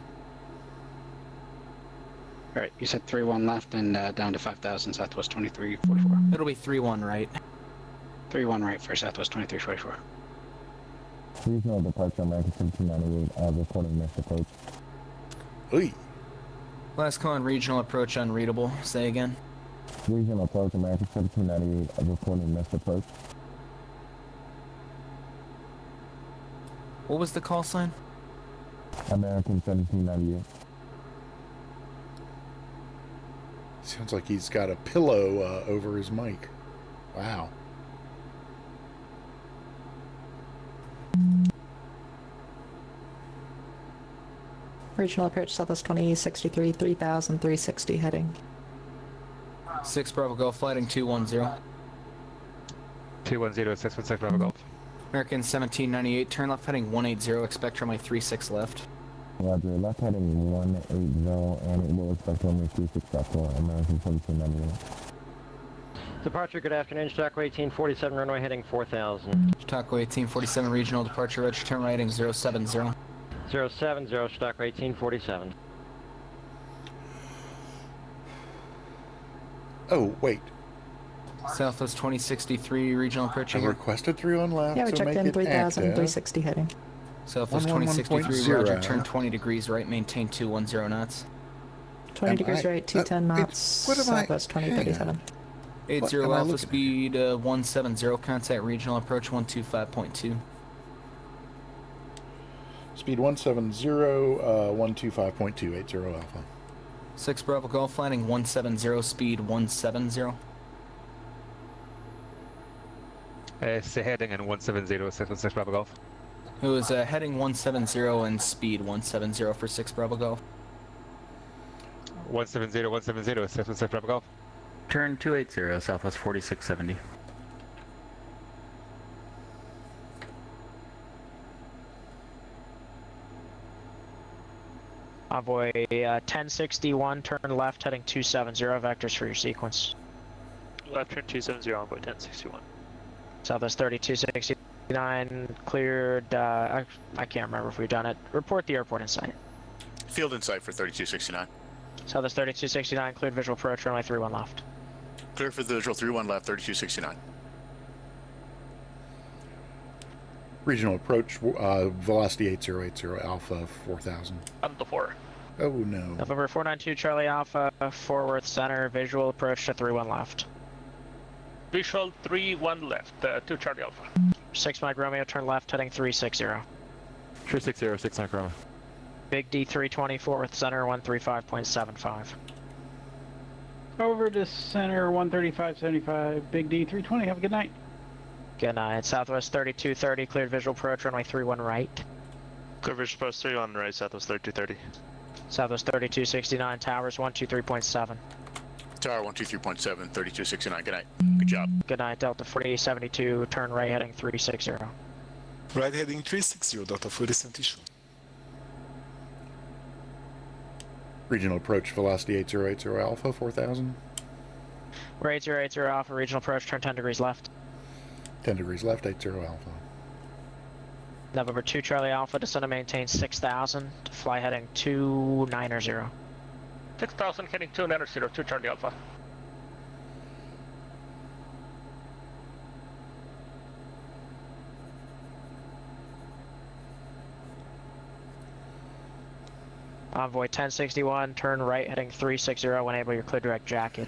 Alright, you said 31 left and down to 5,000, Southwest 2344. It'll be 31 right. 31 right for Southwest 2344. Regional departure, American 1798, reporting missed approach. Oy. Last call on regional approach unreadable. Say again. Regional approach, American 1798, reporting missed approach. What was the call sign? American 1798. Sounds like he's got a pillow over his mic. Wow. Regional approach Southwest 2063, 3,360 heading. 6 Bravo Golf, flighting 210. 210, 616 Bravo Golf. American 1798, turn left heading 180, expect runway 36 left. Roger, left heading 180, and it will expect runway 36 left, American 1798. Departure, good afternoon, Stockway 1847, runway heading 4,000. Stockway 1847, regional departure, register turn right heading 070. 070, Stockway 1847. Oh, wait. Southwest 2063, regional approaching. I requested 3 on left, Yeah, we so checked make in it 3,360 heading. Southwest 2063, roger, turn 20 degrees right, maintain 210 knots. 20 degrees right, 210 knots, Southwest 2037. 80 Alpha, speed 170, contact regional approach 125.2. Speed 170, 125.2, 80 Alpha. 6 Bravo Golf, landing 170, speed 170. Say heading in 170, 616 Bravo Golf. It was heading 170 and speed 170 for 6 Bravo Golf. 170, 170, 616 Bravo Golf. Turn 280, Southwest 4670. Envoy 1061, turn left heading 270, vectors for your sequence. Left turn 270, Envoy 1061. Southwest 3269, cleared, I can't remember if we've done it. Report the airport in sight. Field in sight for 3269. Southwest 3269, cleared visual approach, runway 31 left. Clear for the visual 31 left, 3269. Regional approach, velocity 8080, Alpha 4000. On the 4. Oh no. November 492 Charlie Alpha, Fort Worth Center, visual approach to 31 left. Visual 3-1 left, 2 Charlie Alpha. 6 Mike Romeo, turn left, heading 360. 360, 6 Mike Romeo. Big D 320, Fort Worth Center, 135.75. Over to center, 135.75. Big D 320. Have a good night. Good night. Southwest 3230, cleared visual approach, runway 31 right. Clear visual approach 31 right, Southwest 3230. Southwest 3269, towers 123.7. Tower 123.7, 3269. Good night. Good job. Good night, Delta 4872, turn right heading 360. Right heading 360, Delta 4072. Regional approach velocity 8080 Alpha 4000. We're 8080 Alpha, regional approach, turn 10 degrees left. 10 degrees left, 80 Alpha. November 2 Charlie Alpha, descend and maintain 6000, fly heading 290. 6000 heading 290, 2 Charlie Alpha. Envoy 1061, turn right heading 360 when able, you're clear direct jacket.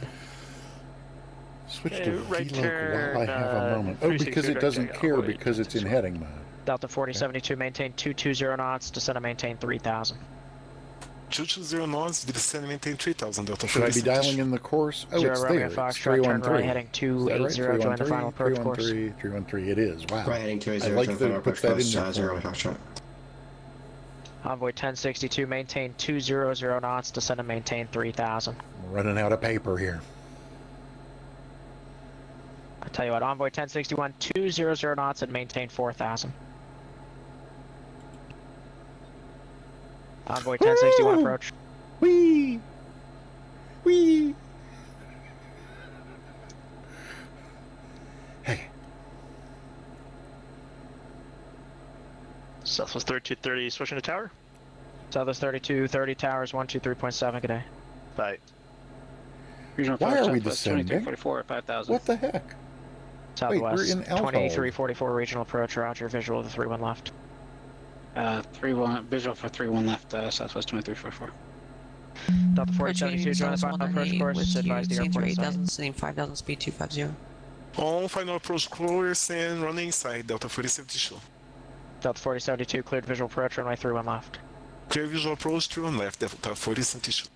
Switch Okay, to right VLOC turn, while I have a moment. Oh, because it doesn't care because it's in heading mode. Delta 4072, maintain 220 knots, descend and maintain 3000. 220 knots, descend and maintain 3000, Delta Should I be dialing in the course? Oh, it's there. It's Foxtrot, turn right 313. heading 280, join the final approach course. 313, it is. Wow. Right heading 280, I like join that final it puts approach that in course, there. 0 Foxtrot. Envoy 1062, maintain 200 knots, descend and maintain 3000. I'm running out of paper here. I tell you what, Envoy 1061, 200 knots and maintain 4000. Envoy 1061 approach. Whee! Whee! Hey. Southwest 3230, switching to tower. Southwest 3230, towers 123.7, good day. Bye. Regional Why approach, are we Southwest descending? 2344 at 5000. What the heck? Southwest Wait, we're in Alpha. 2344, regional approach, roger, visual to 31 left. 31, visual for 31 left, Southwest 2344. Delta 4072, join the final approach course, advise the airport inside. 8000, sending 5000, speed 250. On final approach course and running inside, Delta 4072. Delta 4072, cleared visual approach, runway 31 left. Clear visual approach, 31 left, Delta 4072.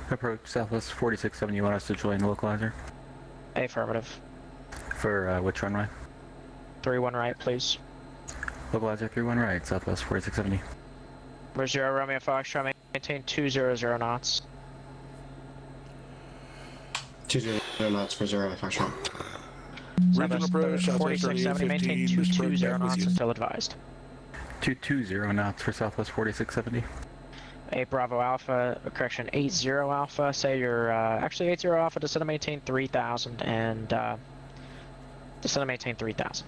Approach Southwest 4670, you want us to join the localizer? Affirmative. For which runway? 31 right, please. Localizer 31 right, Southwest 4670. We're 0 Romeo Foxtrot, maintain 200 knots. 200 knots for 0 Foxtrot. Regional approach, Southwest 4670, maintain 220 knots until advised. 220 knots for Southwest 4670. 8 Bravo Alpha, correction, 80 Alpha, say you're, actually 80 Alpha, descend and maintain 3000, and, descend and maintain 3000.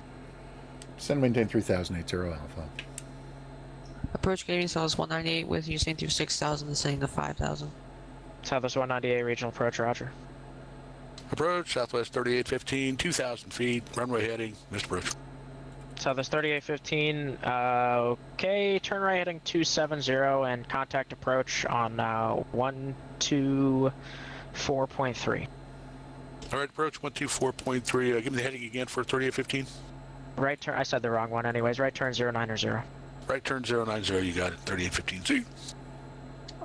Descend and maintain 3000, 80 Alpha. Approach Canadian Southwest 198 with Houston through 6000, descending to 5000. Southwest 198, regional approach, roger. Approach, Southwest 3815, 2,000 feet, runway heading, missed approach. Southwest 3815, okay, turn right heading 270 and contact approach on 124.3. All right, approach 124.3. Give me the heading again for 3815. Right turn, I said the wrong one anyways, right turn 090. Right turn 090, you got it, 3815. See?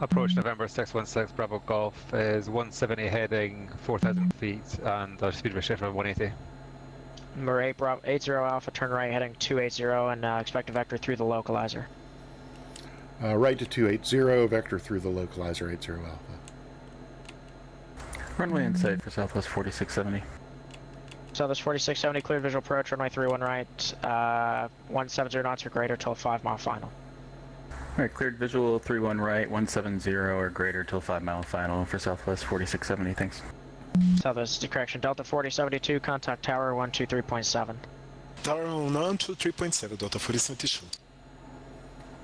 Approach November 616 Bravo Golf is 170 heading 4,000 feet and our speed shift of 180. Number 8 Bravo 80 Alpha, turn right heading 280 and expect a vector through the localizer. Right to 280, vector through the localizer 80 Alpha. Runway in sight for Southwest 4670. Southwest 4670, cleared visual approach, runway 31 right, 170 knots or greater till 5 mile final. Alright, cleared visual 31 right, 170 or greater till 5 mile final for Southwest 4670, thanks. Southwest, correction, Delta 4072, contact tower 123.7. Tower 123.7, Delta 4072.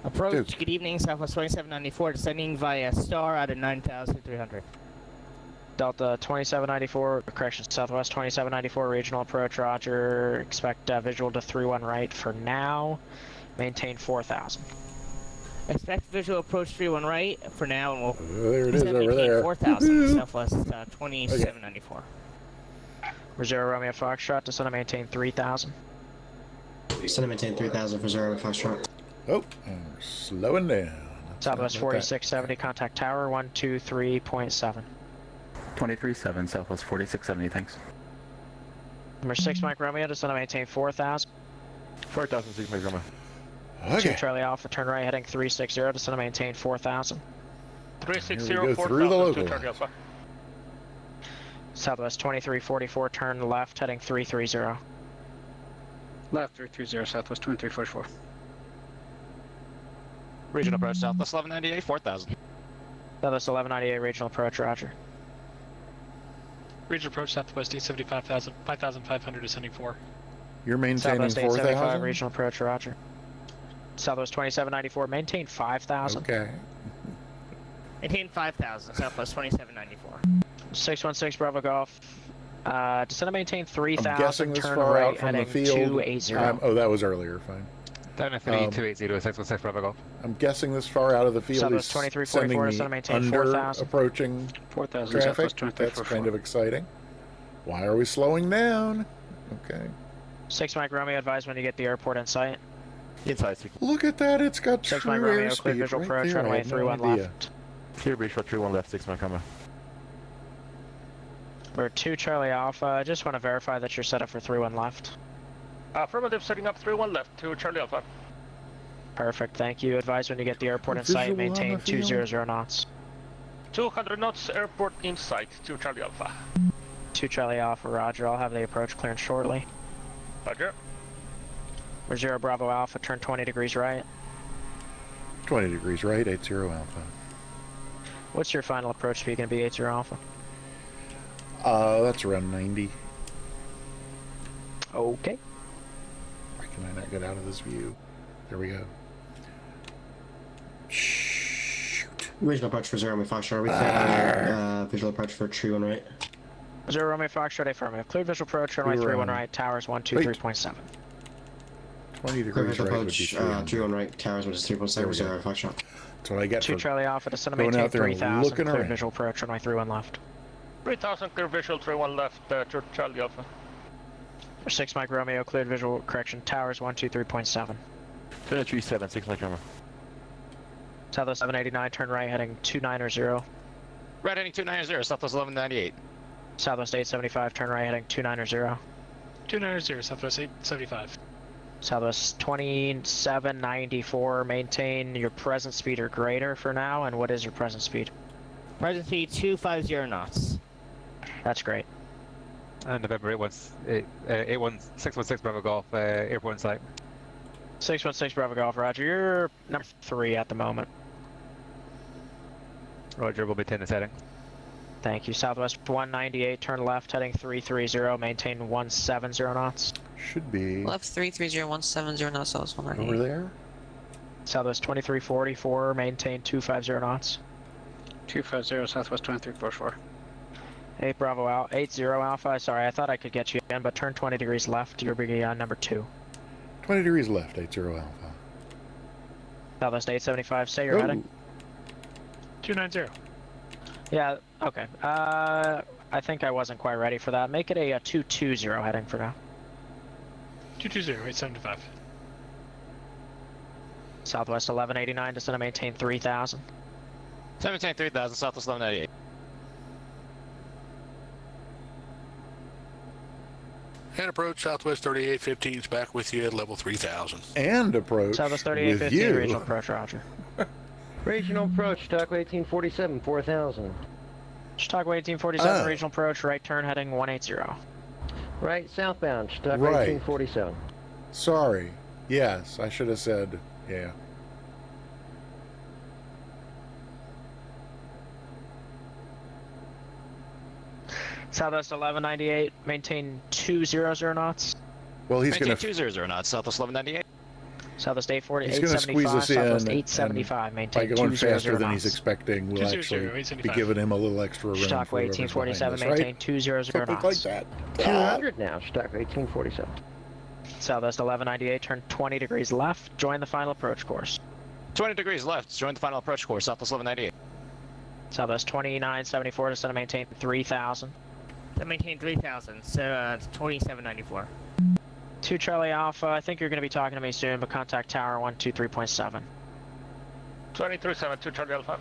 Approach, good evening, Southwest 2794, descending via Star at 9,300. Delta 2794, correction, Southwest 2794, regional approach, roger. Expect visual to 31 right for now. Maintain 4,000. Expect visual approach 31 right for now, and we'll there it is over there. 4,000, Southwest 2794. Zero Romeo Foxtrot, descend and maintain 3,000. Descend and maintain 3,000 for 0 Foxtrot. Oh, and we're slowing down. Southwest 4670, contact tower 123.7. 23.7, Southwest 4670, thanks. Number 6 Mike Romeo, descend and maintain 4,000. 4,000, 6 Mike Romeo. 2 Charlie Alpha, turn right heading 360, descend and maintain 4,000. 360, Here we go 4,000, through the 2 local. Charlie Alpha. Southwest 2344, turn left heading 330. Left 330, Southwest 2344. Regional approach Southwest 1198, 4000. Southwest 1198, regional approach, roger. Regional approach Southwest 875,000, 5,500 descending 4. You're maintaining Southwest 875, 4,000? regional approach, roger. Southwest 2794, maintain 5,000. Okay. Maintain 5,000, Southwest 2794. 616 Bravo Golf. Descend and maintain I'm 3,000. guessing this turn far right out from the heading field. 280. Oh, that was earlier. Fine. Down to 3280, 616 Bravo Golf. I'm guessing this far out of the field Southwest is 2344, sending descend me and maintain under 4,000. approaching 4,000, traffic. Southwest That's 2344. kind of exciting. Why are we slowing down? Okay. 6 Mike Romeo, advise when you get the airport in sight. Inside, Look at that. It's got 6 true Mike Romeo, clear airspeed visual right approach, there. I runway had no 31 idea. left. Clear base short 31 left, 6 Mike Romeo. We're 2 Charlie Alpha. I just want to verify that you're set up for 31 left. Affirmative, setting up 31 left, 2 Charlie Alpha. Perfect, thank you. Advise when you get the airport in Visual sight. on Maintain the field. 200 knots. 200 knots, airport in sight, 2 Charlie Alpha. 2 Charlie Alpha, roger. I'll have the approach clearance shortly. Roger. We're 0 Bravo Alpha, turn 20 degrees right. 20 degrees right, 80 Alpha. What's your final approach speed going to be, 80 Alpha? That's around 90. Okay. Why can I not get out of this view? There we go. Regional approach for 0 Romeo Foxtrot. We clear visual approach for tree 1 right. 0 Romeo Foxtrot, affirmative. Cleared visual approach, runway 31 right, towers 123.7. 20 Clear degrees visual right would be approach, 300. tree 1 right, towers 123.7, 0 Foxtrot. That's what I get 2 for Charlie Alpha, descend and going maintain out there and 3,000. looking Cleared around. visual approach, runway 31 left. 3000, clear visual, 31 left, 2 Charlie Alpha. 6 Mike Romeo, cleared visual, correction, towers 123.7. 237, 6 Mike Romeo. Southwest 789, turn right heading 290. Right heading 290, Southwest 1198. Southwest 875, turn right heading 290. 290, Southwest 875. Southwest 2794, maintain your present speed or greater for now. And what is your present speed? Present speed 250 knots. That's great. And November 616 Bravo Golf, airport in sight. 616 Bravo Golf, roger. You're number 3 at the moment. Roger, we'll maintain this heading. Thank you. Southwest 198, turn left heading 330, maintain 170 knots. Should be Left 330, 170 knots, Southwest 198. over there. Southwest 2344, maintain 250 knots. 250, Southwest 2344. 8 Bravo Alpha, 80 Alpha. Sorry, I thought I could get you in, but turn 20 degrees left. You're beyond number 2. 20 degrees left, 80 Alpha. Southwest 875, say you're heading. 290. Yeah, okay. I think I wasn't quite ready for that. Make it a 220 heading for now. 220, 875. Southwest 1189, descend and maintain 3,000. 17 3000, Southwest 1198. And approach Southwest 3815 is back with you at level 3000. And approach Southwest with 3815, you. regional approach, roger. Regional approach, Chicago 1847, 4000. Chicago 1847, regional approach, right turn heading 180. Right southbound, Chicago Right. 1847. Sorry. Yes, I should have said, yeah. Southwest 1198, maintain 200 knots. Well, he's Maintain going to 200 knots, Southwest 1198. Southwest 840, He's going to squeeze 875, us in. Southwest and 875, maintain by going 200 faster than he's knots. expecting, we'll 200, actually be 875. giving him a little extra room for Stockway whoever's behind 1847, us, maintain right? 200 Something knots. like that. 200 now, Stockway 1847. Southwest 1198, turn 20 degrees left, join the final approach course. 20 degrees left, join the final approach course, Southwest 1198. Southwest 2974, descend to maintain 3000. To maintain 3,000, so 2794. 2 Charlie Alpha, I think you're going to be talking to me soon, but contact tower 123.7. 2372 Charlie Alpha.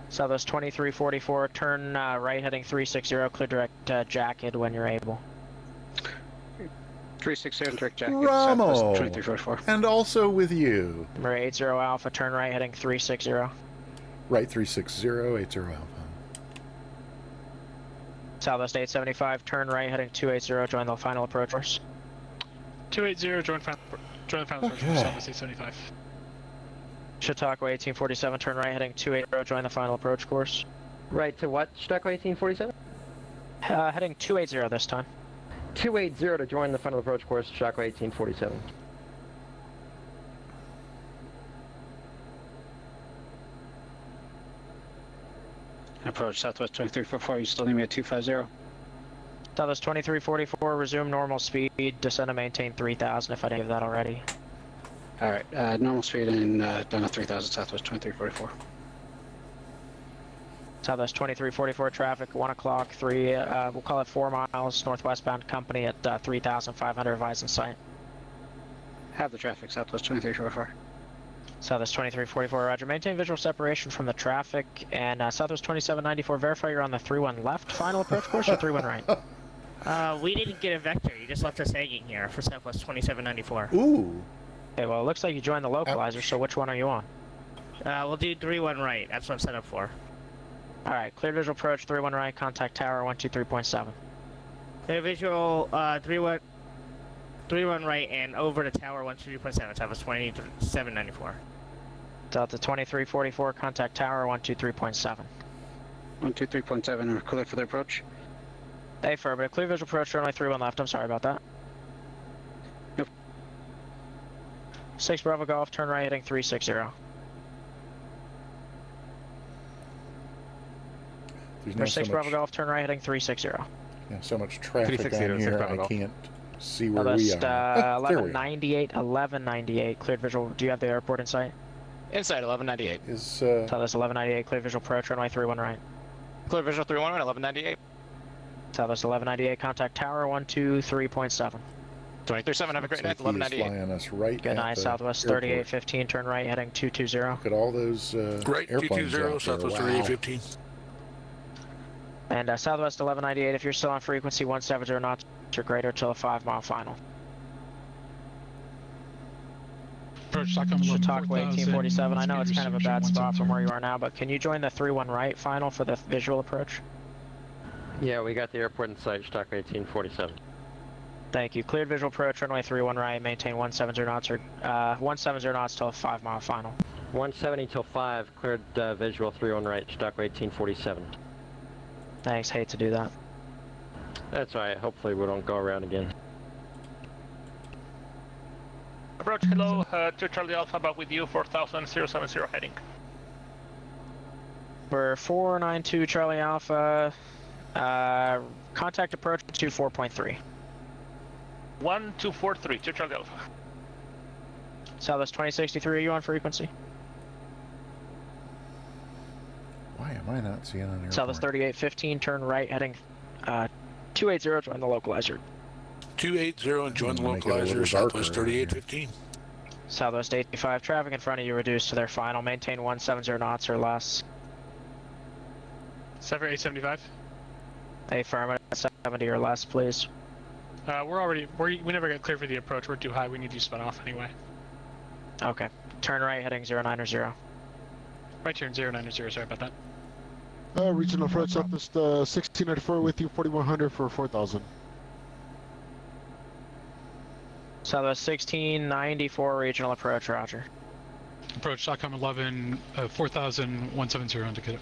Southwest 2344, turn right heading 360, clear direct jacket when you're able. 360 direct jacket. Rommel. Southwest 2344. And also with you. Number 80 Alpha, turn right heading 360. Right 360, 80 Alpha. Southwest 875, turn right heading 280, join the final approach course. 280, join the final approach course, Southwest 875. Chautauqua 1847, turn right heading 280, join the final approach course. Right to what, Stockway 1847? Heading 280 this time. 280 to join the final approach course, Stockway 1847. Approach Southwest 2344, you still need me at 250. Southwest 2344, resume normal speed, descend to maintain 3000 if I didn't give that already. Alright, normal speed and down to 3000, Southwest 2344. Southwest 2344 traffic, 1 o'clock, we'll call it 4 miles, northwestbound company at 3,500 advised in sight. Have the traffic, Southwest 2344. Southwest 2344, roger. Maintain visual separation from the traffic, and Southwest 2794, verify you're on the 31 left final approach course or 31 right? We didn't get a vector, you just left us hanging here for Southwest 2794. Ooh. Okay, well, it looks like you joined the localizer, so which one are you on? We'll do 31 right, that's what I'm set up for. Alright, clear visual approach, 31 right, contact tower 123.7. Clear visual, 31 right and over to tower 123.7, Southwest 2794. Delta 2344, contact tower 123.7. 123.7, are clear for the approach? Affirmative, clear visual approach, runway 31 left, I'm sorry about that. Yep. 6 Bravo Golf, turn right heading 360. Number 6 Bravo Golf, turn right heading 360. Yeah, so much traffic on here, I can't see where we Southwest are. 1198, 1198, cleared visual. Do you have the airport in sight? Inside 1198. Is Southwest 1198, clear visual approach, runway 31 right. Clear visual 31 right, 1198. Southwest 1198, contact tower 123.7. 237, have a great night, He's 1198. flying us right Good at night, the Southwest airport. 3815, turn right heading 220. Look at all those Right, airplanes 220, out Southwest there. 3815. And Southwest 1198, if you're still on frequency 170 knots or greater till a 5-mile final. Approach Stockholm Chautauqua 1847, I know speed it's kind of a restriction bad spot from 170. where you are now, but can you join the 31 right final for the visual approach? Yeah, we got the airport in sight, Stockway 1847. Thank you. Cleared visual approach, runway 31 right, maintain 170 knots or 170 knots till a 5-mile final. 170 till 5, cleared visual 31 right, Stockway 1847. Thanks, hate to do that. That's alright, hopefully we don't go around again. Approach, hello, to Charlie Alpha, about with you, 4070 heading. For 492 Charlie Alpha, contact approach to 4.3. 1243 to Charlie Alpha. Southwest 2063, are you on frequency? Why am I not seeing an airport? Southwest 3815, turn right heading 280, join the localizer. 280 and join the Make it a little localizer, darker Southwest around here. 3815. Southwest 85, traffic in front of you reduced to their final, maintain 170 knots or less. Sever 875. Affirmative, 70 or less, please. We never got clear for the approach. We're too high. We need you spun off anyway. Okay. Turn right heading 090. Right here in 090, sorry about that. Regional approach Southwest 1694 with you, 4100 for 4000. Southwest 1694, regional approach, roger. Approach Stockholm 11, 4170 indicated.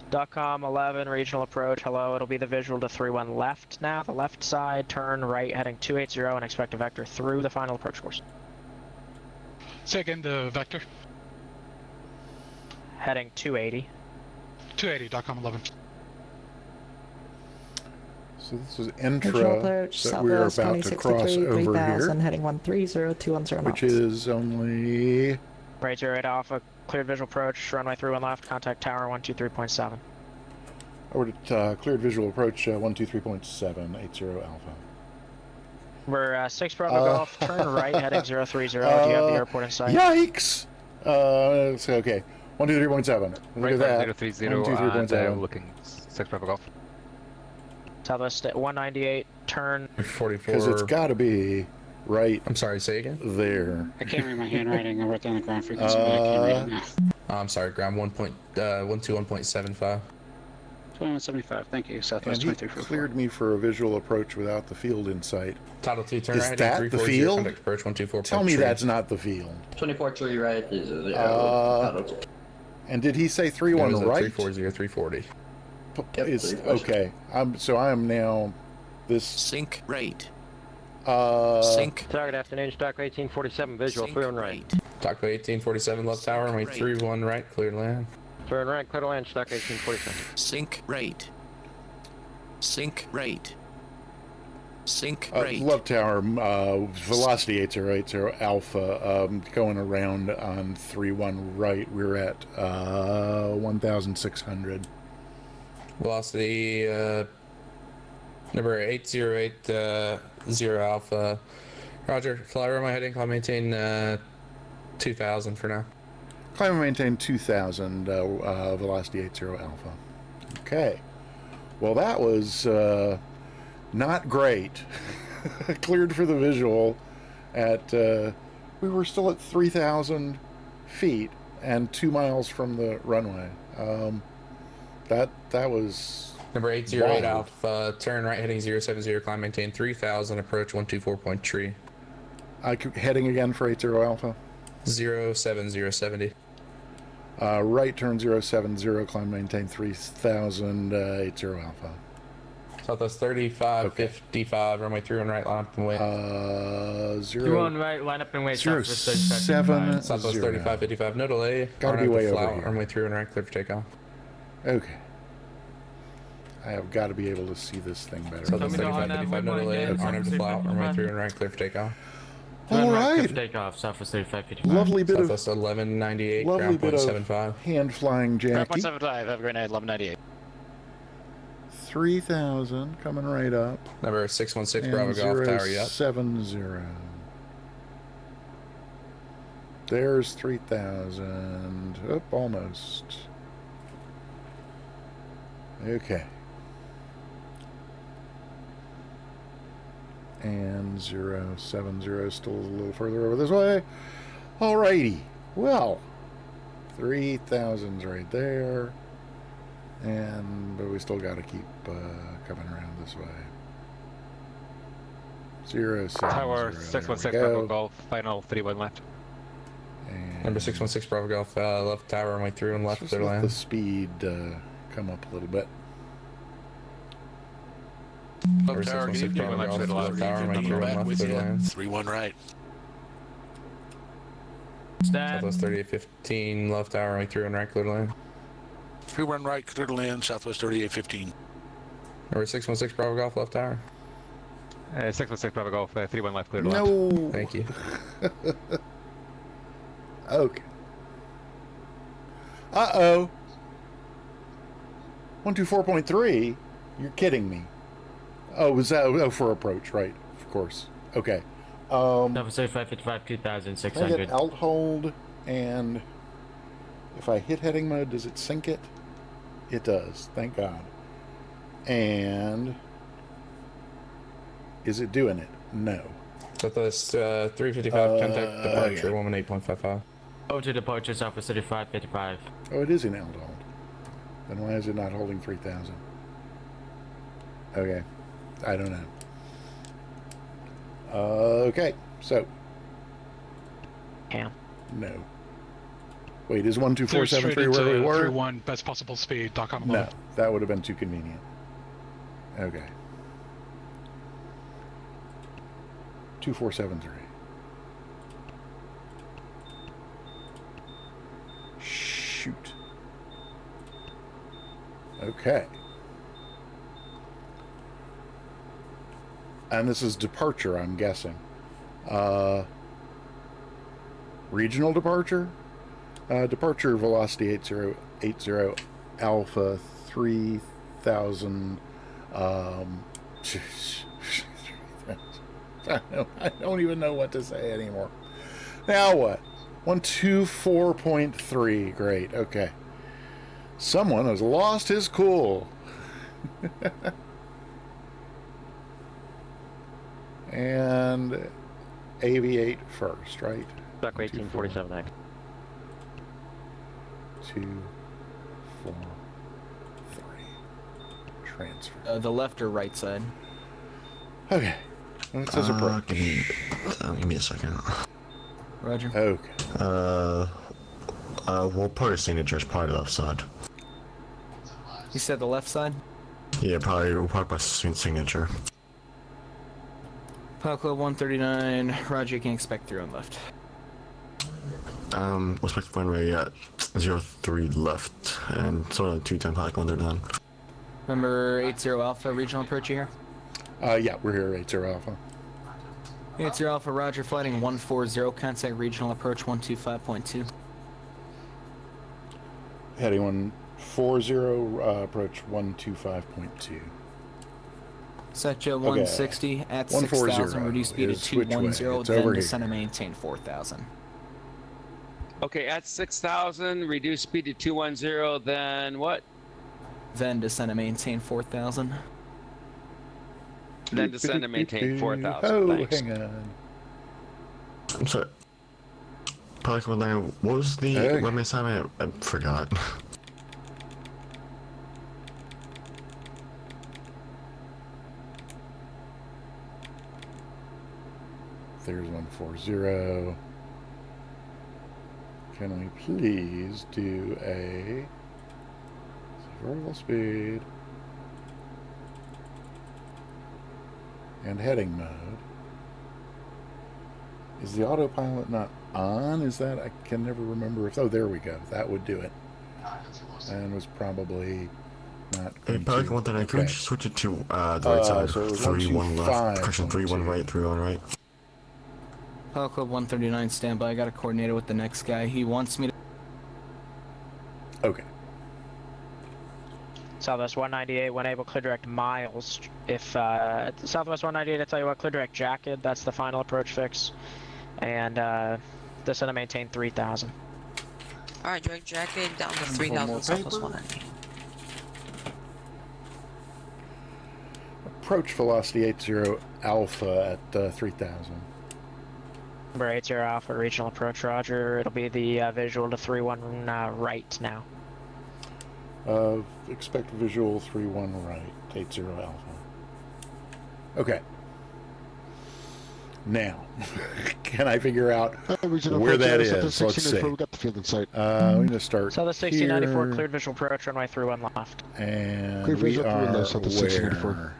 .com 11, regional approach, hello, it'll be the visual to 31 left now, the left side, turn right, heading 280, and expect a vector through the final approach course. Say again, the vector. Heading 280. 280, .com 11. So this is Visual Intra approach, that we are Southwest about to cross 2063, over 3000, here, heading 130, which is only... Right 08 Alpha, cleared visual approach, runway 31 left, contact tower 123.7. Over to cleared visual approach 123.780 Alpha. We're 6 Bravo Golf, turn right, heading 030. Do you have the airport in sight? Yikes! So, okay. 123.7. Look Right, at that. 030 123.7. looking 6 Bravo Golf. Southwest 198, turn 44. Because it's got to be right. I'm sorry, say again? There. I can't read my handwriting. I wrote down the ground frequency, but I can't read it now. I'm sorry, ground 121.75. 2175, thank you. Southwest And he 2344. cleared me for a visual approach without the field in sight. Title 2, turn Is right, that heading the 340, field? contact approach 124.3. Tell me that's not the field. 24 right is And did he say 3-1 right? 340, 340. Is okay. So I am now this sync right. Sync. Target afternoon, stock 1847, visual, 31 right. Taco 1847 left tower, runway 31 right, clear to land. 31 right, clear to land, stock 1847. Sync right. Sync right. Sync right. Love tower, velocity 8080 Alpha, going around on 31 right. We're at 1,600. Velocity number 8080 Alpha. Roger, fly runway heading, climb maintain 2000 for now. Climb and maintain 2000, velocity 80 Alpha. Okay. Well, that was not great. Cleared for the visual at, we were still at 3,000 feet and 2 miles from the runway. That was number 808 wild. Alpha, turn right heading 070, climb maintain 3000, approach 124.3. Heading again for 80 Alpha. 07070. Right turn 070, climb maintain 3000, 80 Alpha. Southwest 3555, runway 31 right, line up and wait. 31 right, line up and wait. Southwest 7 Southwest 3555, no delay. Gotta be way over flat, here. runway 31 right, clear for takeoff. Okay. I have got to be able to see this thing better. Southwest 3555, no delay. Arnhem to flat, runway 31 right, clear for takeoff. All right. Takeoff, Southwest 3555. Lovely bit Southwest 1198, lovely ground bit of 0.75. hand flying, Jackie. 0.75, have a great night, 1198. 3,000 coming right up. Number 616 and Bravo Golf Tower, yep. 070. There's 3,000. Oh, almost. Okay. And 070 still a little further over this way. Alrighty. Well, 3,000's right there. But we still got to keep coming around this way. 070. Tower 616 Bravo Golf, final 31 left. And Number 616 Bravo Golf, left tower, runway 31 left, just clear let land. the speed come up a little bit. Number 616 Bravo Golf, left tower, runway 31 left, clear land. 31 right. Southwest 3815, left tower, runway 31 right, clear land. 31 right, clear to land, Southwest 3815. Number 616 Bravo Golf, left tower. 616 Bravo Golf, 31 left, clear to No. land. Thank you. Okay. Uh-oh. 124.3? You're kidding me. Oh, was that for approach, right? Of course. Okay. Southwest 3555, 2600. I get alt hold, and if I hit heading mode, does it sync it? It does, thank God. And is it doing it? No. Southwest 355, contact departure, 118.55. Over to departure, Southwest 3555. Oh, it is in alt hold. Then why is it not holding 3,000? Okay, I don't know. Okay, so. Cam. No. Wait, is Cleared 1247 straight where we into were? 31, best possible speed, .com No, 11. that would have been too convenient. Okay. 2473. Shoot. Okay. And this is departure, I'm guessing. Regional departure? Departure velocity 8080 Alpha 3000. I don't even know what to say anymore. Now what? 124.3. Great. Okay. Someone has lost his cool. And aviate first, right? Duck 1847X. 2, 4, 3. Transfer. The left or right side? Okay. It says approach. Give me a second. Roger. Okay. We'll put a signature as part of the left side. You said the left side? Yeah, we'll probably put signature. Pilot Club 139, Roger, you can expect through and left. We'll expect runway at 03 left, and sort of 210 Pilot 139. Remember 80 Alpha, regional approach here? Yeah, we're here, 80 Alpha. 80 Alpha, Roger, flighting 140, contact regional approach 125.2. Heading 140, approach 125.2. Setcha 160 at 6,000, reduce speed to 210, then descend and maintain 4,000. Okay, at 6,000, reduce speed to 210, then what? Then descend and maintain 4,000. Then descend and maintain 4,000. Oh, Thanks. hang on. I'm sorry. Pilot 139, what was the runway assignment? I forgot. There's 140. Can we please do a vertical speed and heading mode? Is the autopilot not on? Is that? I can never remember if. Oh, there we go. That would do it. And was probably not. Hey, Pilot 139, can we just switch it to the right side? So it was 3-1 left, 125.2. correction 3-1 right, 3-1 right. Pilot Club 139, standby. I got a coordinator with the next guy. He wants me to. Okay. Southwest 198, when able, clear direct miles. If Southwest 198, I tell you what, clear direct jacket. That's the final approach fix. And descend and maintain 3,000. Alright, direct jacket down to 3,000, Southwest 198. Approach velocity 80 Alpha at 3,000. Number 80 Alpha, regional approach, Roger. It'll be the visual to 31 right now. Expect visual 31 right, 80 Alpha. Okay. Now, can I figure out where that is? Let's see. We got the field in sight. I'm going to start So the 1694 here, cleared visual approach, runway 31 left. and Cleared we visual 31 are left, so the 1694.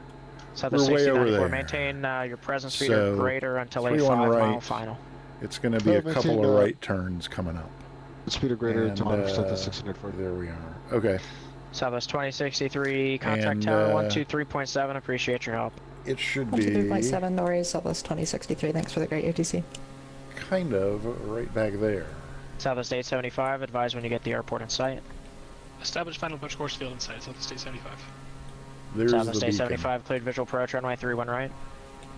So the We're way over 1694, there. maintain your presence speed So, or greater until a 31 5-mile right. final. It's going to be a couple maintain, of right turns coming up. Speed or greater And, to 100% the 1694. There we are. Okay. Southwest 2063, contact And, tower 123.7, appreciate your help. It should be 123.7 Norris, Southwest 2063, thanks for the great ATC. kind of right back there. Southwest 875, advise when you get the airport in sight. Establish final approach course field in sight, Southwest 875. There's Southwest the beacon. 875, cleared visual approach, runway 31 right.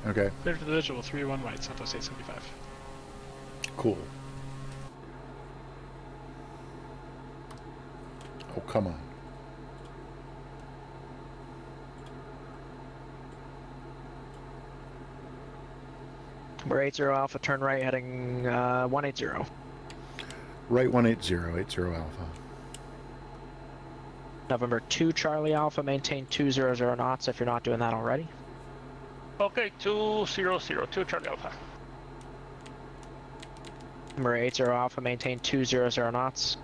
Okay, Cleared for the visual, 31 right, Southwest 875. cool. Oh, come on. We're 80 Alpha, turn right, heading 180. Right 180, 80 Alpha. November 2 Charlie Alpha, maintain 200 knots if you're not doing that already. Okay, 200, 2 Charlie Alpha. Number 80 Alpha, maintain 200 knots.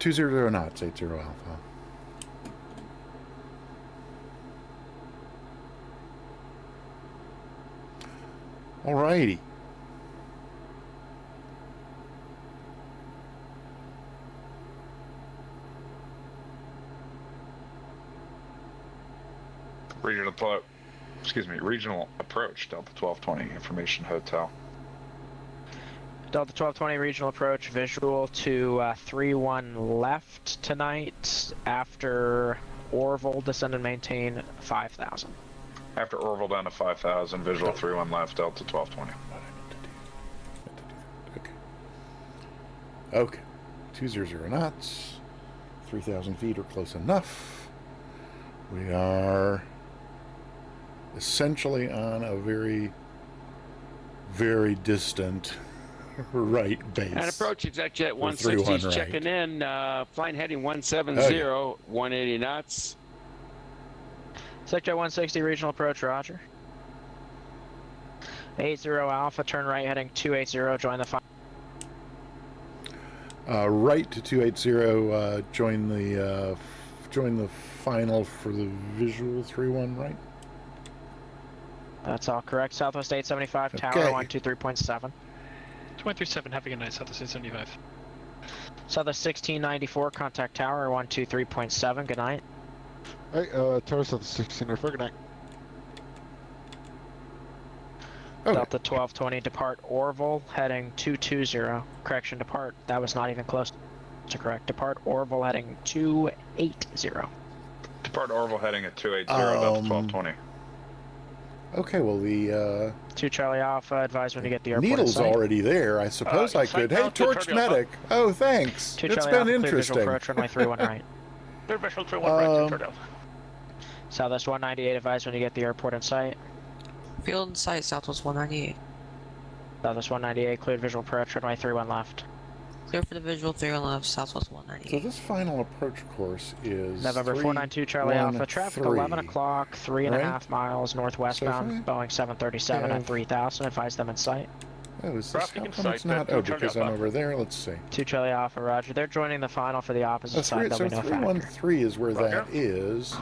200 knots, 80 Alpha. Alrighty. Regional approach, Delta 1220, information hotel. Delta 1220 regional approach, visual to 3-1 left tonight after Orville, descend and maintain 5,000. After Orville down to 5,000, visual 3-1 left, Delta 1220. Okay. 200 knots. 3,000 feet or close enough. We are essentially on a very, very distant right base. And approach ExecJet 160 is checking in. Flying heading 170, 180 knots. ExecJet 160 regional approach, roger. 80 Alpha, turn right heading 280, join the final. Right to 280, join the final for the visual 3-1 right. That's all correct. Southwest 875, okay. tower 123.7. 237, have a good night, Southwest 875. Southwest 1694, contact tower 123.7, good night. Hey, tower Southwest 1694, good night. Delta 1220, depart Orville, heading 220. Correction, depart. That was not even close to correct. Depart Orville, heading 280. Depart Orville heading at 280, Delta 1220. Okay, well the 2 Charlie Alpha, advise when you get the airport. Needle's already there. I suppose I could. Hey, Torch Medic. Oh, thanks. 2 It's Charlie been Alpha, interesting. Clear visual approach, runway 31 right. Clear visual 31 right, 2 Charlie Alpha. Southwest 198, advise when you get the airport in sight. Field in sight, Southwest 198. Southwest 198, cleared visual approach, runway 31 left. Clear for the visual 31 left, Southwest 198. So this final approach course is November 492 Charlie Alpha, traffic 11 o'clock, 3.5 miles northwestbound, so Boeing 737 at 3000, advise them in sight. Oh, is this how come it's not? Oh, because I'm over there. Let's see. 2 Charlie Alpha, roger. They're joining the final for the opposite side. So 313 is where that is.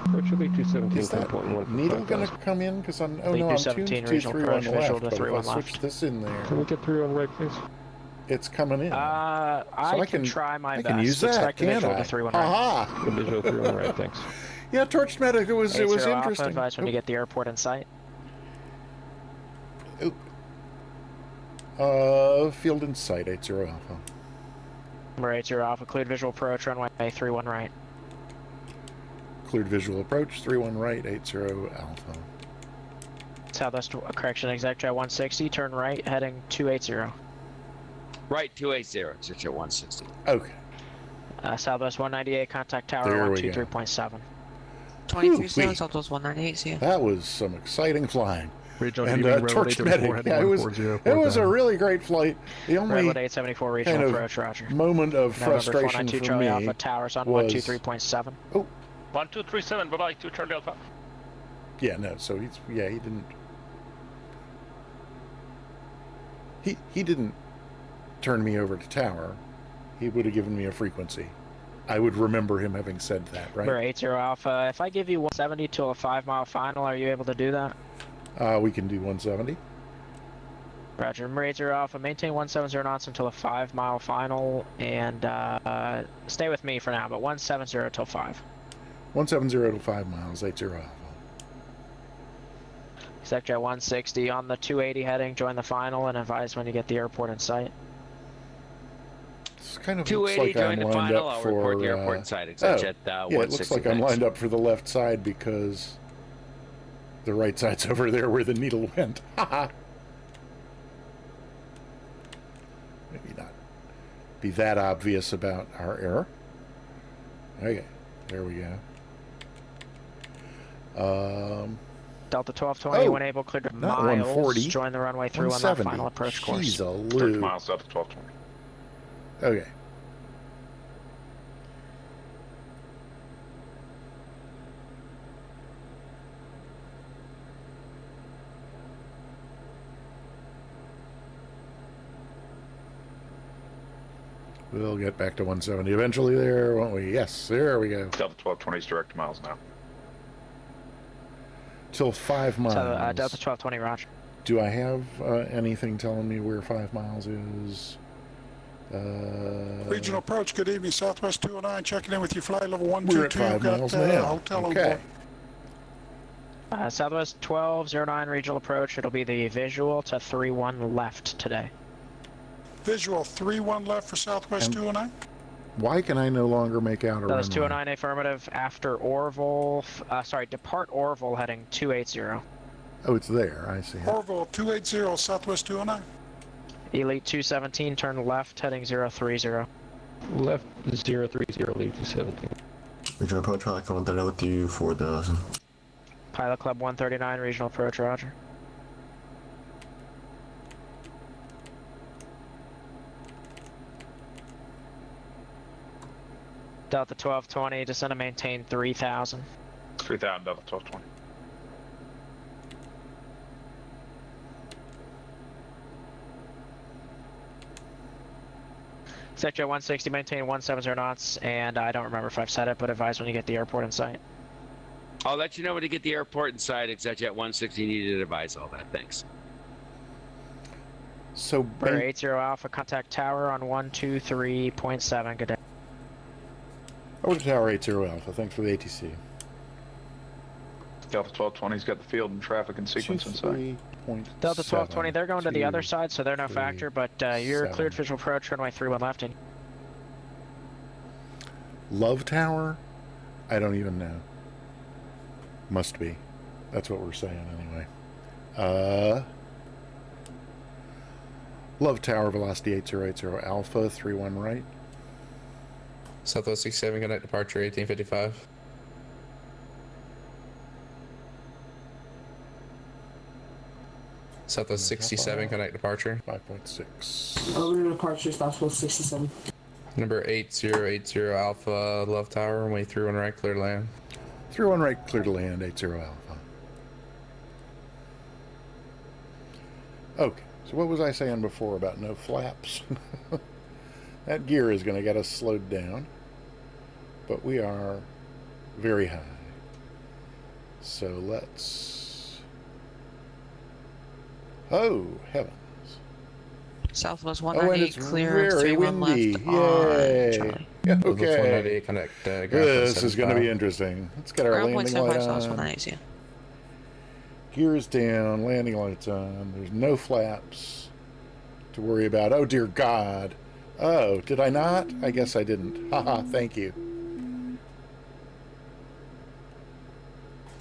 Is that Needle going to come in? Because I'm I'm tuned to 231 left. But if I switch this in there, Can we get 3 on right, please? It's coming in. I can try my best. I can use that, can't I? Aha! Visual 3-1 right, thanks. Yeah, Torch Medic. It was interesting. Advise when you get the airport in sight. Field in sight, 80 Alpha. Number 80 Alpha, cleared visual approach, runway 31 right. Cleared visual approach, 31 right, 80 Alpha. Southwest, correction, ExecJet 160, turn right, heading 280. Right, 280, ExecJet 160. Okay. Southwest 198, contact tower 123.7. 23 Southwest 198, yeah. That was some exciting flying. And Torch Medic. Yeah, it was a really great flight. The only Redwood 874 regional kind of approach, roger. moment of frustration for Charlie me Alpha, towers on was 123.7. Oh. 1237, bye-bye, 2 Charlie Alpha. Yeah, no, so he didn't turn me over to tower. He would have given me a frequency. I would remember him having said that, right? Number 80 Alpha, if I give you 170 till a 5-mile final, are you able to do that? We can do 170. Roger. Number 80 Alpha, maintain 170 knots until a 5-mile final, and stay with me for now, but 170 till 5. 170 to 5 miles, 80 Alpha. ExecJet 160 on the 280 heading, join the final, and advise when you get the airport in sight. It's kind of 280, looks like join I'm the lined final. up I'll for, report the airport in sight, ExecJet 160. Yeah, it looks like I'm lined up for the left side because the right side's over there where the Needle went. Haha. Maybe not be that obvious about our error. Okay, there we go. Delta 1220, when able, cleared not miles. 140. Join the runway through on that final approach course. Jeez, a 30 loo. miles, Delta 1220. Okay. We'll get back to 170 eventually there, won't we? Yes, there we go. Delta 1220 is direct miles now. Till 5 miles. So, Delta 1220, roger. Do I have anything telling me where 5 miles is? Regional approach, good evening, Southwest 209, checking in with you, flight level We're at 122. 5 Got miles now. hotel on Okay. board. Southwest 1209 regional approach. It'll be the visual to 31 left today. Visual 31 left for Southwest 209. Why can I no longer make out a That was runway? 209 affirmative after Orville. Sorry, depart Orville heading 280. Oh, it's there. I see it. Orville 280, Southwest 209. Elite 217, turn left heading 030. Left 030, lead 217. Regional approach, pilot club 139 with you, 4000. Pilot Club 139, regional approach, roger. Delta 1220, descend and maintain 3000. 3000 Delta 1220. Sector 160, maintain 170 knots, and I don't remember if I've said it, but advise when you get the airport in sight. I'll let you know when to get the airport in sight. ExactJet 160 needed to advise all that. Thanks. So, We're 80 Alpha, contact tower on 123.7. Good day. Over to Tower 80 Alpha. Thanks for the ATC. Delta 1220's got the field and traffic and sequence in sight. Delta 1220, they're going to the other side, so they're no factor, but you're cleared visual approach, runway 31 left. And Love Tower? I don't even know. Must be. That's what we're saying anyway. Love Tower, velocity 8080 Alpha, 31 right. Southwest 67, connect departure 1855. Southwest 67, connect departure. 5.6. Over to departure, Southwest 67. Number 8080 Alpha, Love Tower, runway 31 right, clear to land. 31 right, clear to land, 80 Alpha. Okay, so what was I saying before about no flaps? That gear is going to get us slowed down, but we are very high. So let's... Oh, heavens. Southwest Oh, and 198 it's clear, very 31 windy. left Yay. on Charlie. Yeah, Southwest okay. 198, connect ground This is going to 75. be interesting. Let's get our Ground landing 0.75, light Southwest on. 198, yeah. Gears down, landing lights on. There's no flaps to worry about. Oh, dear God. Oh, did I not? I guess I didn't. Haha, thank you.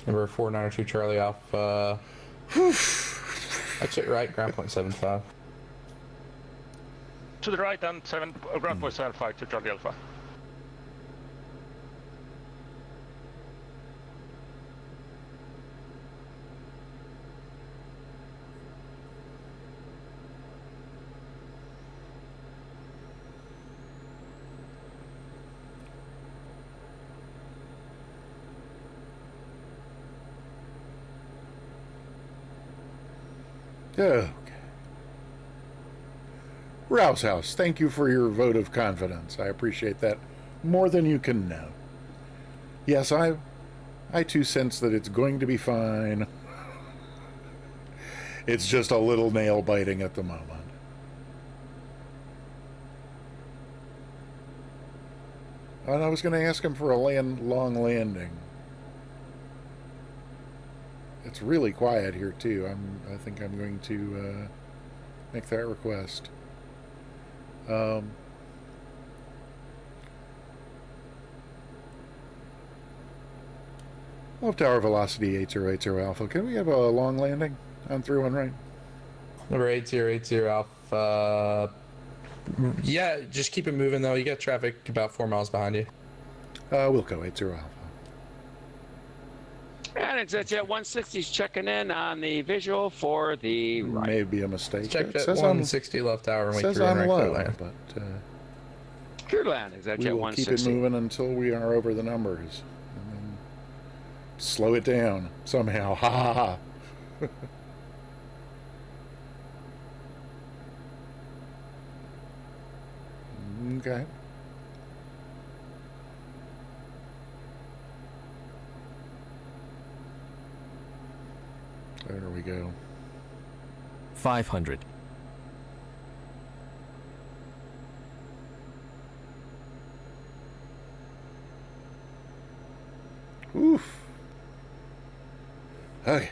Number 492 Charlie Alpha. Exit right, ground 0.75. To the right and ground point 75 to Charlie Alpha. Okay. Rouse House, thank you for your vote of confidence. I appreciate that more than you can know. Yes, I too sense that it's going to be fine. It's just a little nail biting at the moment. And I was going to ask him for a long landing. It's really quiet here too. I think I'm going to make that request. Love Tower velocity 8080 Alpha. Can we have a long landing on 31 right? Number 8080 Alpha. Yeah, just keep it moving though. You got traffic about 4 miles behind you. Wilco 80 Alpha. And ExacJet 160 is checking in on the visual for the right. Maybe a mistake. Check It that says 160 left tower and wait says through I'm right low, clear land. but Clear land, ExacJet we will 160. keep it moving until we are over the numbers. And then slow it down somehow. Ha ha ha. Okay. There we go. 500. Oof. Okay.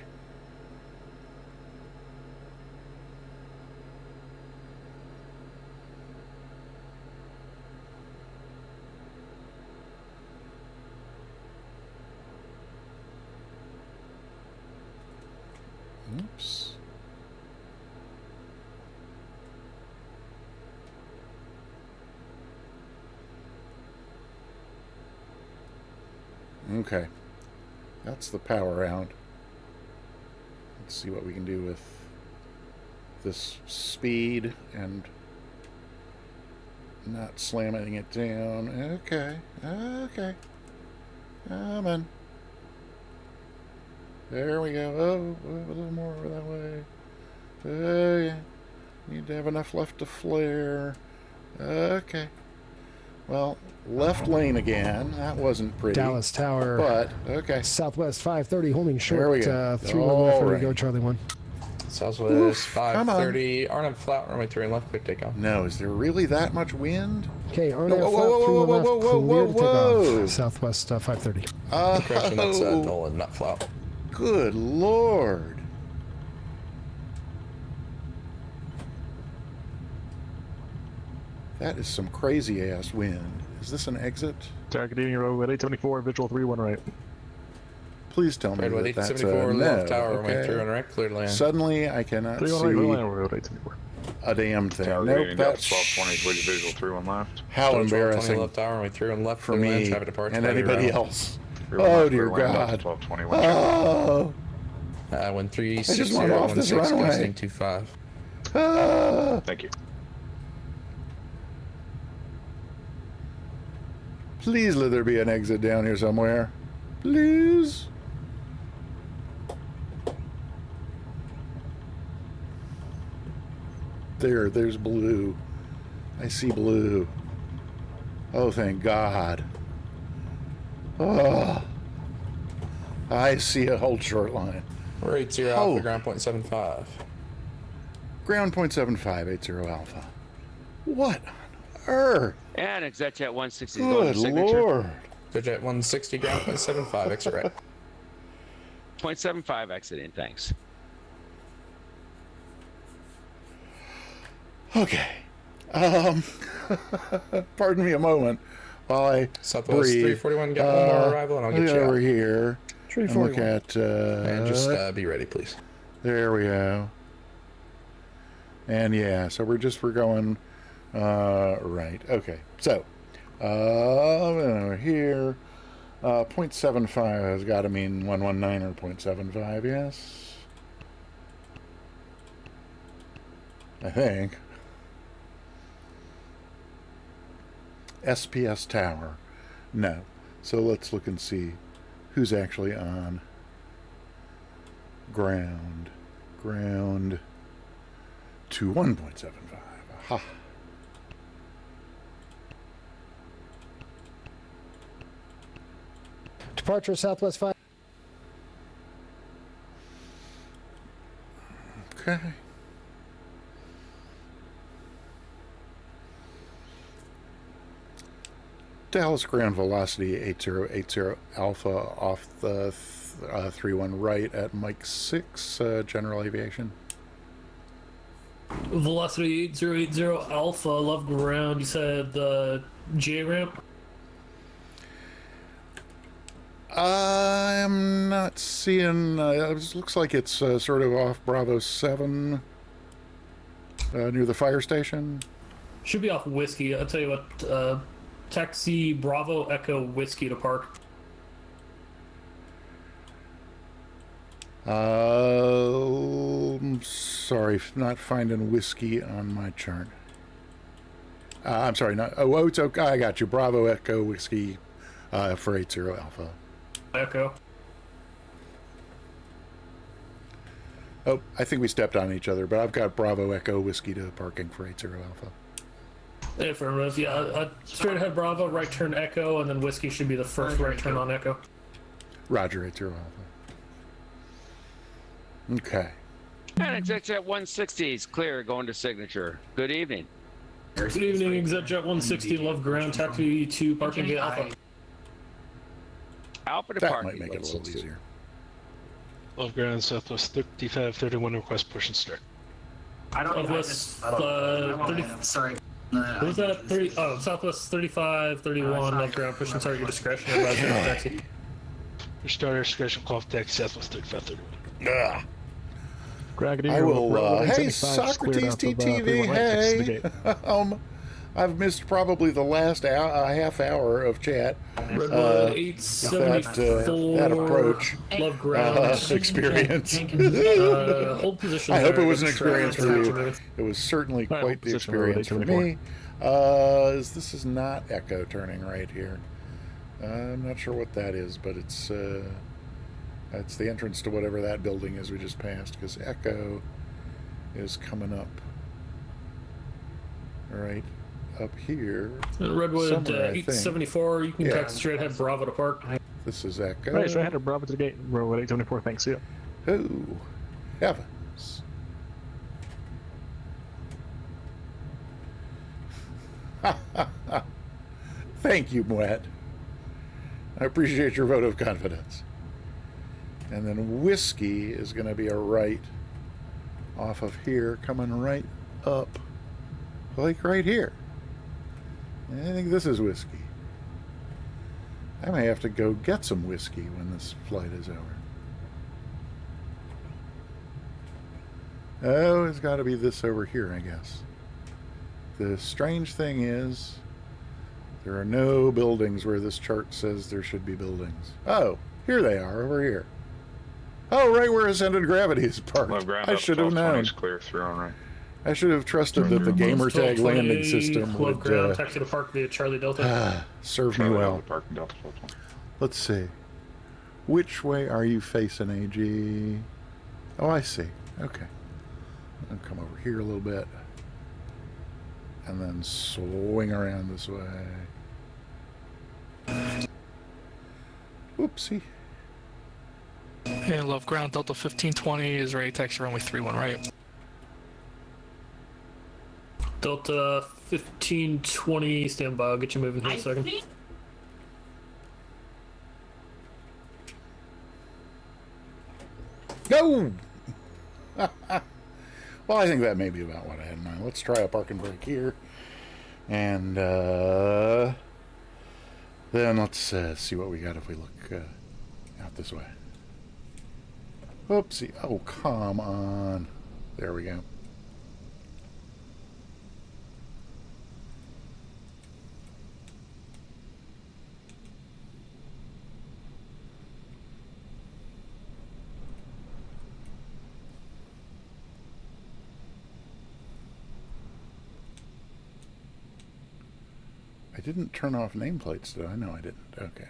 Oops. Okay. That's the power out. Let's see what we can do with this speed and not slamming it down. Okay. Okay. Come on. There we go. Oh, a little more over that way. Oh, yeah. Need to have enough left to flare. Okay. Well, left lane again. That wasn't pretty. Dallas Tower. But, okay. Southwest 530, holding short. There we go. 3-1 left, ready to go, Charlie 1. Southwest 530. Arnhem flat, runway 3 and left, quick takeoff. No, is there really that much wind? Okay, Arnhem No, flat, 3-1 left, clear to take whoa. off. Southwest 530. Correction, that's Nolan, not flat. Good Lord. That is some crazy ass wind. Is this an exit? Target evening row at 874, visual 3-1 right. Please tell me Right, that that's a 874, no. left tower, Okay. runway 3 on right, clear to land. Suddenly I cannot 3-1 see right, road 874. a damn thing. Tower Nope, reading that's 1220, visual 3-1 left. how embarrassing left tower, runway 3 on left, for clear to land, me traffic departure, and by anybody your else. 3-1 Oh left, dear clear land, God. 1221. Oh. 1360, I just want off this 16, runway. gusting 25. Ah. Thank you. Please let there be an exit down here somewhere. Please. There's blue. I see blue. Oh, thank God. Oh. I see a hold short line. We're 80 alpha, ground point 75. Ground point 75, 80 alpha. What on earth? And ExecJet 160 is Good going to signature. Lord. ExecJet 160, ground point 75, exit right. 0.75 exiting, thanks. Okay. Pardon me a moment while I Southwest breathe. 341, got one more arrival, and I'll get you over out. here and look at. And just be ready, please. There we go. And yeah, so we're going right. Okay. So over here, 0.75 has got to mean 119 or 0.75. Yes, I think. SPS Tower. No. So let's look and see who's actually on ground. Ground to 1.75. Aha. Departure Southwest 5. Okay. Dallas ground velocity 8080 alpha off the 31 right at Mike 6, general aviation. Velocity 8080 alpha, love ground. You said the J ramp? I'm not seeing, it looks like it's sort of off Bravo 7, near the fire station. Should be off Whiskey. I'll tell you what, taxi Bravo Echo Whiskey to park. I'm sorry, not finding whiskey on my chart. I'm sorry, not. Oh, it's okay. I got you. Bravo Echo Whiskey for 80 Alpha. Echo. Oh, I think we stepped on each other, but I've got Bravo Echo Whiskey to parking for 80 Alpha. Affirmative, yeah. Straight ahead Bravo, right turn Echo, and then Whiskey should be the first right turn on Echo. Roger, 80 Alpha. Okay. And ExecJet 160 is clear going to signature. Good evening. Good evening, ExecJet 160, love ground, taxi to parking gate Alpha. Alpha to That parking. might make it a little easier. Love ground, Southwest 3531, request push and start. Southwest 30. Sorry. What was that? 30. Oh, Southwest 3531, love ground, push and start your discretion. Advise your taxi. Your starter discretion, call for taxi, Southwest 3531. I will. Hey, Socrates TTV. Hey. I've missed probably the last half hour of chat. Redwood 874. That approach. Love ground. Experience. Hold position. I hope it was an experience for you. It was certainly quite the experience for me. This is not Echo turning right here. I'm not sure what that is, but it's the entrance to whatever that building is we just passed, because Echo is coming up right up here. Redwood 874, you can text straight ahead Bravo to park. This is Echo. Right, straight ahead of Bravo to the gate. Redwood 874, thanks, see ya. Oh, heavens. Thank you, Moet. I appreciate your vote of confidence. And then Whiskey is going to be a right off of here, coming right up, like right here. I think this is Whiskey. I may have to go get some whiskey when this flight is over. Oh, it's got to be this over here, I guess. The strange thing is, there are no buildings where this chart says there should be buildings. Oh, here they are, over here. Oh, right where Ascended Gravity is parked. I should have known. Clear through on right. I should have trusted that the gamertag landing system would ground, taxi to park via Charlie Delta. Serve me well. Let's see. Which way are you facing, AG? Oh, I see. Okay. I'll come over here a little bit. And then swing around this way. Whoopsie. And love ground, Delta 1520 is ready, taxi runway 31 right. Delta 1520, stand by, I'll get you moving here in a second. Go! Well, I think that may be about what I had in mind. Let's try a park and brake here. And then let's see what we got if we look out this way. Oopsie. Oh, come on. There we go. I didn't turn off nameplates, did I? No, I didn't. Okay.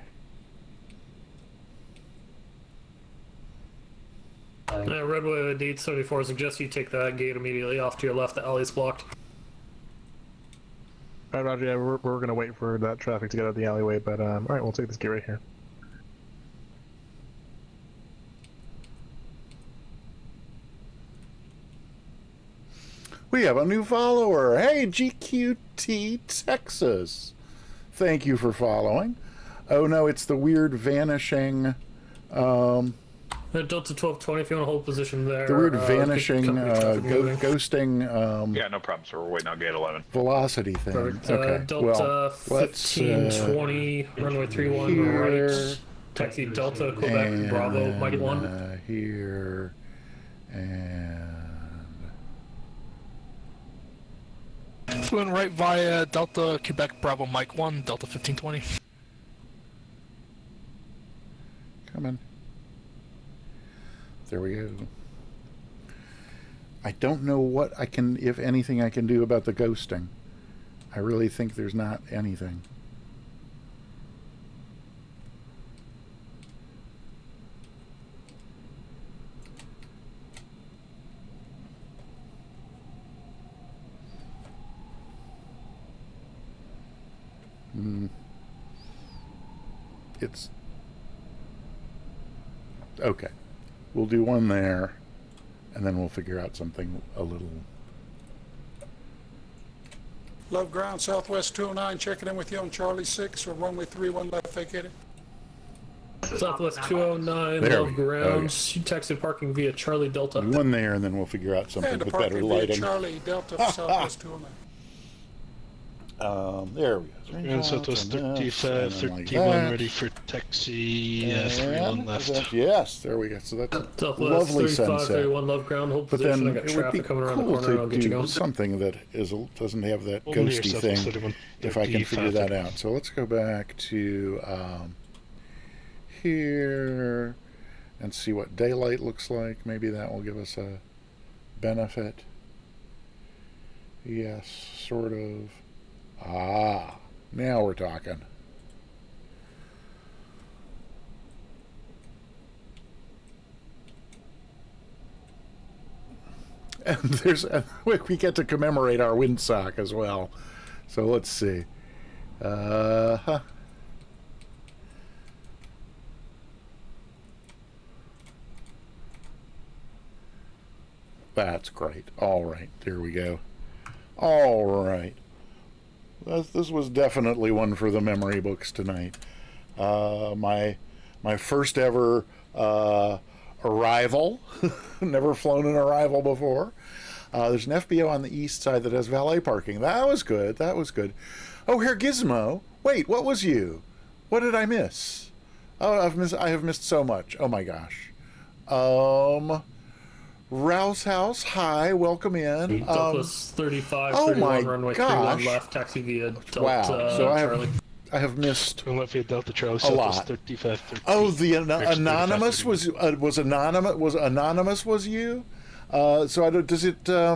Redwood 874 suggests you take that gate immediately off to your left. The alley's blocked. Alright, Roger, yeah, we're going to wait for that traffic to get out of the alleyway, but alright, we'll take this gate right here. We have a new follower. Hey, GQT Texas. Thank you for following. Oh no, it's the weird vanishing... Delta 1220, if you want to hold position there. The weird vanishing, ghosting... yeah, no problem, sir. We're waiting on gate 11. Velocity thing. Okay, Delta 1520, runway 31 right. Taxi Delta, Quebec, Bravo, Mike 1. Here, and... Flew in right via Delta, Quebec, Bravo, Mike 1, Delta 1520. Come on. There we go. I don't know what I can, if anything, I can do about the ghosting. I really think there's not anything. it's okay. We'll do one there, and then we'll figure out something a little. Love ground, Southwest 209, checking in with you on Charlie 6 or runway 31 left vacated. Southwest 209, There love grounds. You texted parking via Charlie Delta. One there, and then we'll figure out something And the with better parking via lighting. Charlie Delta for Southwest 209. There we go. And Southwest 35, 31 that. ready for taxi, 31 left. Yes, there we go. So that's a Southwest lovely 35, sunset. 31 love ground, hold But position. then I got it would be traffic coming around the cool corner. I'll to get you do going. something that doesn't have that Over here, ghosty Southwest thing, 31, if I can figure 35. that out. So let's go back to here and see what daylight looks like. Maybe that will give us a benefit. Yes, sort of. Ah, now we're talking. And we get to commemorate our windsock as well. So let's see. That's great. All right, there we go. All right. This was definitely one for the memory books tonight. My first ever arrival. Never flown an arrival before. There's an FBO on the east side that has valet parking. That was good. That was good. Oh, Herr Gizmo. Wait, what was you? What did I miss? Oh, I have missed so much. Oh my gosh. Rouse House, hi, welcome in. Southwest 35, oh 31, my runway gosh. 31 left, taxi via Delta. Wow. So Charlie. I have missed Left via Delta Charlie, a lot. Southwest 35, 30. Oh, the anonymous was anonymous was you? So does it? I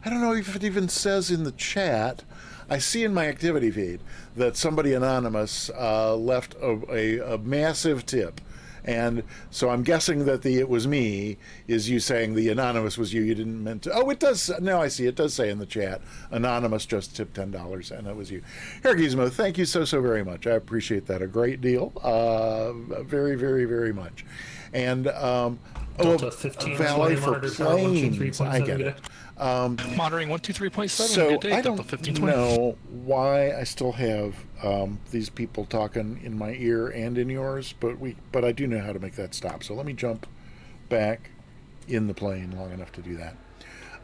don't know if it even says in the chat. I see in my activity feed that somebody anonymous left a massive tip. And so I'm guessing that the "it was me" is you saying the anonymous was you. You didn't mean to. Oh, it does. Now I see. It does say in the chat, anonymous just tipped $10, and it was you. Herr Gizmo, thank you so very much. I appreciate that a great deal. Very, very, very much. And Delta 15, valet for monitor tower, planes. I get it. Monitoring 123.7. So Good day, I Delta don't 1520. know why I still have these people talking in my ear and in yours, but I do know how to make that stop. So let me jump back in the plane long enough to do that.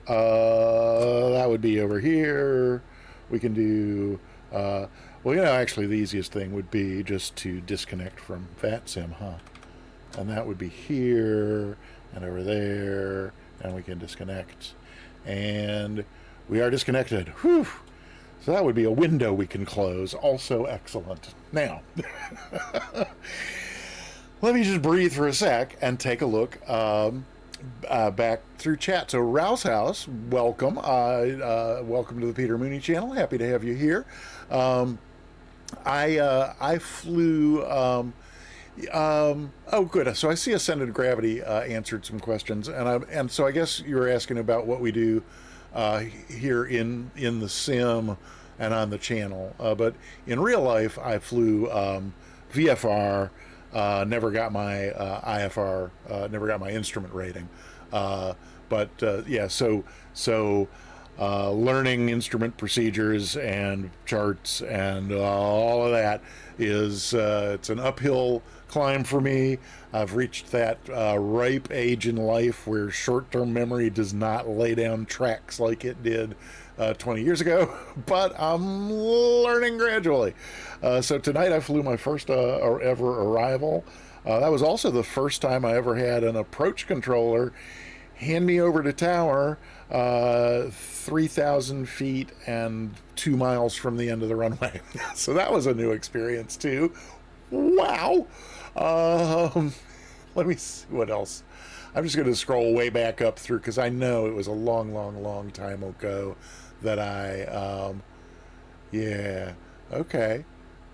That would be over here. We can do well, actually the easiest thing would be just to disconnect from VATSIM, huh? And that would be here and over there, and we can disconnect. And we are disconnected. Whew. So that would be a window we can close. Also excellent. Now, let me just breathe for a sec and take a look back through chat. So Rouse House, welcome. Welcome to the Peter Mooney channel. Happy to have you here. I flew... oh, good. So I see Ascended Gravity answered some questions, and so I guess you were asking about what we do here in the sim and on the channel. But in real life, I flew VFR. Never got my IFR. Never got my instrument rating. But yeah, so learning instrument procedures and charts and all of that is it's an uphill climb for me. I've reached that ripe age in life where short-term memory does not lay down tracks like it did 20 years ago, but I'm learning gradually. So tonight I flew my first ever arrival. That was also the first time I ever had an approach controller hand me over to tower 3,000 feet and 2 miles from the end of the runway. So that was a new experience too. Wow. Let me see what else. I'm just going to scroll way back up through because I know it was a long time ago that I, yeah, okay.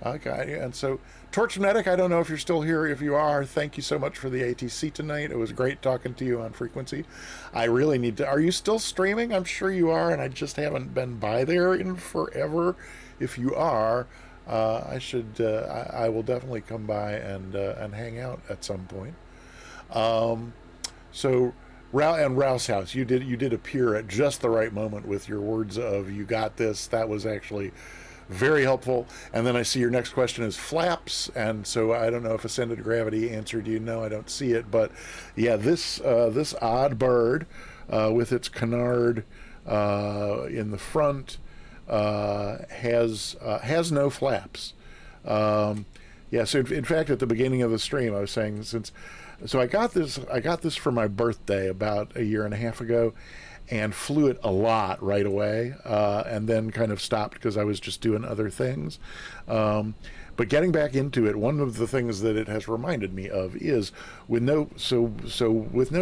Okay, and so Torch Medic, I don't know if you're still here. If you are, thank you so much for the ATC tonight. It was great talking to you on frequency. I really need to, are you still streaming? I'm sure you are, and I just haven't been by there in forever. If you are, I should. I will definitely come by and hang out at some point. So, Rouse House, you did appear at just the right moment with your words of "you got this." That was actually very helpful. And then I see your next question is flaps, and so I don't know if Ascended Gravity answered you. No, I don't see it. But yeah, this odd bird with its canard in the front has no flaps. Yeah, so in fact, at the beginning of the stream, I was saying so I got this for my birthday about a year and a half ago, and flew it a lot right away, and then kind of stopped because I was just doing other things. But getting back into it, one of the things that it has reminded me of is with no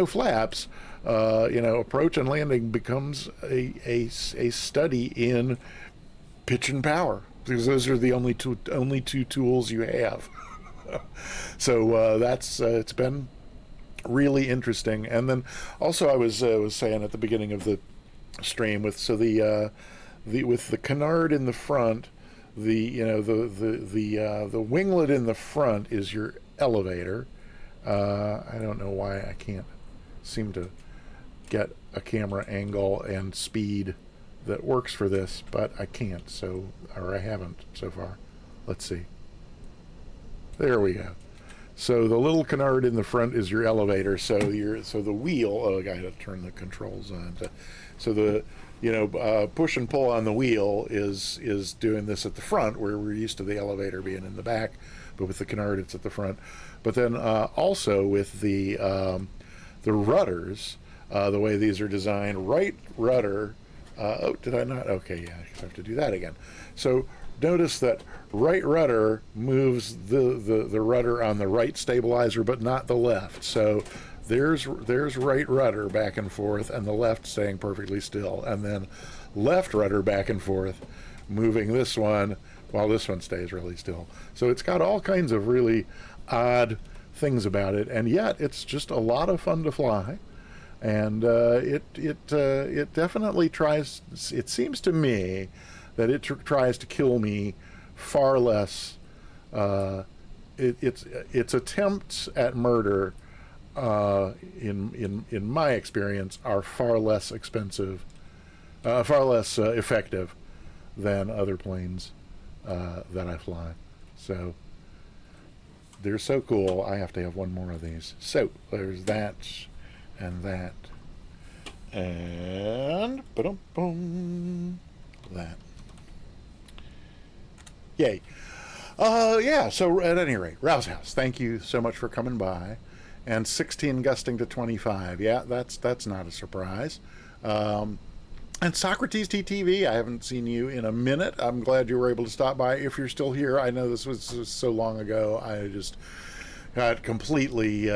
flaps, approach and landing becomes a study in pitch and power, because those are the only two tools you have. So it's been really interesting. And then also I was saying at the beginning of the stream with the canard in the front, the winglet in the front is your elevator. I don't know why I can't seem to get a camera angle and speed that works for this, but I can't, or I haven't so far. Let's see. There we go. So the little canard in the front is your elevator. So the wheel. Oh, I got to turn the controls on. So the push and pull on the wheel is doing this at the front, where we're used to the elevator being in the back, but with the canard it's at the front. But then also with the rudders, the way these are designed, right rudder. Oh, did I not? Okay, yeah, I have to do that again. So notice that right rudder moves the rudder on the right stabilizer, but not the left. So there's right rudder back and forth, and the left staying perfectly still, and then left rudder back and forth, moving this one while this one stays really still. So it's got all kinds of really odd things about it, and yet it's just a lot of fun to fly. And it definitely tries. It seems to me that it tries to kill me far less. Its attempts at murder, in my experience, are far less expensive, far less effective than other planes that I fly. So they're so cool. I have to have one more of these. So there's that. And that, and boom, that. Yay! Yeah. So at any rate, Rouse House, thank you so much for coming by, and 16 gusting to 25. Yeah, that's not a surprise. And Socrates TTV, I haven't seen you in a minute. I'm glad you were able to stop by. If you're still here, I know this was so long ago. I just got completely.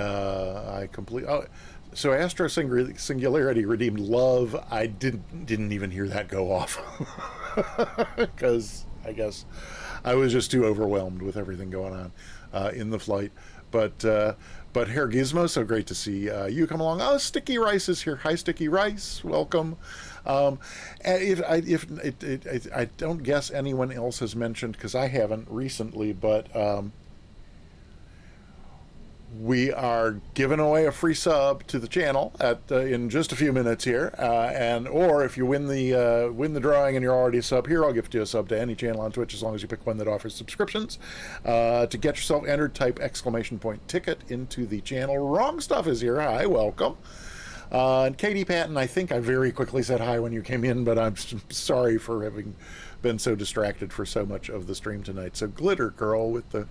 So Astro Singularity redeemed love. I didn't even hear that go off because I guess I was just too overwhelmed with everything going on in the flight. But Herr Gizmo, so great to see you come along. Oh, Sticky Rice is here. Hi, Sticky Rice. Welcome. I don't guess anyone else has mentioned, because I haven't recently, but we are giving away a free sub to the channel in just a few minutes here, or if you win the drawing and you're already a sub here, I'll gift you a sub to any channel on Twitch, as long as you pick one that offers subscriptions. To get yourself entered, type !ticket into the channel. Wrong Stuff is here. Hi, welcome. And Katie Patton, I think I very quickly said hi when you came in, but I'm sorry for having been so distracted for so much of the stream tonight. So Glitter Girl with the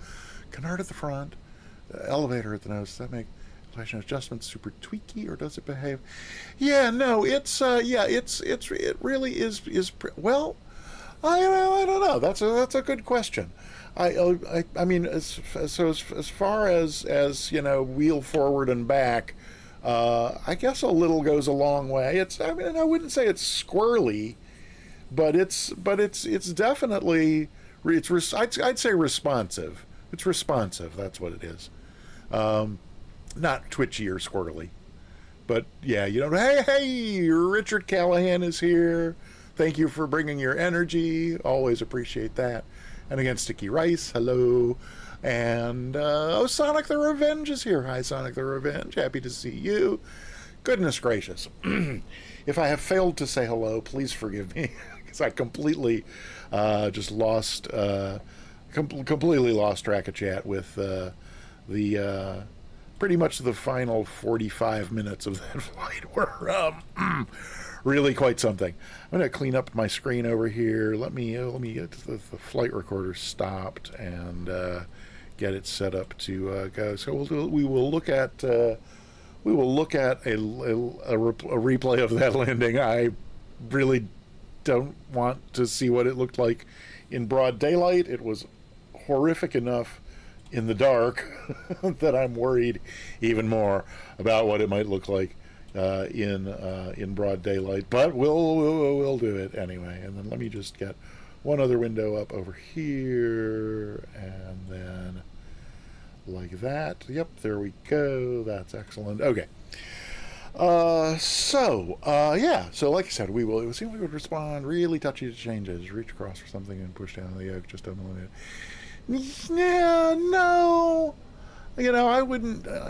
canard at the front, elevator at the nose. Does that make inflation adjustments super tweaky, or does it behave? Yeah, no, it really is. Well, I don't know. That's a good question. I mean, as far as wheel forward and back, I guess a little goes a long way. I wouldn't say it's squirrely, but it's definitely I'd say responsive. It's responsive. That's what it is. Not twitchy or squirrely, but yeah, hey, Richard Callahan is here. Thank you for bringing your energy. Always appreciate that. And again, Sticky Rice, hello. And, oh, Sonic the Revenge is here. Hi, Sonic the Revenge. Happy to see you. Goodness gracious. If I have failed to say hello, please forgive me, because I completely just lost, completely lost track of chat with the pretty much the final 45 minutes of that flight were really quite something. I'm going to clean up my screen over here. Let me get the flight recorder stopped and get it set up to go. So we will look at a replay of that landing. I really don't want to see what it looked like in broad daylight. It was horrific enough in the dark that I'm worried even more about what it might look like in broad daylight. But we'll do it anyway. And then let me just get one other window up over here, and then like that. Yep, there we go. That's excellent. Okay. Yeah. So like I said, it would seem we would respond really touchy to changes. Reach across for something and push down the yoke. Just don't limit it. Yeah, no. I wouldn't. Nah.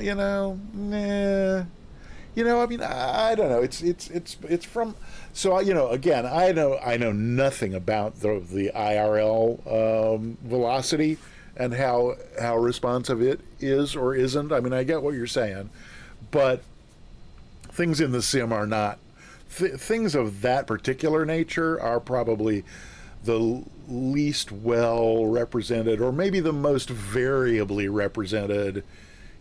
I mean, I don't know. It's from. So again, I know nothing about the IRL velocity and how responsive it is or isn't. I mean, I get what you're saying, but things in the sim are not. Things of that particular nature are probably the least well represented, or maybe the most variably represented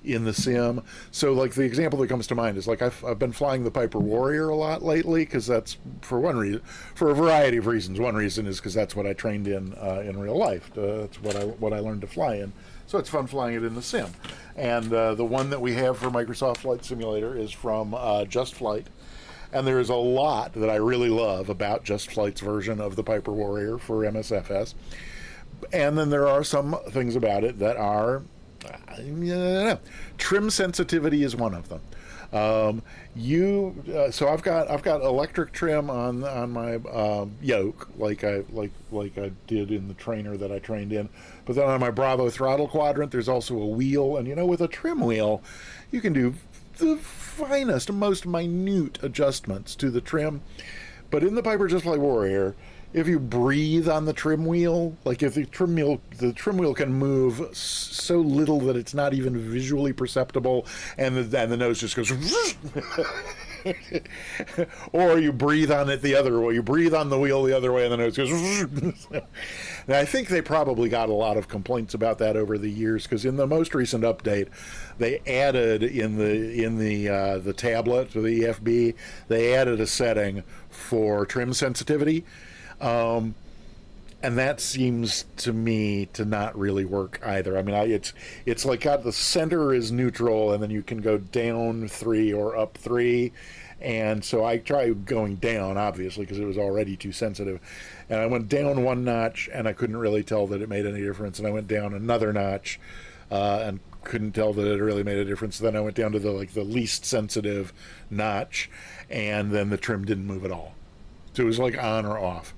in the sim. So like the example that comes to mind is like I've been flying the Piper Warrior a lot lately, because that's for a variety of reasons. One reason is because that's what I trained in real life. That's what I learned to fly in. So it's fun flying it in the sim. And the one that we have for Microsoft Flight Simulator is from Just Flight. And there is a lot that I really love about Just Flight's version of the Piper Warrior for MSFS. And then there are some things about it that are trim sensitivity is one of them. So I've got electric trim on my yoke, like I did in the trainer that I trained in. But then on my Bravo throttle quadrant, there's also a wheel, and with a trim wheel, you can do the finest, most minute adjustments to the trim. But in the Piper Just Flight Warrior, if you breathe on the trim wheel, like if the trim wheel can move so little that it's not even visually perceptible, and the nose just goes, or you breathe on it the other way, you breathe on the wheel the other way, and the nose goes. And I think they probably got a lot of complaints about that over the years, because in the most recent update, they added in the tablet, or the EFB, they added a setting for trim sensitivity. And that seems to me to not really work either. I mean, it's like the center is neutral, and then you can go down 3 or up 3. And so I tried going down, obviously, because it was already too sensitive. And I went down 1 notch, and I couldn't really tell that it made any difference. And I went down another notch, and couldn't tell that it really made a difference. Then I went down to the least sensitive notch, and then the trim didn't move at all. So it was like on or off.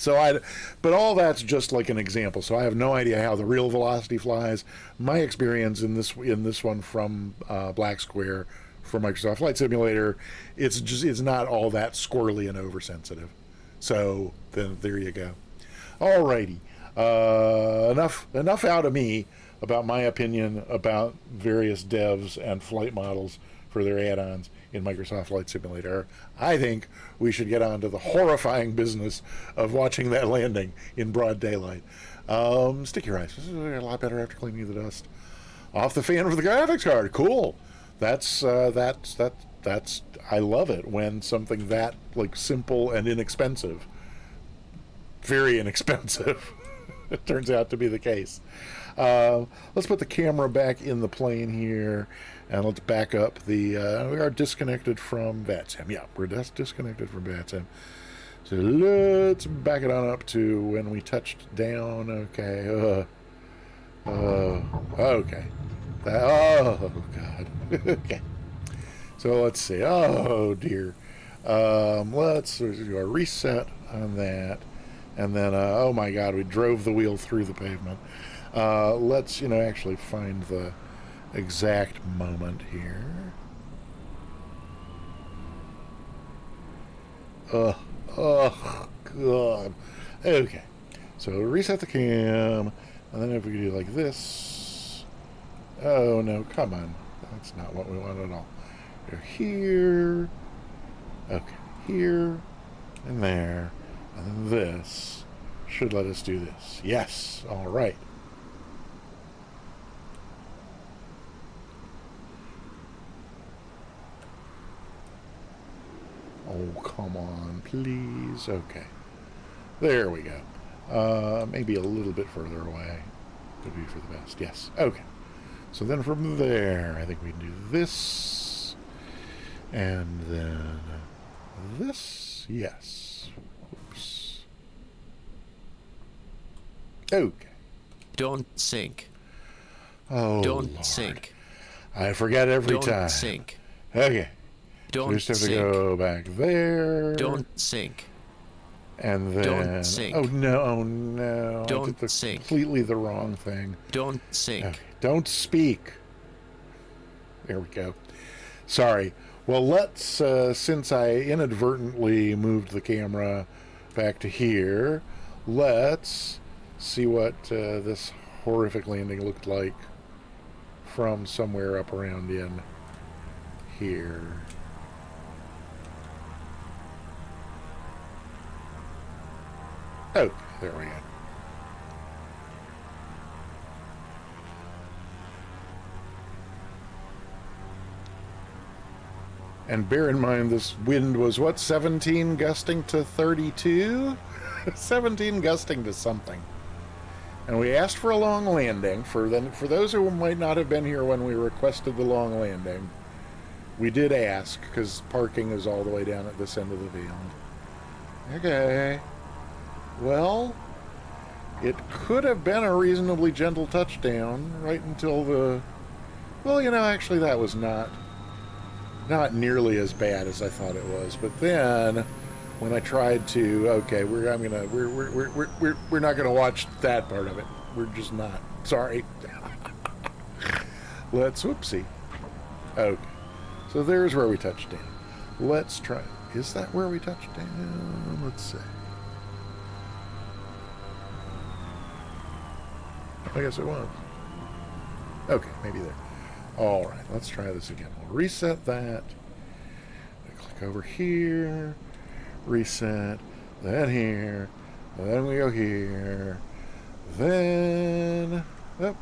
But all that's just like an example. So I have no idea how the real velocity flies. My experience in this one from Black Square for Microsoft Flight Simulator, it's not all that squirrely and oversensitive. So then there you go. Alrighty, enough out of me about my opinion about various devs and flight models for their add-ons in Microsoft Flight Simulator. I think we should get on to the horrifying business of watching that landing in broad daylight. Sticky Rice, this is a lot better after cleaning the dust off the fan for the graphics card. Cool. That's I love it when something that simple and inexpensive, very inexpensive, it turns out to be the case. Let's put the camera back in the plane here, and let's back up we are disconnected from VATSIM. Yeah, we're disconnected from VATSIM. So let's back it on up to when we touched down. Okay. Okay. Oh, God. Okay. So let's see. Oh, dear. Let's do a reset on that. And then, oh my God, we drove the wheel through the pavement. Let's, actually find the exact moment here. Oh, God. Okay. So reset the cam, and then if we do like this. Oh, no, come on. That's not what we want at all. Go here. Okay, here, and there, and then this should let us do this. Yes, all right. Oh, come on, please. Okay. There we go. Maybe a little bit further away. Could be for the best. Yes. Okay. So then from there, I think we can do this. And then this. Yes. Oops. Okay. Don't sink. Oh, Don't Lord. sink. I forget every time. Don't sink. Okay. Don't so we just have sink. to go back there. Don't sink. And then... Don't sink. Oh, no. Oh, no. Don't I did sink. Completely the wrong thing. Don't sink. Okay. Don't speak. There we go. Sorry. Well, let's, since I inadvertently moved the camera back to here, let's see what this horrific landing looked like from somewhere up around in here. Oh, there we go. And bear in mind, this wind was, what, 17 gusting to 32? 17 gusting to something. And we asked for a long landing. For those who might not have been here when we requested the long landing, we did ask, because parking is all the way down at this end of the field. Okay. Well, it could have been a reasonably gentle touchdown right until the... Well, actually that was not nearly as bad as I thought it was. But then when I tried to, okay, we're not gonna watch that part of it. We're just not. Sorry. Let's whoopsie. Okay. So there's where we touched down. Let's try. Is that where we touched down? Let's see. I guess it was. Okay, maybe there. All right, let's try this again. We'll reset that. Click over here. Reset. Then here. Then we go here. Then up.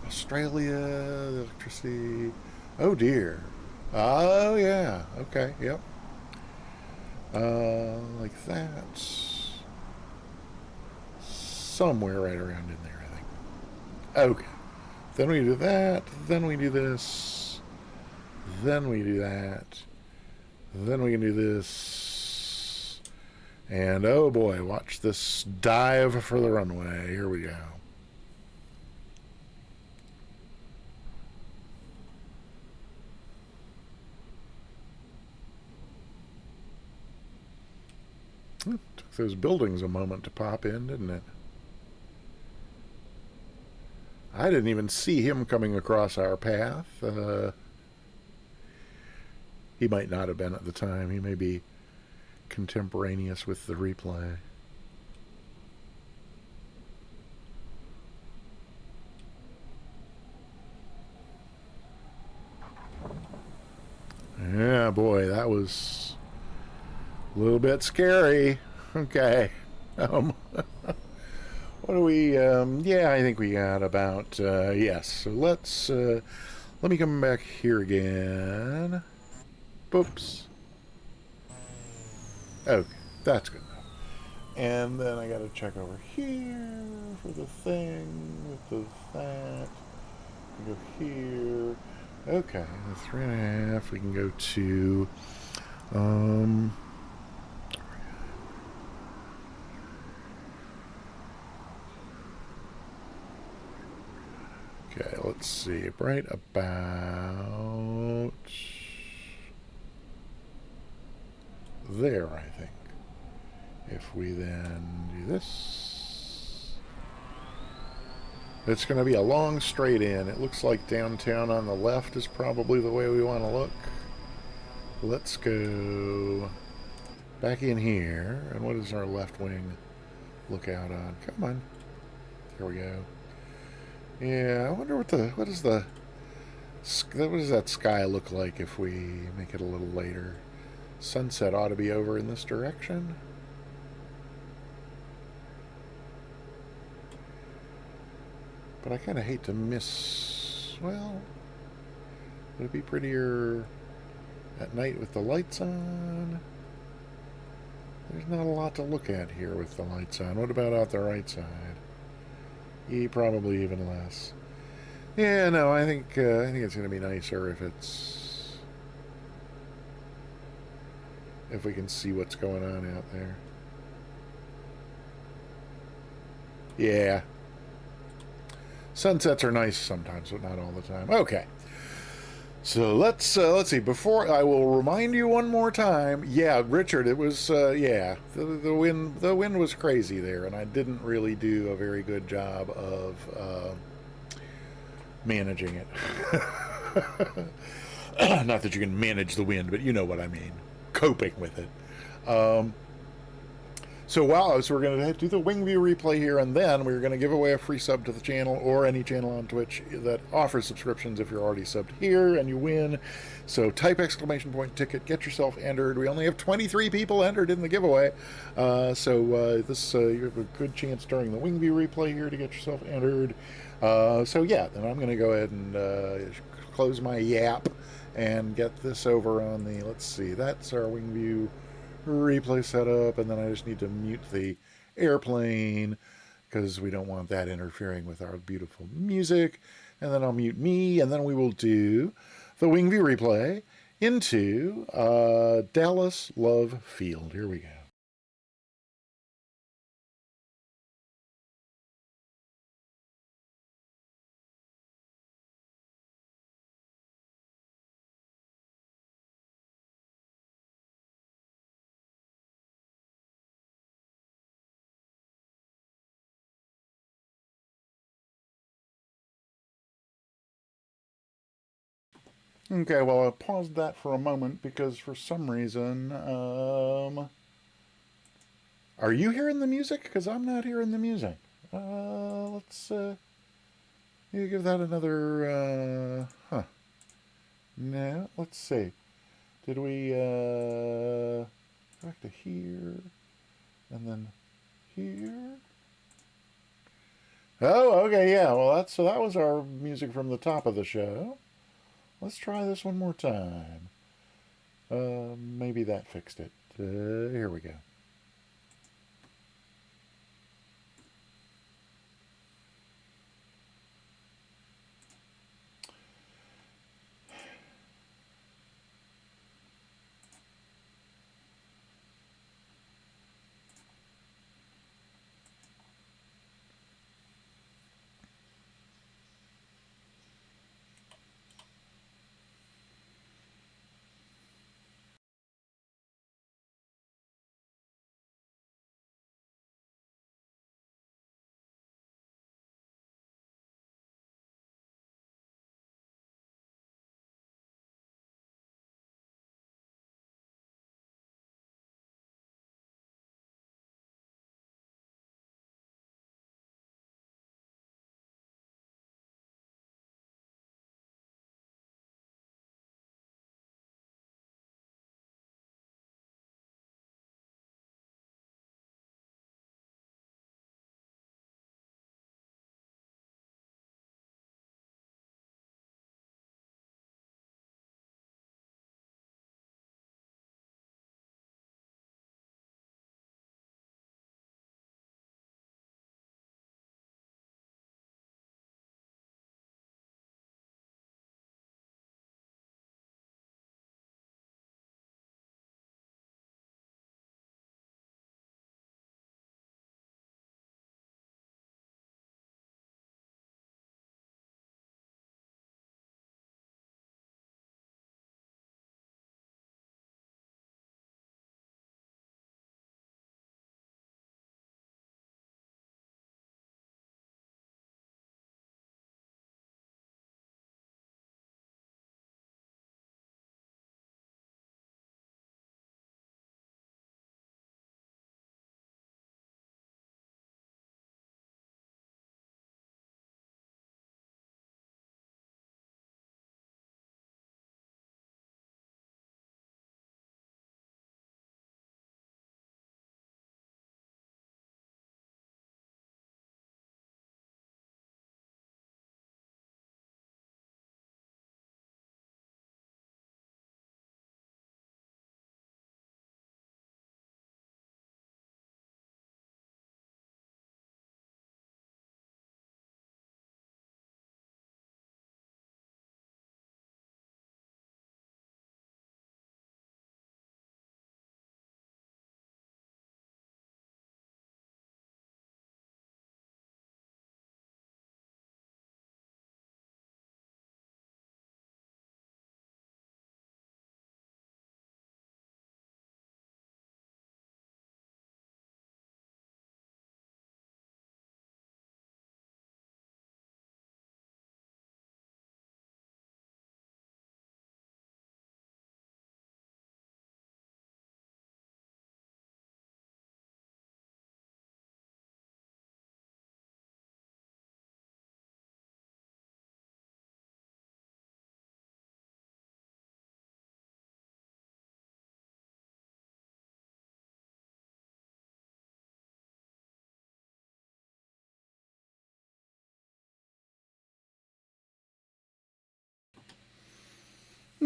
Australia. Electricity. Oh dear. Oh yeah. Okay. Yep. Like that. Somewhere right around in there, I think. Okay. Then we do that. Then we do this. Then we do that. Then we can do this. And oh boy, watch this dive for the runway. Here we go. Took those buildings a moment to pop in, didn't it? I didn't even see him coming across our path. He might not have been at the time. He may be contemporaneous with the replay. Yeah, boy, that was a little bit scary. Okay. What do we, yeah, I think we got about, yes. So let's, let me come back here again. Boops. Okay, that's good enough. And then I gotta check over here for the thing with the that. We go here. Okay, the 3.5. We can go to, okay, let's see, right about there, I think. If we then do this, it's going to be a long straight in. It looks like downtown on the left is probably the way we want to look. Let's go back in here. And what is our left wing look out on? Come on. There we go. Yeah, I wonder what does that sky look like if we make it a little later? Sunset ought to be over in this direction. But I kind of hate to miss... Well, would it be prettier at night with the lights on? There's not a lot to look at here with the lights on. What about out the right side? Probably even less. Yeah, no, I think it's going to be nicer if we can see what's going on out there. Yeah. Sunsets are nice sometimes, but not all the time. Okay. So let's see. Before I will remind you one more time. Yeah, Richard, it was yeah. The wind was crazy there, and I didn't really do a very good job of managing it. Not that you can manage the wind, but you know what I mean. Coping with it. So we're going to do the wing view replay here, and then we're going to give away a free sub to the channel or any channel on Twitch that offers subscriptions if you're already subbed here and you win. So type !ticket, get yourself entered. We only have 23 people entered in the giveaway. You have a good chance during the wing view replay here to get yourself entered. So yeah, then I'm going to go ahead and close my yap and get this over on the, let's see, that's our wing view replay setup, and then I just need to mute the airplane because we don't want that interfering with our beautiful music. And then I'll mute me, and then we will do the wing view replay into Dallas Love Field. Here we go. Okay, well, I paused that for a moment because for some reason, are you hearing the music? Because I'm not hearing the music. Let's give that another, no, let's see. Did we, back to here, and then here? Oh, okay, yeah, well, that was our music from the top of the show. Let's try this one more time. Maybe that fixed it. Here we go.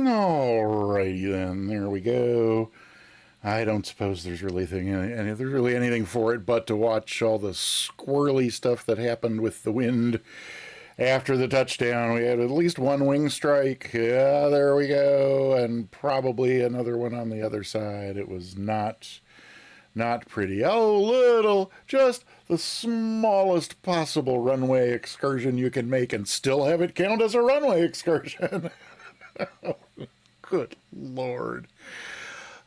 Alrighty then, there we go. I don't suppose there's really anything for it but to watch all the squirrely stuff that happened with the wind after the touchdown. We had at least one wing strike. Yeah, there we go. And probably another one on the other side. It was not pretty. Just the smallest possible runway excursion you can make and still have it count as a runway excursion. Good Lord.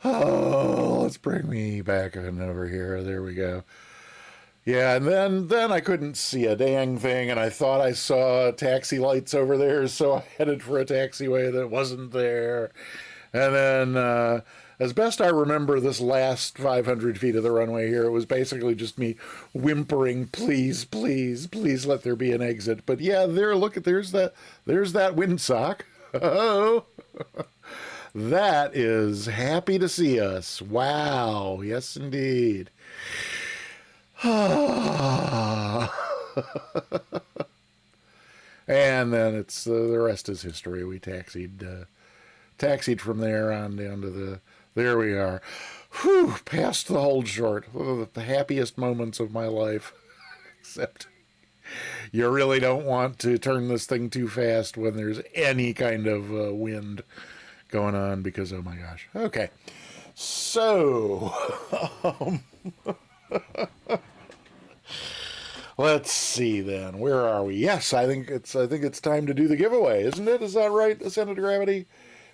Oh, let's bring me back on over here. There we go. Yeah, and then I couldn't see a dang thing, and I thought I saw taxi lights over there, so I headed for a taxiway that wasn't there. And then, as best I remember this last 500 feet of the runway here, it was basically just me whimpering, please, please, please let there be an exit. But yeah, there's that windsock. Oh, that is happy to see us. Wow. Yes, indeed. And then it's the rest is history. We taxied from there on down to there we are. Whew, past the hold short. One of the happiest moments of my life. Except you really don't want to turn this thing too fast when there's any kind of wind going on because, oh my gosh. Okay. So, let's see then. Where are we? Yes, I think it's time to do the giveaway, isn't it? Is that right? Ascended Gravity?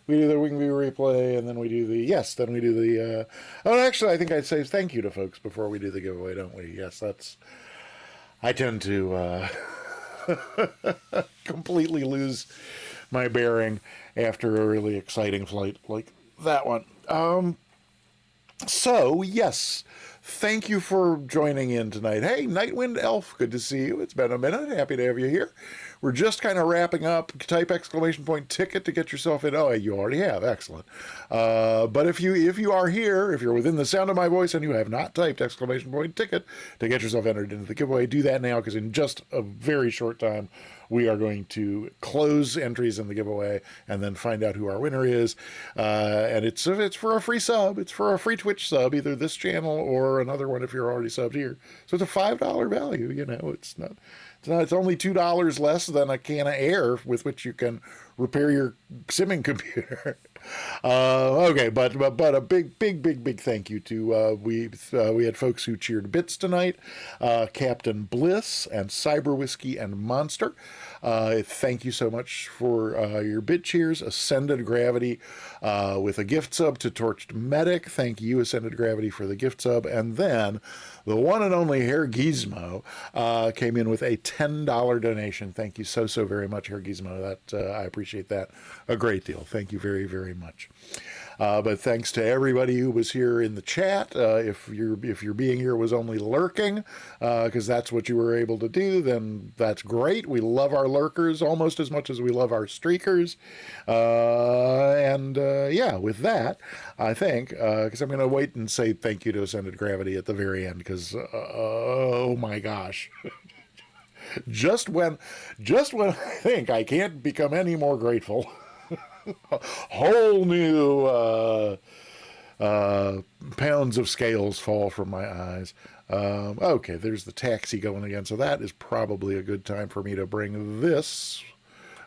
We do the Wing View replay, and then we do the oh, actually, I think I'd say thank you to folks before we do the giveaway, don't we? Yes, I tend to completely lose my bearing after a really exciting flight like that one. So, yes, thank you for joining in tonight. Hey, Nightwind Elf, good to see you. It's been a minute. Happy to have you here. We're just kind of wrapping up. Type exclamation point ticket to get yourself in. Oh, you already have. Excellent. But if you are here, if you're within the sound of my voice and you have not typed exclamation point ticket to get yourself entered into the giveaway, do that now, because in just a very short time, we are going to close entries in the giveaway and then find out who our winner is. And it's for a free sub. It's for a free Twitch sub, either this channel or another one if you're already subbed here. So it's a $5 value. You know, it's only $2 less than a can of air with which you can repair your simming computer. Okay, but a big thank you to we had folks who cheered bits tonight, Captain Bliss and Cyber Whiskey and Monster. Thank you so much for your bit cheers. Ascended Gravity with a gift sub to Torched Medic. Thank you, Ascended Gravity, for the gift sub. And then the one and only Herr Gizmo came in with a $10 donation. Thank you so very much, Herr Gizmo. I appreciate that a great deal. Thank you very, very much. But thanks to everybody who was here in the chat. If your being here was only lurking, because that's what you were able to do, then that's great. We love our lurkers almost as much as we love our streakers. Yeah, with that, I think, because I'm going to wait and say thank you to Ascended Gravity at the very end, because oh my gosh. just when I think I can't become any more grateful. Whole new pounds of scales fall from my eyes. Okay, there's the taxi going again, so that is probably a good time for me to bring this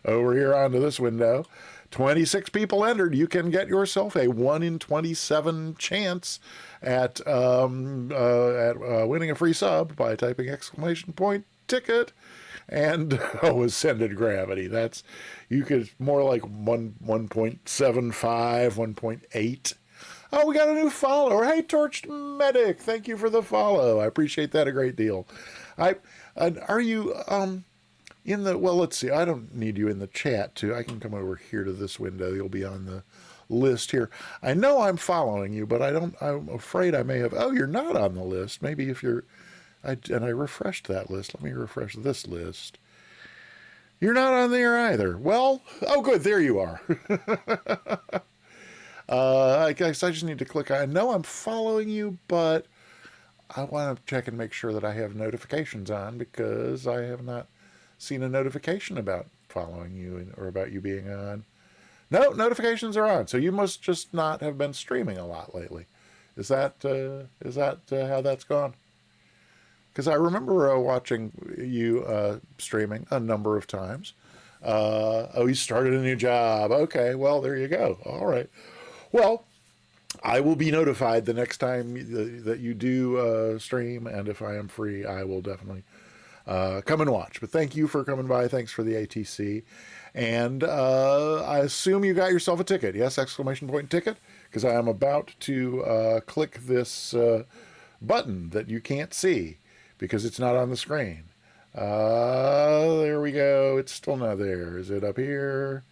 over here onto this window. 26 people entered. You can get yourself a 1 in 27 chance at winning a free sub by typing exclamation point ticket and Ascended Gravity. That's, you could more like 1.75, 1.8. Oh, we got a new follower. Hey, Torched Medic, thank you for the follow. I appreciate that a great deal. Are you in the, well, let's see, I don't need you in the chat too. I can come over here to this window. You'll be on the list here. I know I'm following you, but I'm afraid I may have, oh, you're not on the list. Maybe if you're, and I refreshed that list. Let me refresh this list. You're not on there either. Well, oh good, there you are. I guess I just need to click. I know I'm following you, but I want to check and make sure that I have notifications on, because I have not seen a notification about following you or about you being on. No, notifications are on. So you must just not have been streaming a lot lately. Is that how that's gone? Because I remember watching you streaming a number of times. Oh, you started a new job. Okay, well, there you go. All right. Well, I will be notified the next time that you do stream, and if I am free, I will definitely come and watch. But thank you for coming by. Thanks for the ATC. And I assume you got yourself a ticket. Yes, exclamation point ticket, because I am about to click this button that you can't see because it's not on the screen. There we go. It's still not there. Is it up here?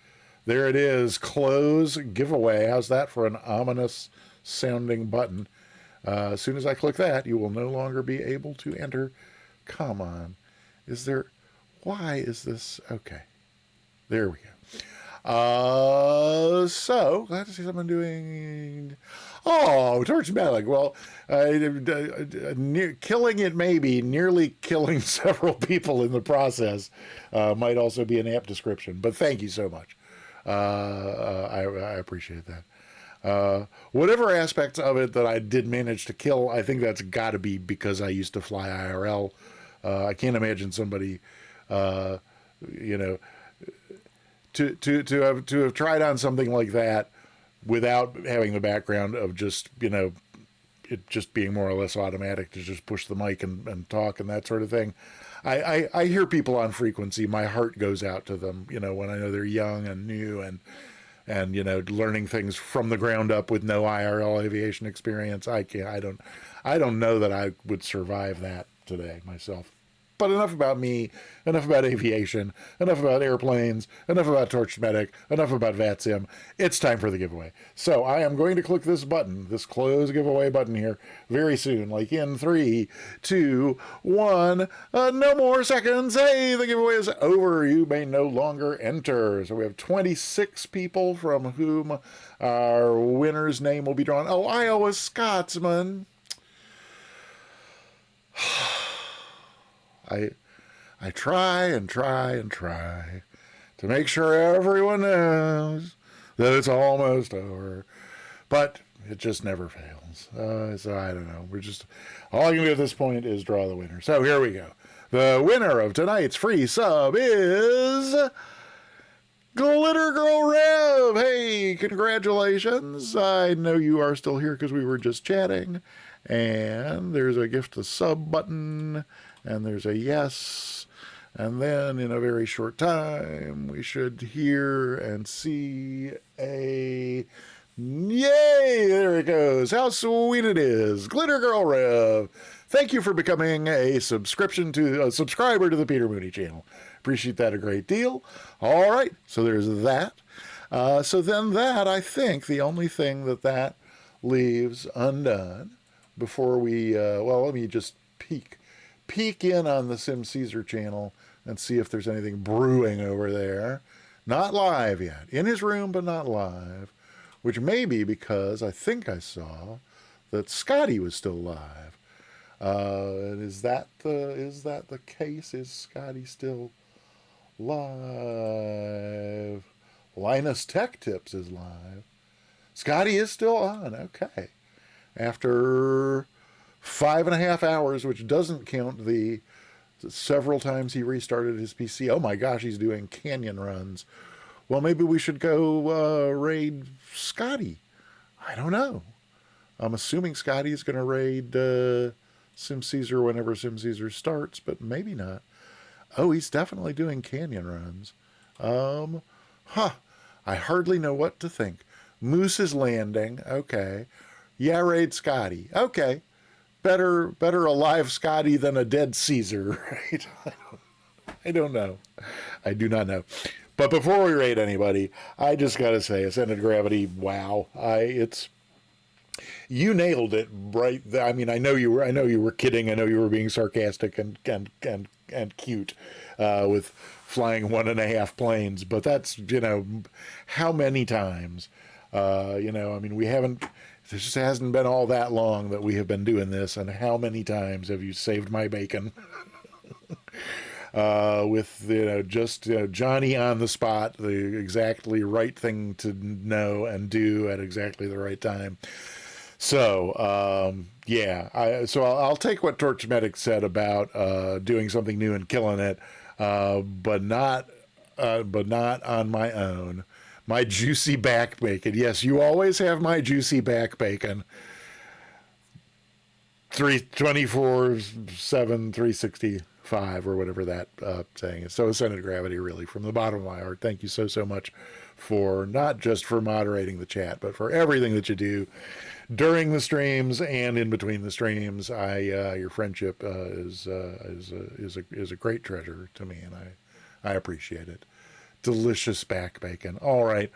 There it is. Close giveaway. How's that for an ominous sounding button? As soon as I click that, you will no longer be able to enter. Come on. Is there... Why is this... Okay. There we go. So, glad to see someone doing... Oh, Torch Malik. Well, killing it maybe, nearly killing several people in the process might also be an apt description. But thank you so much. I appreciate that. Whatever aspects of it that I did manage to kill, I think that's got to be because I used to fly IRL. I can't imagine somebody, you know, to have tried on something like that without having the background of just, you know, it just being more or less automatic to just push the mic and talk and that sort of thing. I hear people on frequency. My heart goes out to them, you know, when I know they're young and new and you know, learning things from the ground up with no IRL aviation experience. I don't know that I would survive that today myself. But enough about me, enough about aviation, enough about airplanes, enough about Torch Medic, enough about VATSIM. It's time for the giveaway. So I am going to click this button, this close giveaway button here, very soon, like in 3, 2, 1. No more seconds. Hey, the giveaway is over. You may no longer enter. So we have 26 people from whom our winner's name will be drawn. Oh, Iowa Scotsman. I try and try and try to make sure everyone knows that it's almost over, but it just never fails. So I don't know. All I can do at this point is draw the winner. So here we go. The winner of tonight's free sub is Glitter Girl Rev. Hey, congratulations. I know you are still here because we were just chatting. And there's a gift to sub button. And there's a yes, and then in a very short time, we should hear and see a yay, there it goes. How sweet it is. Glitter Girl Rev, thank you for becoming a subscriber to the Peter Mooney channel. Appreciate that a great deal. All right, so there's that. So then I think the only thing that leaves undone before we, well, let me just peek in on the Sim Caesar channel and see if there's anything brewing over there. Not live yet. In his room, but not live. Which may be because I think I saw that Scotty was still live. Is that the case? Is Scotty still live? Linus Tech Tips is live. Scotty is still on. Okay. After 5.5 hours, which doesn't count the several times he restarted his PC. Oh my gosh, he's doing canyon runs. Well, maybe we should go raid Scotty. I don't know. I'm assuming Scotty is going to raid Sim Caesar whenever Sim Caesar starts, but maybe not. Oh, he's definitely doing canyon runs. I hardly know what to think. Moose is landing. Okay. Yeah, raid Scotty. Okay. Better a live Scotty than a dead Caesar, right? I don't know. I do not know. But before we raid anybody, I just got to say, Ascended Gravity, wow. You nailed it right there. I mean, I know you were kidding. I know you were being sarcastic and cute with flying 1.5 planes. But that's, you know, how many times, you know, I mean, it just hasn't been all that long that we have been doing this, and how many times have you saved my bacon? with just Johnny on the spot, the exactly right thing to know and do at exactly the right time. So yeah, so I'll take what Torch Medic said about doing something new and killing it, but not on my own. My juicy back bacon. Yes, you always have my juicy back bacon. 324/7, 365, or whatever that saying is. So a center of gravity, really, from the bottom of my heart. Thank you so much for not just for moderating the chat, but for everything that you do during the streams and in between the streams. Your friendship is a great treasure to me, and I appreciate it. Delicious back bacon. All right.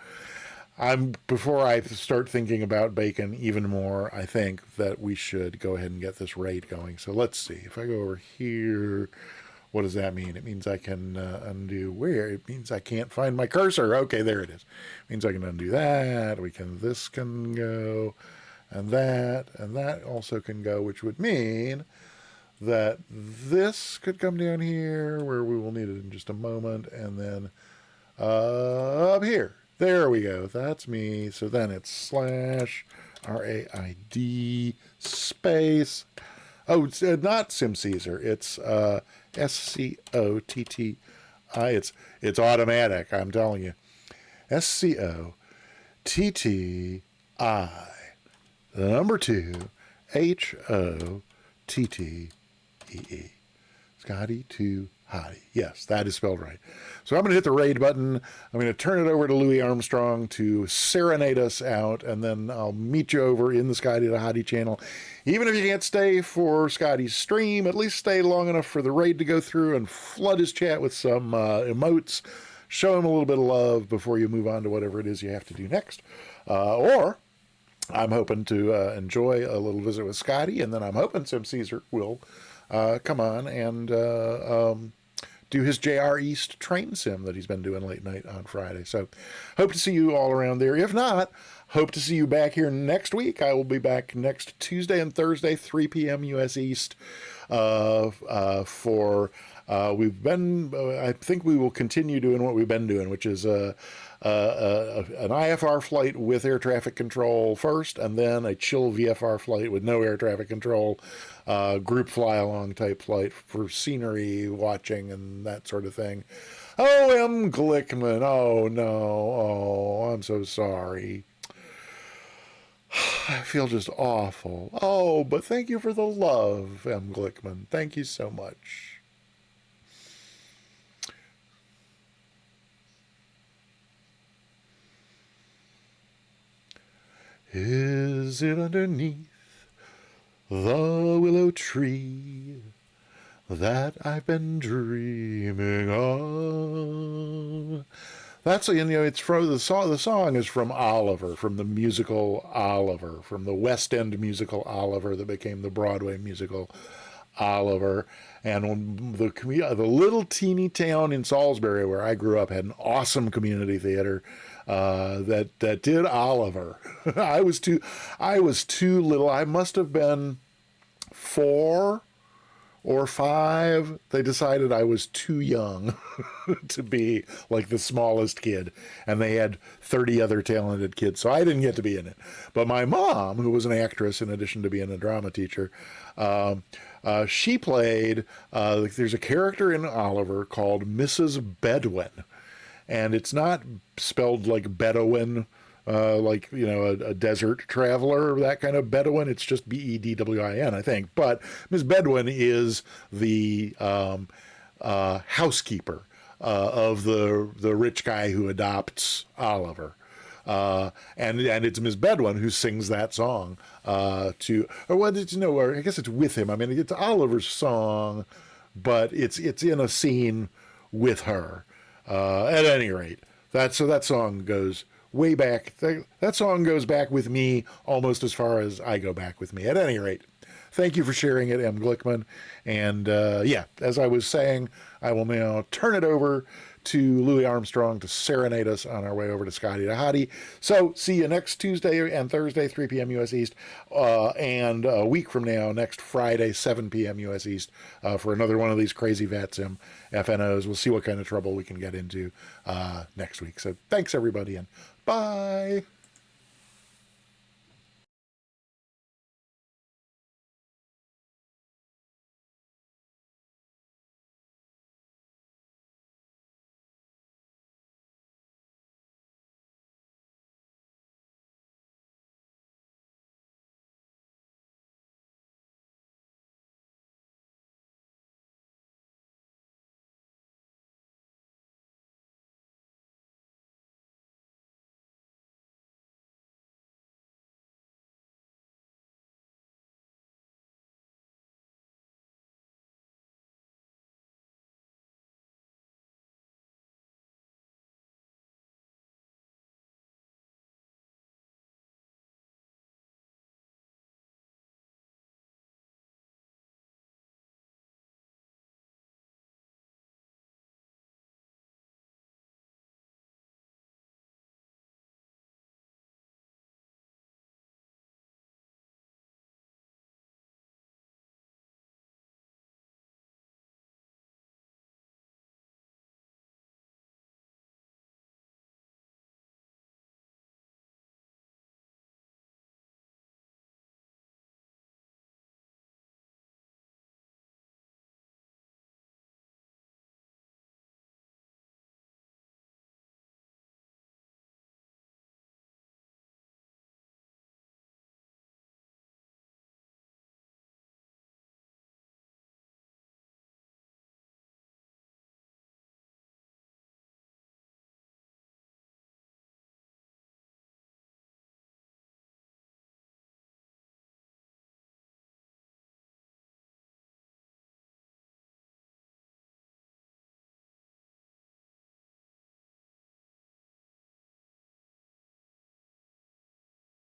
Before I start thinking about bacon even more, I think that we should go ahead and get this raid going. So let's see. If I go over here, what does that mean? It means I can undo where? It means I can't find my cursor. Okay, there it is. It means I can undo that. This can go, and that also can go, which would mean that this could come down here, where we will need it in just a moment, and then up here. There we go. That's me. So then it's /RAID space. Oh, it's not Sim Caesar. It's SCOTTI. It's automatic. I'm telling you. SCOTTI. The number 2 HOTTEE. Scotty 2 Hottie. Yes, that is spelled right. So I'm going to hit the raid button. I'm going to turn it over to Louis Armstrong to serenade us out, and then I'll meet you over in the Scotty to Hottie channel. Even if you can't stay for Scotty's stream, at least stay long enough for the raid to go through and flood his chat with some emotes. Show him a little bit of love before you move on to whatever it is you have to do next. Or I'm hoping to enjoy a little visit with Scotty, and then I'm hoping Sim Caesar will come on and do his JR East train sim that he's been doing late night on Friday. So hope to see you all around there. If not, hope to see you back here next week. I will be back next Tuesday and Thursday, 3 p.m. U.S. East I think we will continue doing what we've been doing, which is an IFR flight with air traffic control first, and then a chill VFR flight with no air traffic control, group fly along type flight for scenery watching and that sort of thing. Oh, M. Glickman. Oh, no. Oh, I'm so sorry. I feel just awful. Oh, but thank you for the love, M. Glickman. Thank you so much. Is it underneath the willow tree that I've been dreaming of? That's, it's from the song is from Oliver, from the musical Oliver, from the West End musical Oliver that became the Broadway musical Oliver. And the little teeny town in Salisbury where I grew up had an awesome community theater that did Oliver. I was too little. I must have been 4 or 5. They decided I was too young to be like the smallest kid, and they had 30 other talented kids, so I didn't get to be in it. But my mom, who was an actress in addition to being a drama teacher, she played, there's a character in Oliver called Mrs. Bedouin, and it's not spelled like Bedouin, like, a desert traveler, that kind of Bedouin. It's just Bedwin, I think. But Miss Bedouin is the housekeeper of the rich guy who adopts Oliver. And it's Miss Bedouin who sings that song or I guess it's with him. I mean, it's Oliver's song, but it's in a scene with her. At any rate, that song goes way back. That song goes back with me almost as far as I go back with me. At any rate, thank you for sharing it, M. Glickman. And as I was saying, I will now turn it over to Louis Armstrong to serenade us on our way over to Scotty to Hottie. So see you next Tuesday and Thursday, 3 p.m. U.S. East, and a week from now, next Friday, 7 p.m. U.S. East, for another one of these crazy VATSIM FNOs. We'll see what kind of trouble we can get into next week. So thanks, everybody, and bye.